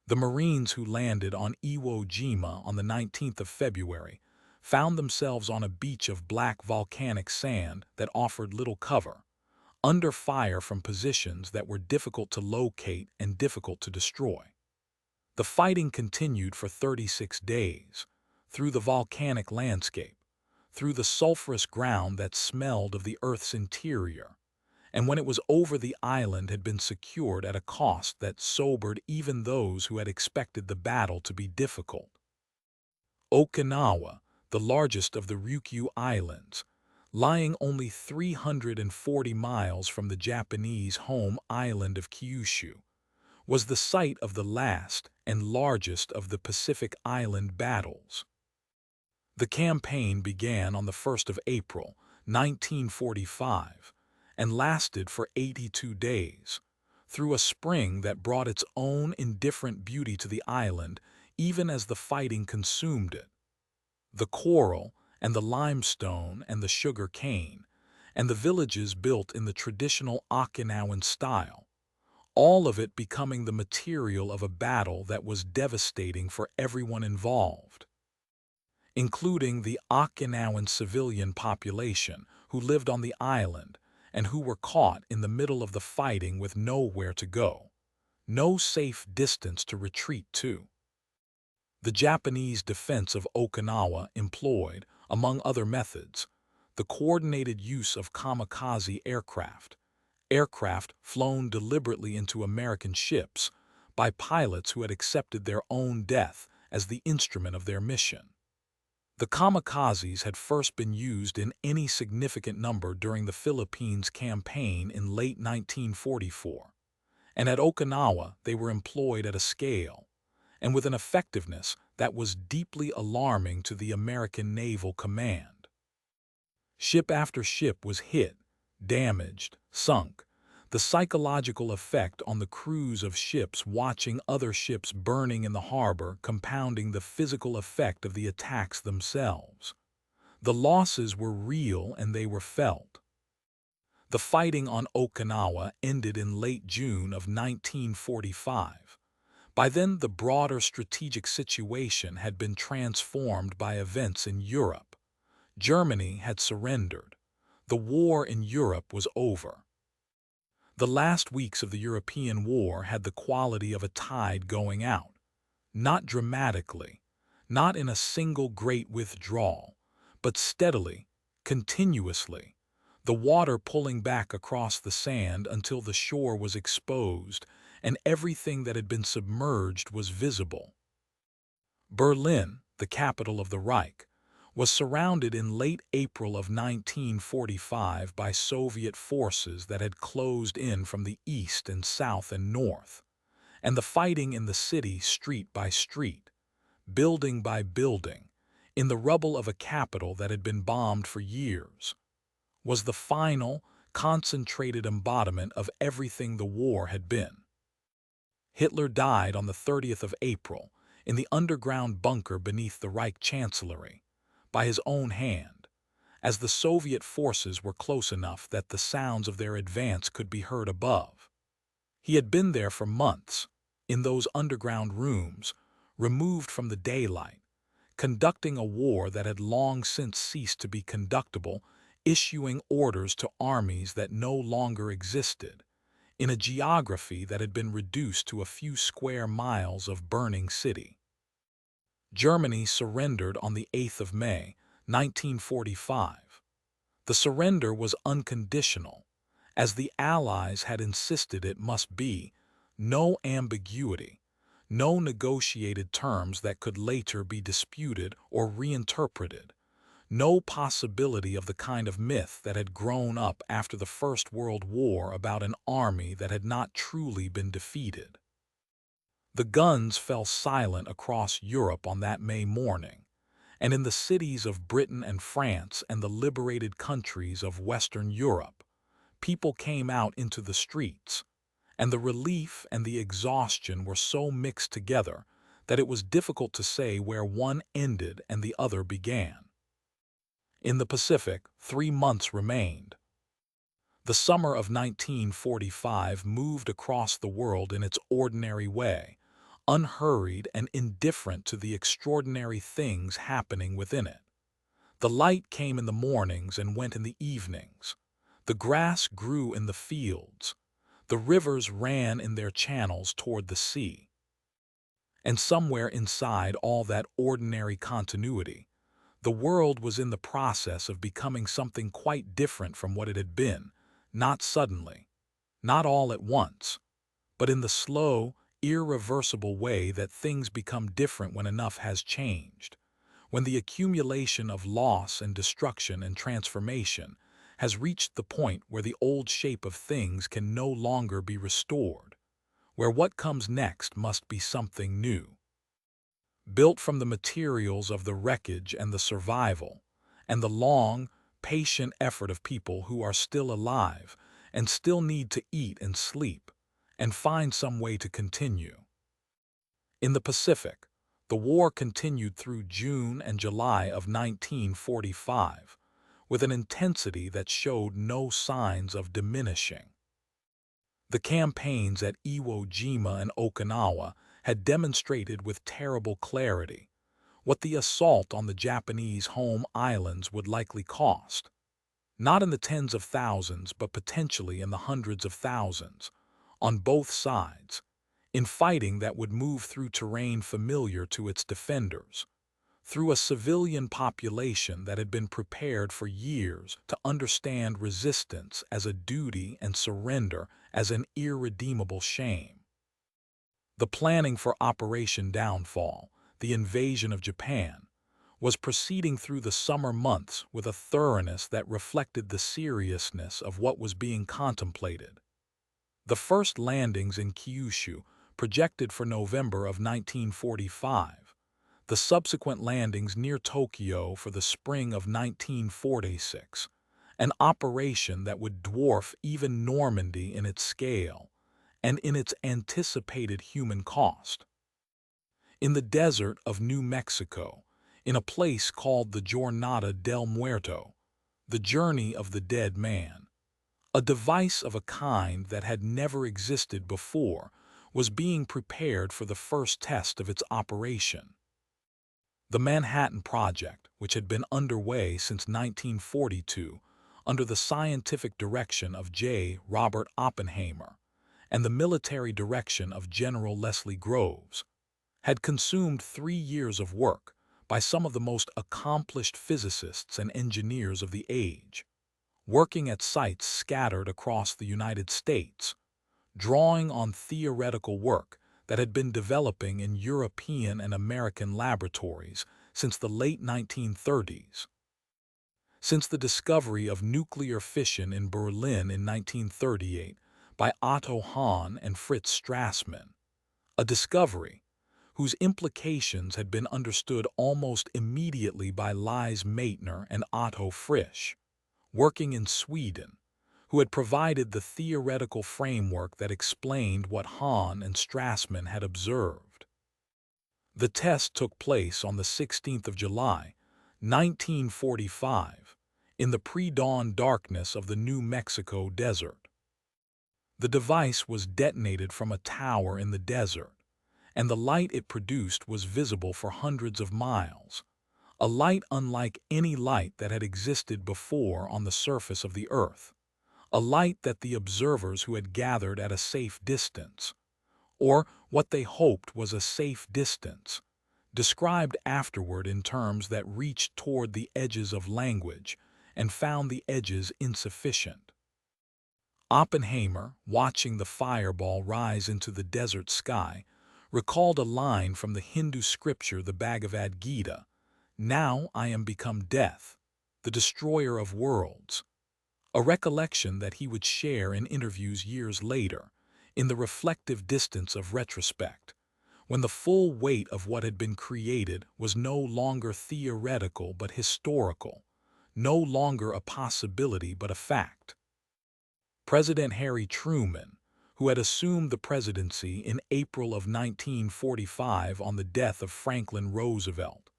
[SPEAKER 1] The Marines who landed on Iwo Jima on the 19th of February found themselves on a beach of black volcanic sand that offered little cover, under fire from positions that were difficult to locate and difficult to destroy. The fighting continued for 36 days, through the volcanic landscape, through the sulfurous ground that smelled of the Earth's interior, and when it was over, the island had been secured at a cost that sobered even those who had expected the battle to be difficult. Okinawa, the largest of the Ryukyu Islands, lying only 340 miles from the Japanese home island of Kyushu, was the site of the last and largest of the Pacific Island battles. The campaign began on the 1st of April, 1945, and lasted for 82 days, through a spring that brought its own indifferent beauty to the island even as the fighting consumed it. The coral and the limestone and the sugar cane, and the villages built in the traditional Okinawan style, all of it becoming the material of a battle that was devastating for everyone involved, including the Okinawan civilian population who lived on the island and who were caught in the middle of the fighting with nowhere to go, no safe distance to retreat to. The Japanese defense of Okinawa employed, among other methods, the coordinated use of kamikaze aircraft, aircraft flown deliberately into American ships by pilots who had accepted their own death as the instrument of their mission. The kamikazes had first been used in any significant number during the Philippines campaign in late 1944, and at Okinawa they were employed at a scale and with an effectiveness that was deeply alarming to the American Naval Command. Ship after ship was hit, damaged, sunk, the psychological effect on the crews of ships watching other ships burning in the harbor compounding the physical effect of the attacks themselves. The losses were real and they were felt. The fighting on Okinawa ended in late June of 1945. By then, the broader strategic situation had been transformed by events in Europe. Germany had surrendered. The war in Europe was over. The last weeks of the European war had the quality of a tide going out. Not dramatically, not in a single great withdrawal, but steadily, continuously, the water pulling back across the sand until the shore was exposed and everything that had been submerged was visible. Berlin, the capital of the Reich, was surrounded in late April of 1945 by Soviet forces that had closed in from the east and south and north, and the fighting in the city street by street, building by building, in the rubble of a capital that had been bombed for years, was the final, concentrated embodiment of everything the war had been. Hitler died on the 30th of April in the underground bunker beneath the Reich Chancellery, by his own hand, as the Soviet forces were close enough that the sounds of their advance could be heard above. He had been there for months, in those underground rooms, removed from the daylight, conducting a war that had long since ceased to be conductible, issuing orders to armies that no longer existed, in a geography that had been reduced to a few square miles of burning city. Germany surrendered on the 8th of May, 1945. The surrender was unconditional, as the Allies had insisted it must be, no ambiguity, no negotiated terms that could later be disputed or reinterpreted, no possibility of the kind of myth that had grown up after the First World War about an army that had not truly been defeated. The guns fell silent across Europe on that May morning, and in the cities of Britain and France and the liberated countries of Western Europe, people came out into the streets, and the relief and the exhaustion were so mixed together that it was difficult to say where one ended and the other began. In the Pacific, 3 months remained. The summer of 1945 moved across the world in its ordinary way, unhurried and indifferent to the extraordinary things happening within it. The light came in the mornings and went in the evenings. The grass grew in the fields. The rivers ran in their channels toward the sea. And somewhere inside all that ordinary continuity, the world was in the process of becoming something quite different from what it had been, not suddenly, not all at once, but in the slow, irreversible way that things become different when enough has changed, when the accumulation of loss and destruction and transformation has reached the point where the old shape of things can no longer be restored, where what comes next must be something new, built from the materials of the wreckage and the survival, and the long, patient effort of people who are still alive and still need to eat and sleep, and find some way to continue. In the Pacific, the war continued through June and July of 1945, with an intensity that showed no signs of diminishing. The campaigns at Iwo Jima and Okinawa had demonstrated with terrible clarity what the assault on the Japanese home islands would likely cost, not in the tens of thousands but potentially in the hundreds of thousands, on both sides, in fighting that would move through terrain familiar to its defenders, through a civilian population that had been prepared for years to understand resistance as a duty and surrender as an irredeemable shame. The planning for Operation Downfall, the invasion of Japan, was proceeding through the summer months with a thoroughness that reflected the seriousness of what was being contemplated. The first landings in Kyushu, projected for November of 1945, the subsequent landings near Tokyo for the spring of 1946, an operation that would dwarf even Normandy in its scale and in its anticipated human cost. In the desert of New Mexico, in a place called the Jornada del Muerto, the journey of the dead man, a device of a kind that had never existed before was being prepared for the first test of its operation. The Manhattan Project, which had been underway since 1942 under the scientific direction of J. Robert Oppenheimer and the military direction of General Leslie Groves, had consumed 3 years of work by some of the most accomplished physicists and engineers of the age, working at sites scattered across the United States, drawing on theoretical work that had been developing in European and American laboratories since the late 1930s. Since the discovery of nuclear fission in Berlin in 1938 by Otto Hahn and Fritz Strassmann, a discovery whose implications had been understood almost immediately by Lise Meitner and Otto Frisch, working in Sweden, who had provided the theoretical framework that explained what Hahn and Strassmann had observed. The test took place on the 16th of July, 1945, in the pre-dawn darkness of the New Mexico desert. The device was detonated from a tower in the desert, and the light it produced was visible for hundreds of miles, a light unlike any light that had existed before on the surface of the earth, a light that the observers who had gathered at a safe distance, or what they hoped was a safe distance, described afterward in terms that reached toward the edges of language and found the edges insufficient. Oppenheimer, watching the fireball rise into the desert sky, recalled a line from the Hindu scripture the Bhagavad Gita, "Now I am become death, the destroyer of worlds," a recollection that he would share in interviews years later, in the reflective distance of retrospect, when the full weight of what had been created was no longer theoretical but historical, no longer a possibility but a fact. President Harry Truman, who had assumed the presidency in April of 1945 on the death of Franklin Roosevelt,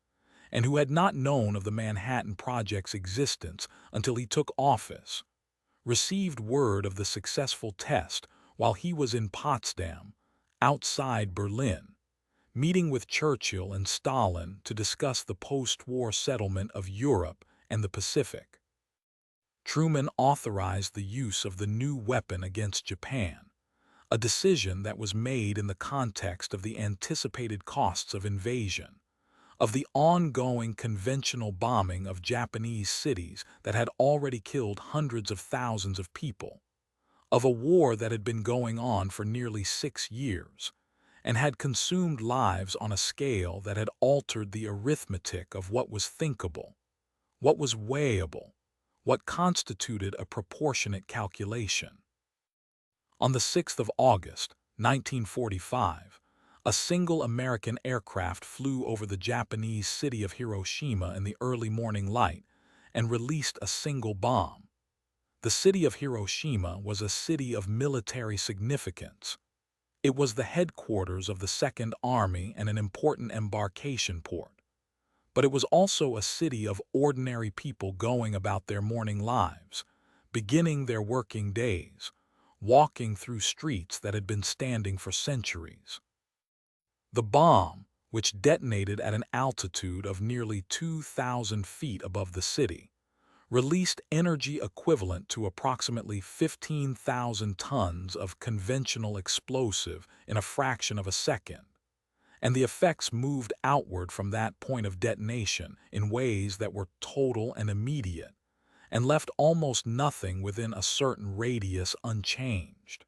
[SPEAKER 1] and who had not known of the Manhattan Project's existence until he took office, received word of the successful test while he was in Potsdam, outside Berlin, meeting with Churchill and Stalin to discuss the post-war settlement of Europe and the Pacific. Truman authorized the use of the new weapon against Japan, a decision that was made in the context of the anticipated costs of invasion, of the ongoing conventional bombing of Japanese cities that had already killed hundreds of thousands of people, of a war that had been going on for nearly 6 years, and had consumed lives on a scale that had altered the arithmetic of what was thinkable, what was weighable, what constituted a proportionate calculation. On the 6th of August, 1945, a single American aircraft flew over the Japanese city of Hiroshima in the early morning light and released a single bomb. The city of Hiroshima was a city of military significance. It was the headquarters of the Second Army and an important embarkation port. But it was also a city of ordinary people going about their morning lives, beginning their working days, walking through streets that had been standing for centuries. The bomb, which detonated at an altitude of nearly 2,000 feet above the city, released energy equivalent to approximately 15,000 tons of conventional explosive in a fraction of a second, and the effects moved outward from that point of detonation in ways that were total and immediate, and left almost nothing within a certain radius unchanged.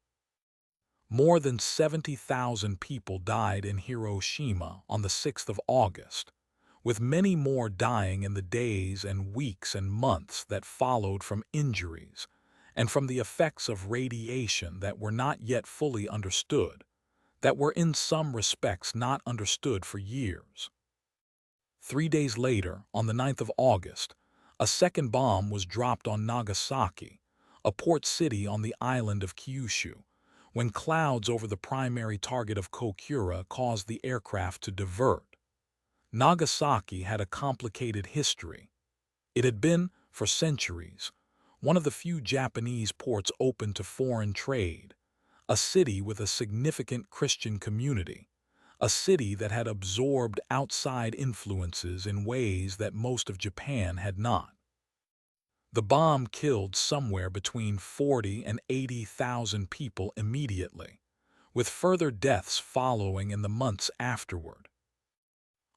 [SPEAKER 1] More than 70,000 people died in Hiroshima on the 6th of August, with many more dying in the days and weeks and months that followed from injuries and from the effects of radiation that were not yet fully understood, that were in some respects not understood for years. 3 days later, on the 9th of August, a second bomb was dropped on Nagasaki, a port city on the island of Kyushu, when clouds over the primary target of Kokura caused the aircraft to divert. Nagasaki had a complicated history. It had been, for centuries, one of the few Japanese ports open to foreign trade, a city with a significant Christian community, a city that had absorbed outside influences in ways that most of Japan had not. The bomb killed somewhere between 40 and 80,000 people immediately, with further deaths following in the months afterward.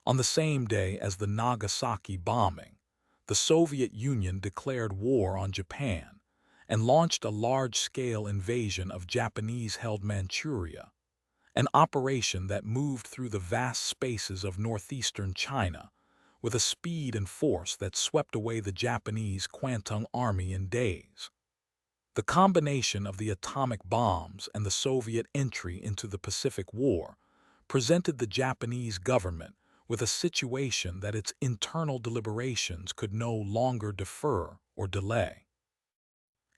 [SPEAKER 1] On the same day as the Nagasaki bombing, the Soviet Union declared war on Japan and launched a large-scale invasion of Japanese-held Manchuria, an operation that moved through the vast spaces of northeastern China with a speed and force that swept away the Japanese Kwantung Army in days. The combination of the atomic bombs and the Soviet entry into the Pacific War presented the Japanese government with a situation that its internal deliberations could no longer defer or delay.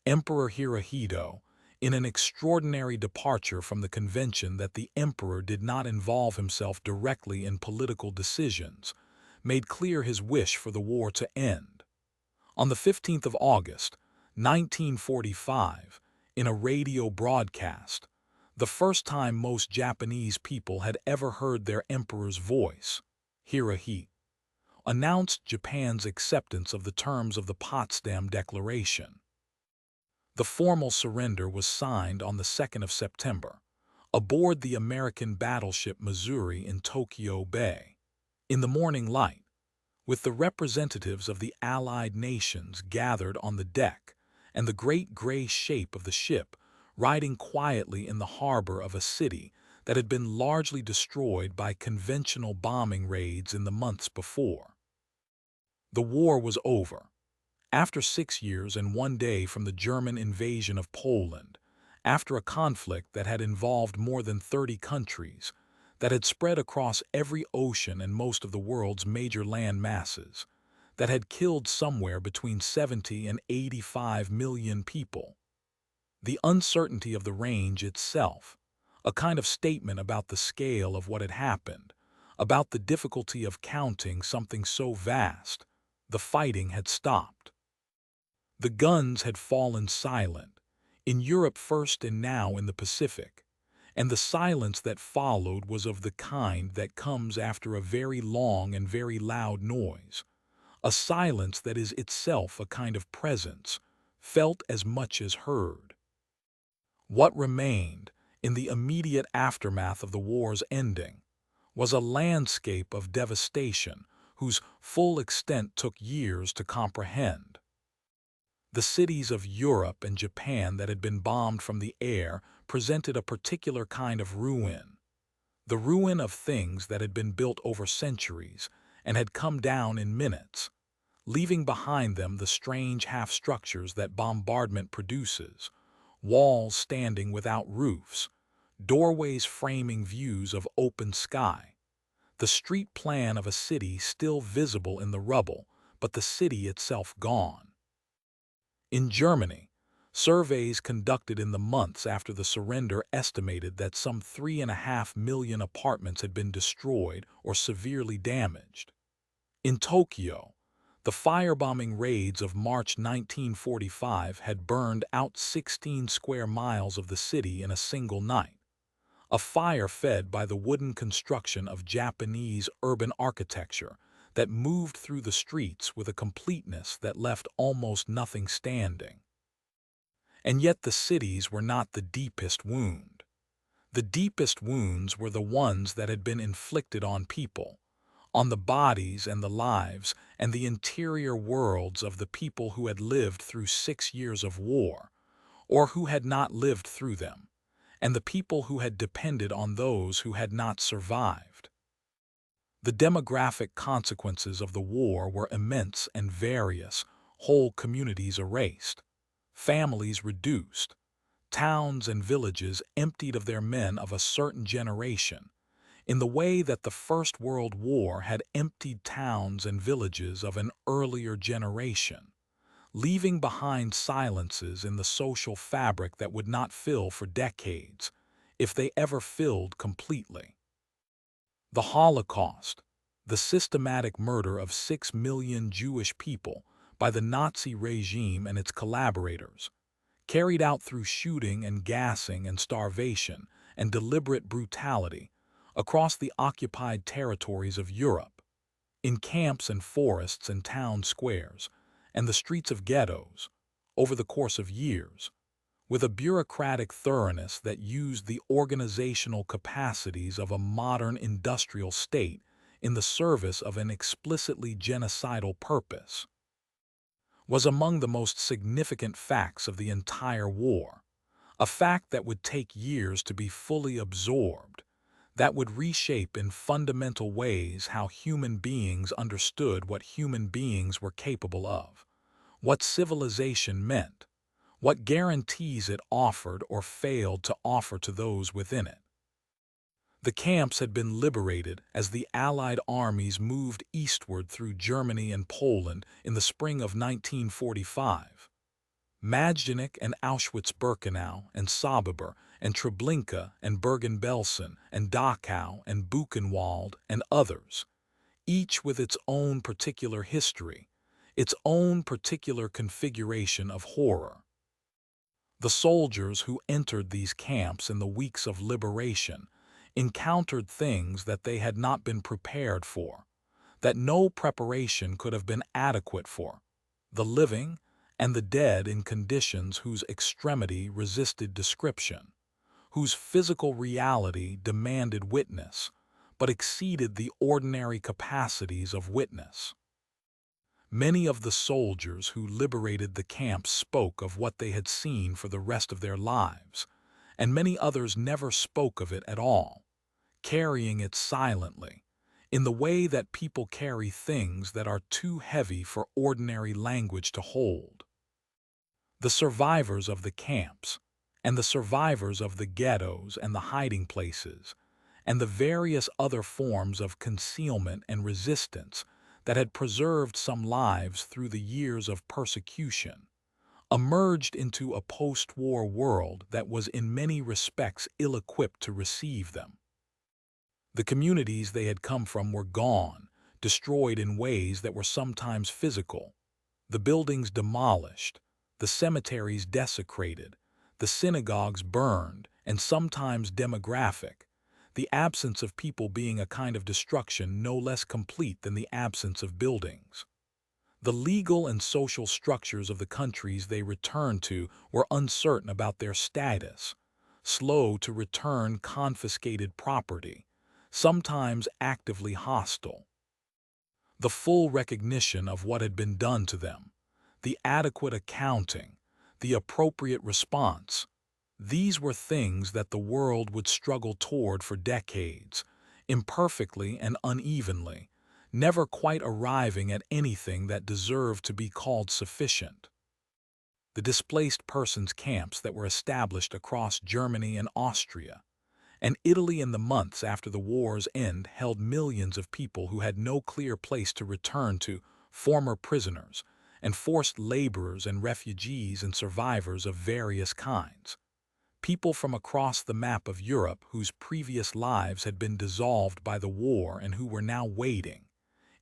[SPEAKER 1] Emperor Hirohito, in an extraordinary departure from the convention that the emperor did not involve himself directly in political decisions, made clear his wish for the war to end. On the 15th of August, 1945, in a radio broadcast, the first time most Japanese people had ever heard their emperor's voice, Hirohito announced Japan's acceptance of the terms of the Potsdam Declaration. The formal surrender was signed on the 2nd of September, aboard the American battleship Missouri in Tokyo Bay. In the morning light, with the representatives of the Allied nations gathered on the deck and the great gray shape of the ship riding quietly in the harbor of a city that had been largely destroyed by conventional bombing raids in the months before. The war was over. After 6 years and 1 day from the German invasion of Poland, after a conflict that had involved more than 30 countries, that had spread across every ocean and most of the world's major land masses, that had killed somewhere between 70 and 85 million people. The uncertainty of the range itself, a kind of statement about the scale of what had happened, about the difficulty of counting something so vast, the fighting had stopped. The guns had fallen silent, in Europe first and now in the Pacific, and the silence that followed was of the kind that comes after a very long and very loud noise, a silence that is itself a kind of presence, felt as much as heard. What remained, in the immediate aftermath of the war's ending, was a landscape of devastation whose full extent took years to comprehend. The cities of Europe and Japan that had been bombed from the air presented a particular kind of ruin, the ruin of things that had been built over centuries and had come down in minutes, leaving behind them the strange half-structures that bombardment produces, walls standing without roofs, doorways framing views of open sky, the street plan of a city still visible in the rubble, but the city itself gone. In Germany, surveys conducted in the months after the surrender estimated that some 3.5 million apartments had been destroyed or severely damaged. In Tokyo, the firebombing raids of March 1945 had burned out 16 square miles of the city in a single night, a fire fed by the wooden construction of Japanese urban architecture that moved through the streets with a completeness that left almost nothing standing. And yet the cities were not the deepest wound. The deepest wounds were the ones that had been inflicted on people, on the bodies and the lives and the interior worlds of the people who had lived through 6 years of war, or who had not lived through them, and the people who had depended on those who had not survived. The demographic consequences of the war were immense and various, whole communities erased, families reduced, towns and villages emptied of their men of a certain generation, in the way that the First World War had emptied towns and villages of an earlier generation, leaving behind silences in the social fabric that would not fill for decades, if they ever filled completely. The Holocaust, the systematic murder of 6 million Jewish people by the Nazi regime and its collaborators, carried out through shooting and gassing and starvation and deliberate brutality across the occupied territories of Europe, in camps and forests and town squares, and the streets of ghettos, over the course of years, with a bureaucratic thoroughness that used the organizational capacities of a modern industrial state in the service of an explicitly genocidal purpose, was among the most significant facts of the entire war, a fact that would take years to be fully absorbed, that would reshape in fundamental ways how human beings understood what human beings were capable of, what civilization meant, what guarantees it offered or failed to offer to those within it. The camps had been liberated as the Allied armies moved eastward through Germany and Poland in the spring of 1945. Majdanek and Auschwitz-Birkenau and Sobibor and Treblinka and Bergen-Belsen and Dachau and Buchenwald and others, each with its own particular history, its own particular configuration of horror. The soldiers who entered these camps in the weeks of liberation encountered things that they had not been prepared for, that no preparation could have been adequate for, the living and the dead in conditions whose extremity resisted description, whose physical reality demanded witness, but exceeded the ordinary capacities of witness. Many of the soldiers who liberated the camps spoke of what they had seen for the rest of their lives, and many others never spoke of it at all, carrying it silently, in the way that people carry things that are too heavy for ordinary language to hold. The survivors of the camps, and the survivors of the ghettos and the hiding places, and the various other forms of concealment and resistance that had preserved some lives through the years of persecution, emerged into a post-war world that was in many respects ill-equipped to receive them. The communities they had come from were gone, destroyed in ways that were sometimes physical, the buildings demolished, the cemeteries desecrated, the synagogues burned, and sometimes demographic, the absence of people being a kind of destruction no less complete than the absence of buildings. The legal and social structures of the countries they returned to were uncertain about their status, slow to return confiscated property, sometimes actively hostile. The full recognition of what had been done to them, the adequate accounting, the appropriate response, these were things that the world would struggle toward for decades, imperfectly and unevenly, never quite arriving at anything that deserved to be called sufficient. The displaced persons camps that were established across Germany and Austria, and Italy in the months after the war's end held millions of people who had no clear place to return to, former prisoners, and forced laborers and refugees and survivors of various kinds. People from across the map of Europe whose previous lives had been dissolved by the war and who were now waiting,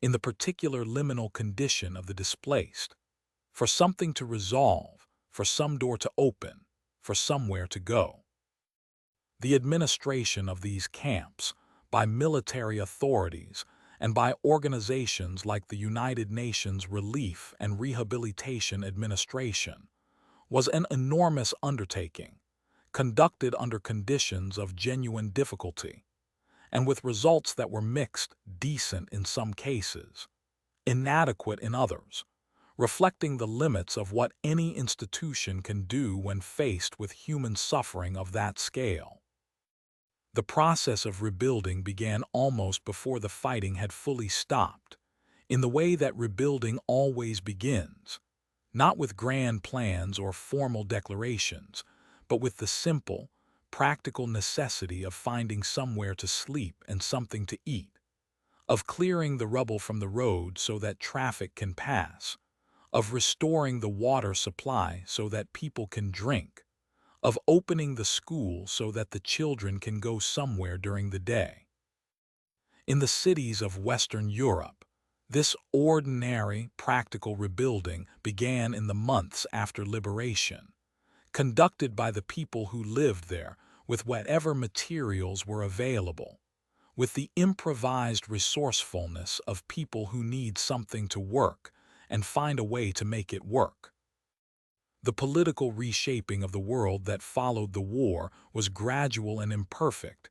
[SPEAKER 1] in the particular liminal condition of the displaced, for something to resolve, for some door to open, for somewhere to go. The administration of these camps, by military authorities and by organizations like the United Nations Relief and Rehabilitation Administration, was an enormous undertaking, conducted under conditions of genuine difficulty, and with results that were mixed, decent in some cases, inadequate in others, reflecting the limits of what any institution can do when faced with human suffering of that scale. The process of rebuilding began almost before the fighting had fully stopped, in the way that rebuilding always begins, not with grand plans or formal declarations, but with the simple, practical necessity of finding somewhere to sleep and something to eat, of clearing the rubble from the road so that traffic can pass, of restoring the water supply so that people can drink, of opening the school so that the children can go somewhere during the day. In the cities of Western Europe, this ordinary, practical rebuilding began in the months after liberation, conducted by the people who lived there with whatever materials were available, with the improvised resourcefulness of people who need something to work and find a way to make it work. The political reshaping of the world that followed the war was gradual and imperfect,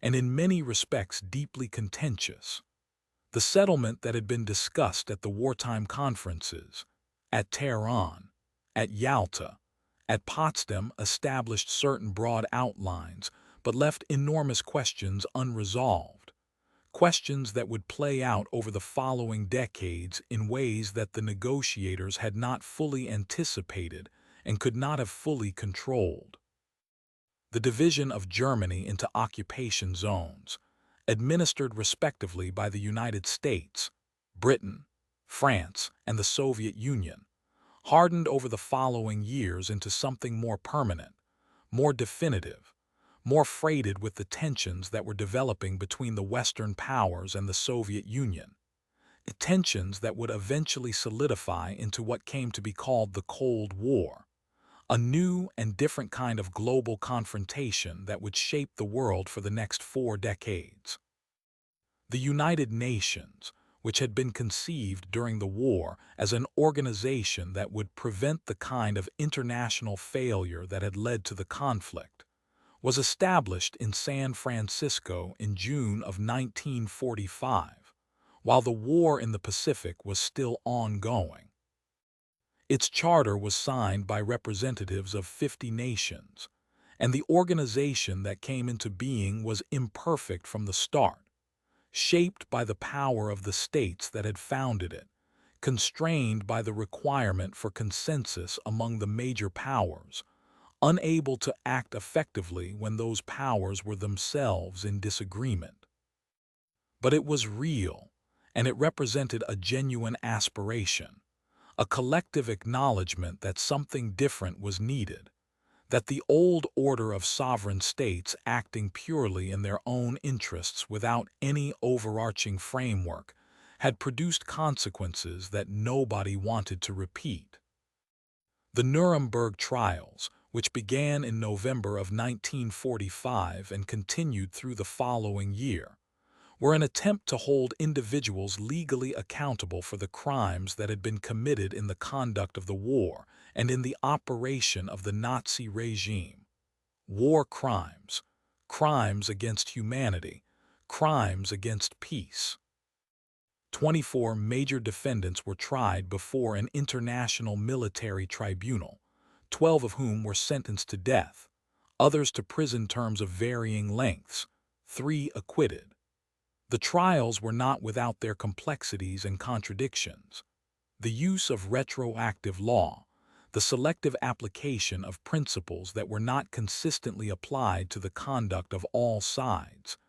[SPEAKER 1] and in many respects deeply contentious. The settlement that had been discussed at the wartime conferences, at Tehran, at Yalta, at Potsdam established certain broad outlines, but left enormous questions unresolved, questions that would play out over the following decades in ways that the negotiators had not fully anticipated and could not have fully controlled. The division of Germany into occupation zones, administered respectively by the United States, Britain, France, and the Soviet Union, hardened over the following years into something more permanent, more definitive, more freighted with the tensions that were developing between the Western powers and the Soviet Union, tensions that would eventually solidify into what came to be called the Cold War, a new and different kind of global confrontation that would shape the world for the next 4 decades. The United Nations, which had been conceived during the war as an organization that would prevent the kind of international failure that had led to the conflict, was established in San Francisco in June of 1945, while the war in the Pacific was still ongoing. Its charter was signed by representatives of 50 nations, and the organization that came into being was imperfect from the start, shaped by the power of the states that had founded it, constrained by the requirement for consensus among the major powers, unable to act effectively when those powers were themselves in disagreement. But it was real, and it represented a genuine aspiration, a collective acknowledgement that something different was needed, that the old order of sovereign states acting purely in their own interests without any overarching framework had produced consequences that nobody wanted to repeat. The Nuremberg trials, which began in November of 1945 and continued through the following year, were an attempt to hold individuals legally accountable for the crimes that had been committed in the conduct of the war and in the operation of the Nazi regime. War crimes, crimes against humanity, crimes against peace. 24 major defendants were tried before an international military tribunal, 12 of whom were sentenced to death, others to prison terms of varying lengths, 3 acquitted. The trials were not without their complexities and contradictions. The use of retroactive law, the selective application of principles that were not consistently applied to the conduct of all sides,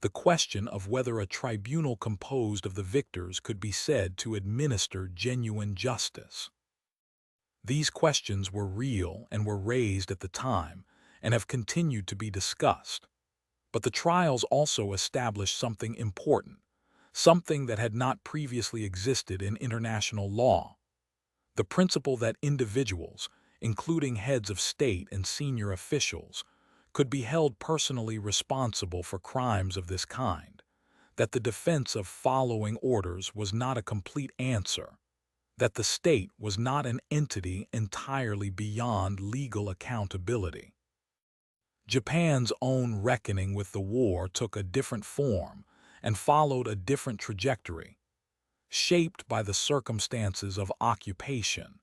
[SPEAKER 1] the question of whether a tribunal composed of the victors could be said to administer genuine justice. These questions were real and were raised at the time and have continued to be discussed. But the trials also established something important, something that had not previously existed in international law: the principle that individuals, including heads of state and senior officials, could be held personally responsible for crimes of this kind, that the defense of following orders was not a complete answer, that the state was not an entity entirely beyond legal accountability. Japan's own reckoning with the war took a different form and followed a different trajectory, shaped by the circumstances of occupation,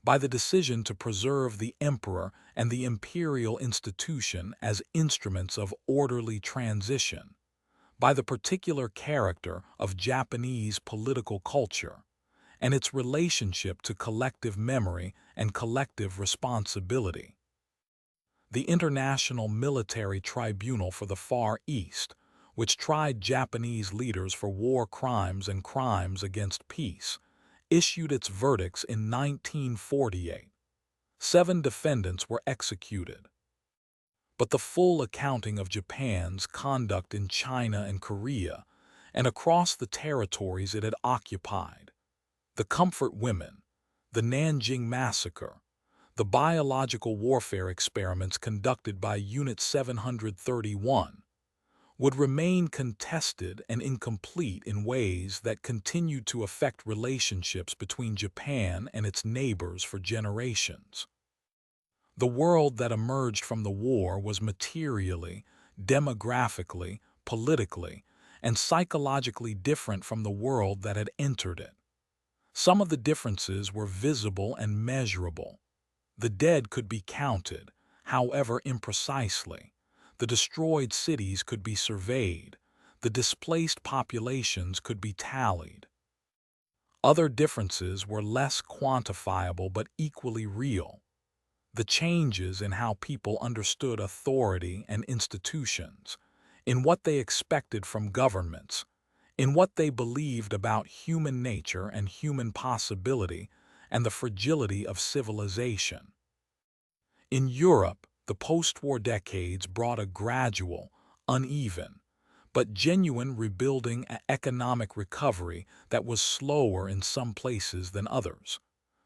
[SPEAKER 1] by the decision to preserve the emperor and the imperial institution as instruments of orderly transition, by the particular character of Japanese political culture and its relationship to collective memory and collective responsibility. The International Military Tribunal for the Far East, which tried Japanese leaders for war crimes and crimes against peace, issued its verdicts in 1948. 7 defendants were executed. But the full accounting of Japan's conduct in China and Korea and across the territories it had occupied, the comfort women, the Nanjing massacre, the biological warfare experiments conducted by Unit 731, would remain contested and incomplete in ways that continued to affect relationships between Japan and its neighbors for generations. The world that emerged from the war was materially, demographically, politically, and psychologically different from the world that had entered it. Some of the differences were visible and measurable. The dead could be counted, however imprecisely. The destroyed cities could be surveyed. The displaced populations could be tallied. Other differences were less quantifiable but equally real. The changes in how people understood authority and institutions, in what they expected from governments, in what they believed about human nature and human possibility and the fragility of civilization. In Europe, the post-war decades brought a gradual, uneven, but genuine rebuilding and economic recovery that was slower in some places than others,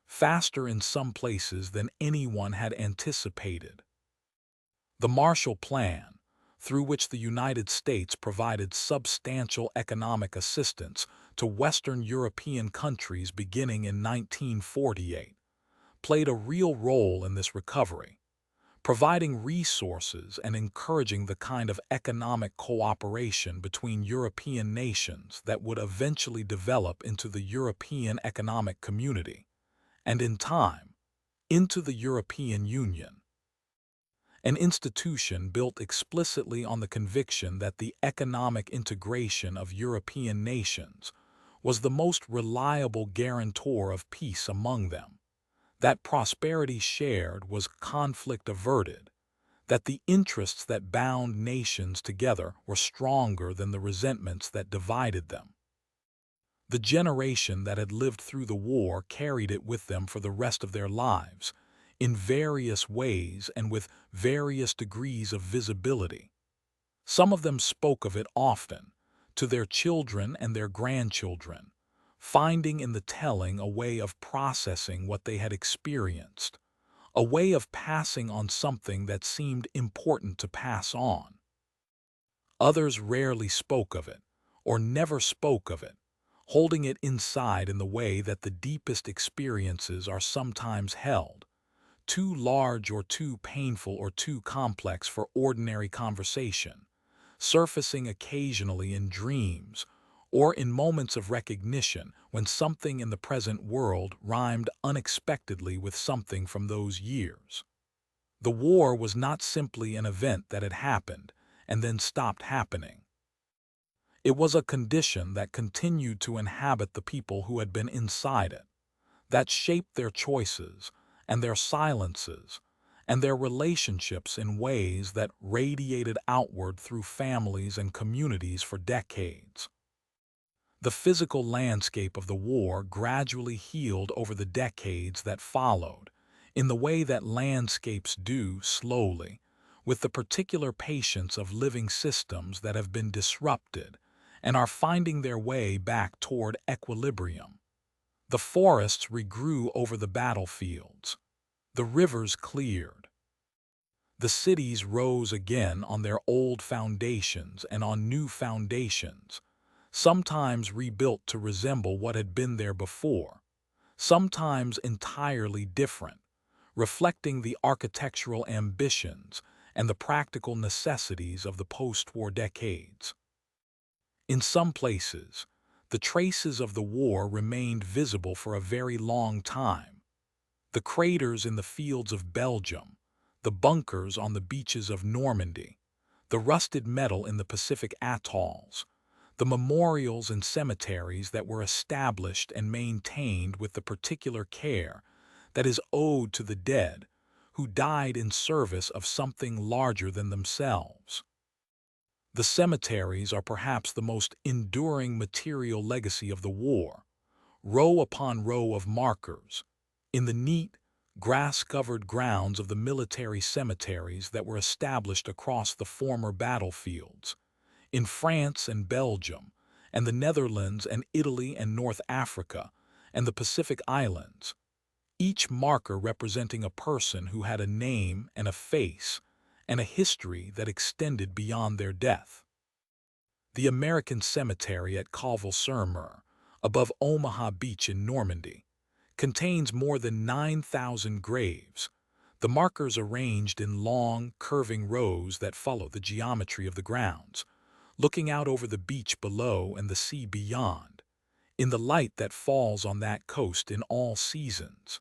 [SPEAKER 1] faster in some places than anyone had anticipated. The Marshall Plan, through which the United States provided substantial economic assistance to Western European countries beginning in 1948, played a real role in this recovery, providing resources and encouraging the kind of economic cooperation between European nations that would eventually develop into the European Economic Community, and in time, into the European Union. An institution built explicitly on the conviction that the economic integration of European nations was the most reliable guarantor of peace among them, that prosperity shared was conflict averted, that the interests that bound nations together were stronger than the resentments that divided them. The generation that had lived through the war carried it with them for the rest of their lives, in various ways and with various degrees of visibility. Some of them spoke of it often, to their children and their grandchildren, finding in the telling a way of processing what they had experienced, a way of passing on something that seemed important to pass on. Others rarely spoke of it, or never spoke of it, holding it inside in the way that the deepest experiences are sometimes held, too large or too painful or too complex for ordinary conversation, surfacing occasionally in dreams or in moments of recognition when something in the present world rhymed unexpectedly with something from those years. The war was not simply an event that had happened and then stopped happening. It was a condition that continued to inhabit the people who had been inside it, that shaped their choices and their silences and their relationships in ways that radiated outward through families and communities for decades. The physical landscape of the war gradually healed over the decades that followed, in the way that landscapes do slowly, with the particular patience of living systems that have been disrupted and are finding their way back toward equilibrium. The forests regrew over the battlefields. The rivers cleared. The cities rose again on their old foundations and on new foundations, sometimes rebuilt to resemble what had been there before, sometimes entirely different, reflecting the architectural ambitions and the practical necessities of the post-war decades. In some places, the traces of the war remained visible for a very long time. The craters in the fields of Belgium, the bunkers on the beaches of Normandy, the rusted metal in the Pacific atolls, the memorials and cemeteries that were established and maintained with the particular care that is owed to the dead who died in service of something larger than themselves. The cemeteries are perhaps the most enduring material legacy of the war, row upon row of markers, in the neat, grass-covered grounds of the military cemeteries that were established across the former battlefields, in France and Belgium, and the Netherlands and Italy and North Africa, and the Pacific Islands, each marker representing a person who had a name and a face, and a history that extended beyond their death. The American Cemetery at Calvel-sur-Mer, above Omaha Beach in Normandy, contains more than 9,000 graves, the markers arranged in long, curving rows that follow the geometry of the grounds, looking out over the beach below and the sea beyond, in the light that falls on that coast in all seasons.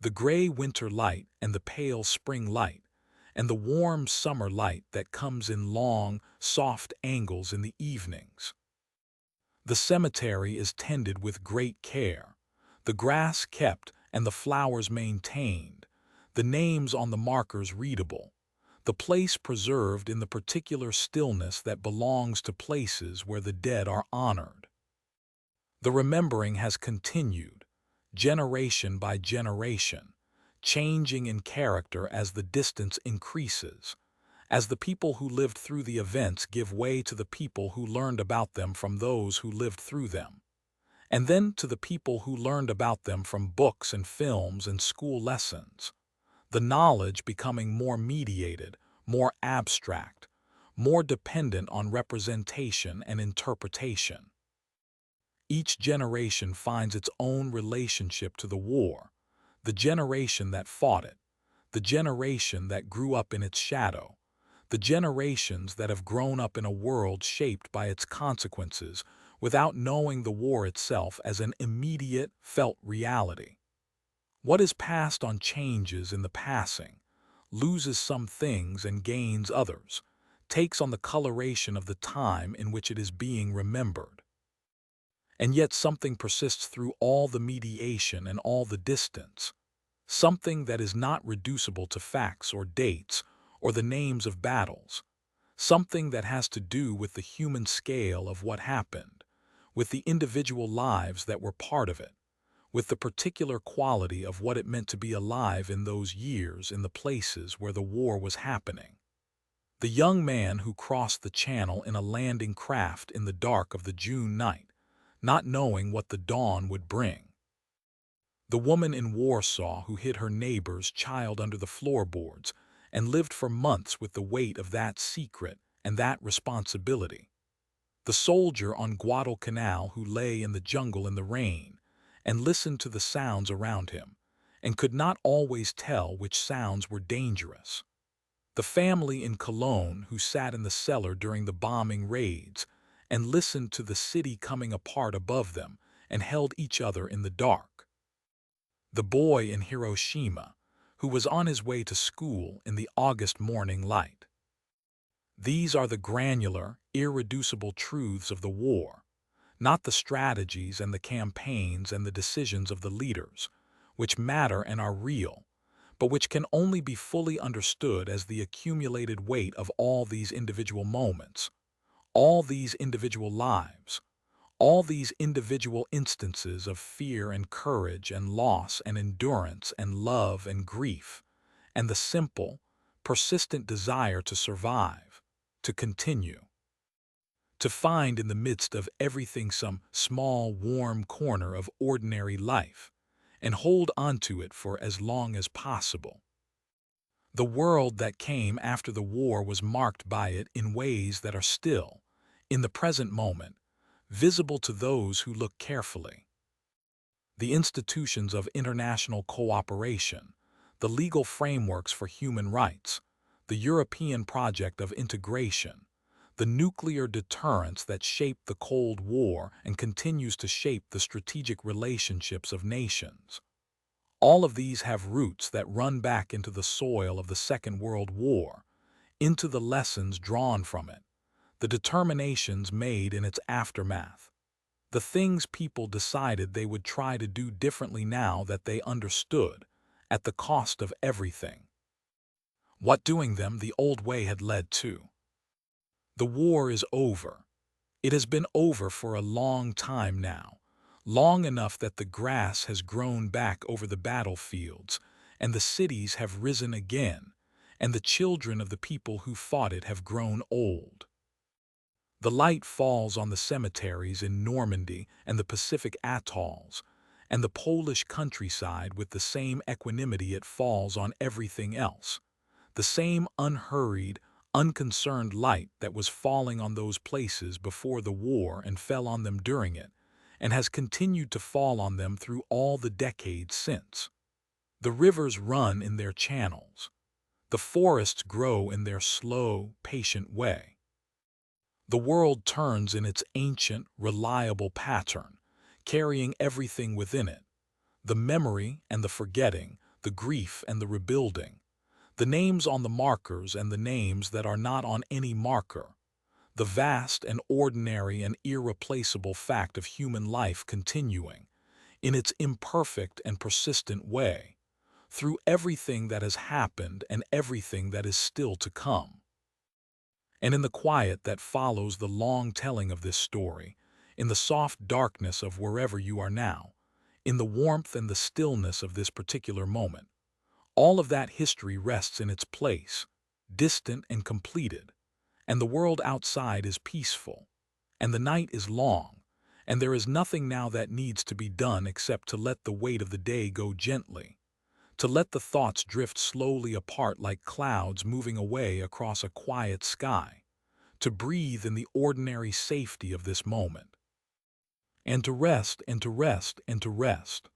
[SPEAKER 1] The gray winter light and the pale spring light, and the warm summer light that comes in long, soft angles in the evenings. The cemetery is tended with great care, the grass kept and the flowers maintained, the names on the markers readable, the place preserved in the particular stillness that belongs to places where the dead are honored. The remembering has continued, generation by generation, changing in character as the distance increases, as the people who lived through the events give way to the people who learned about them from those who lived through them, and then to the people who learned about them from books and films and school lessons, the knowledge becoming more mediated, more abstract, more dependent on representation and interpretation. Each generation finds its own relationship to the war, the generation that fought it, the generation that grew up in its shadow, the generations that have grown up in a world shaped by its consequences without knowing the war itself as an immediate, felt reality. What is passed on changes in the passing, loses some things and gains others, takes on the coloration of the time in which it is being remembered. And yet something persists through all the mediation and all the distance, something that is not reducible to facts or dates or the names of battles, something that has to do with the human scale of what happened, with the individual lives that were part of it, with the particular quality of what it meant to be alive in those years in the places where the war was happening. The young man who crossed the channel in a landing craft in the dark of the June night, not knowing what the dawn would bring. The woman in Warsaw who hid her neighbor's child under the floorboards and lived for months with the weight of that secret and that responsibility. The soldier on Guadalcanal who lay in the jungle in the rain and listened to the sounds around him and could not always tell which sounds were dangerous. The family in Cologne who sat in the cellar during the bombing raids and listened to the city coming apart above them and held each other in the dark. The boy in Hiroshima who was on his way to school in the August morning light. These are the granular, irreducible truths of the war, not the strategies and the campaigns and the decisions of the leaders, which matter and are real, but which can only be fully understood as the accumulated weight of all these individual moments, all these individual lives, all these individual instances of fear and courage and loss and endurance and love and grief, and the simple, persistent desire to survive, to continue, to find in the midst of everything some small, warm corner of ordinary life, and hold onto it for as long as possible. The world that came after the war was marked by it in ways that are still, in the present moment, visible to those who look carefully. The institutions of international cooperation, the legal frameworks for human rights, the European project of integration, the nuclear deterrence that shaped the Cold War and continues to shape the strategic relationships of nations. All of these have roots that run back into the soil of the Second World War, into the lessons drawn from it, the determinations made in its aftermath, the things people decided they would try to do differently now that they understood, at the cost of everything, what doing them the old way had led to. The war is over. It has been over for a long time now, long enough that the grass has grown back over the battlefields, and the cities have risen again, and the children of the people who fought it have grown old. The light falls on the cemeteries in Normandy and the Pacific atolls, and the Polish countryside with the same equanimity it falls on everything else, the same unhurried, unconcerned light that was falling on those places before the war and fell on them during it, and has continued to fall on them through all the decades since. The rivers run in their channels. The forests grow in their slow, patient way. The world turns in its ancient, reliable pattern, carrying everything within it, the memory and the forgetting, the grief and the rebuilding, the names on the markers and the names that are not on any marker, the vast and ordinary and irreplaceable fact of human life continuing, in its imperfect and persistent way, through everything that has happened and everything that is still to come. And in the quiet that follows the long telling of this story, in the soft darkness of wherever you are now, in the warmth and the stillness of this particular moment, all of that history rests in its place, distant and completed, and the world outside is peaceful, and the night is long, and there is nothing now that needs to be done except to let the weight of the day go gently, to let the thoughts drift slowly apart like clouds moving away across a quiet sky, to breathe in the ordinary safety of this moment, and to rest and to rest and to rest.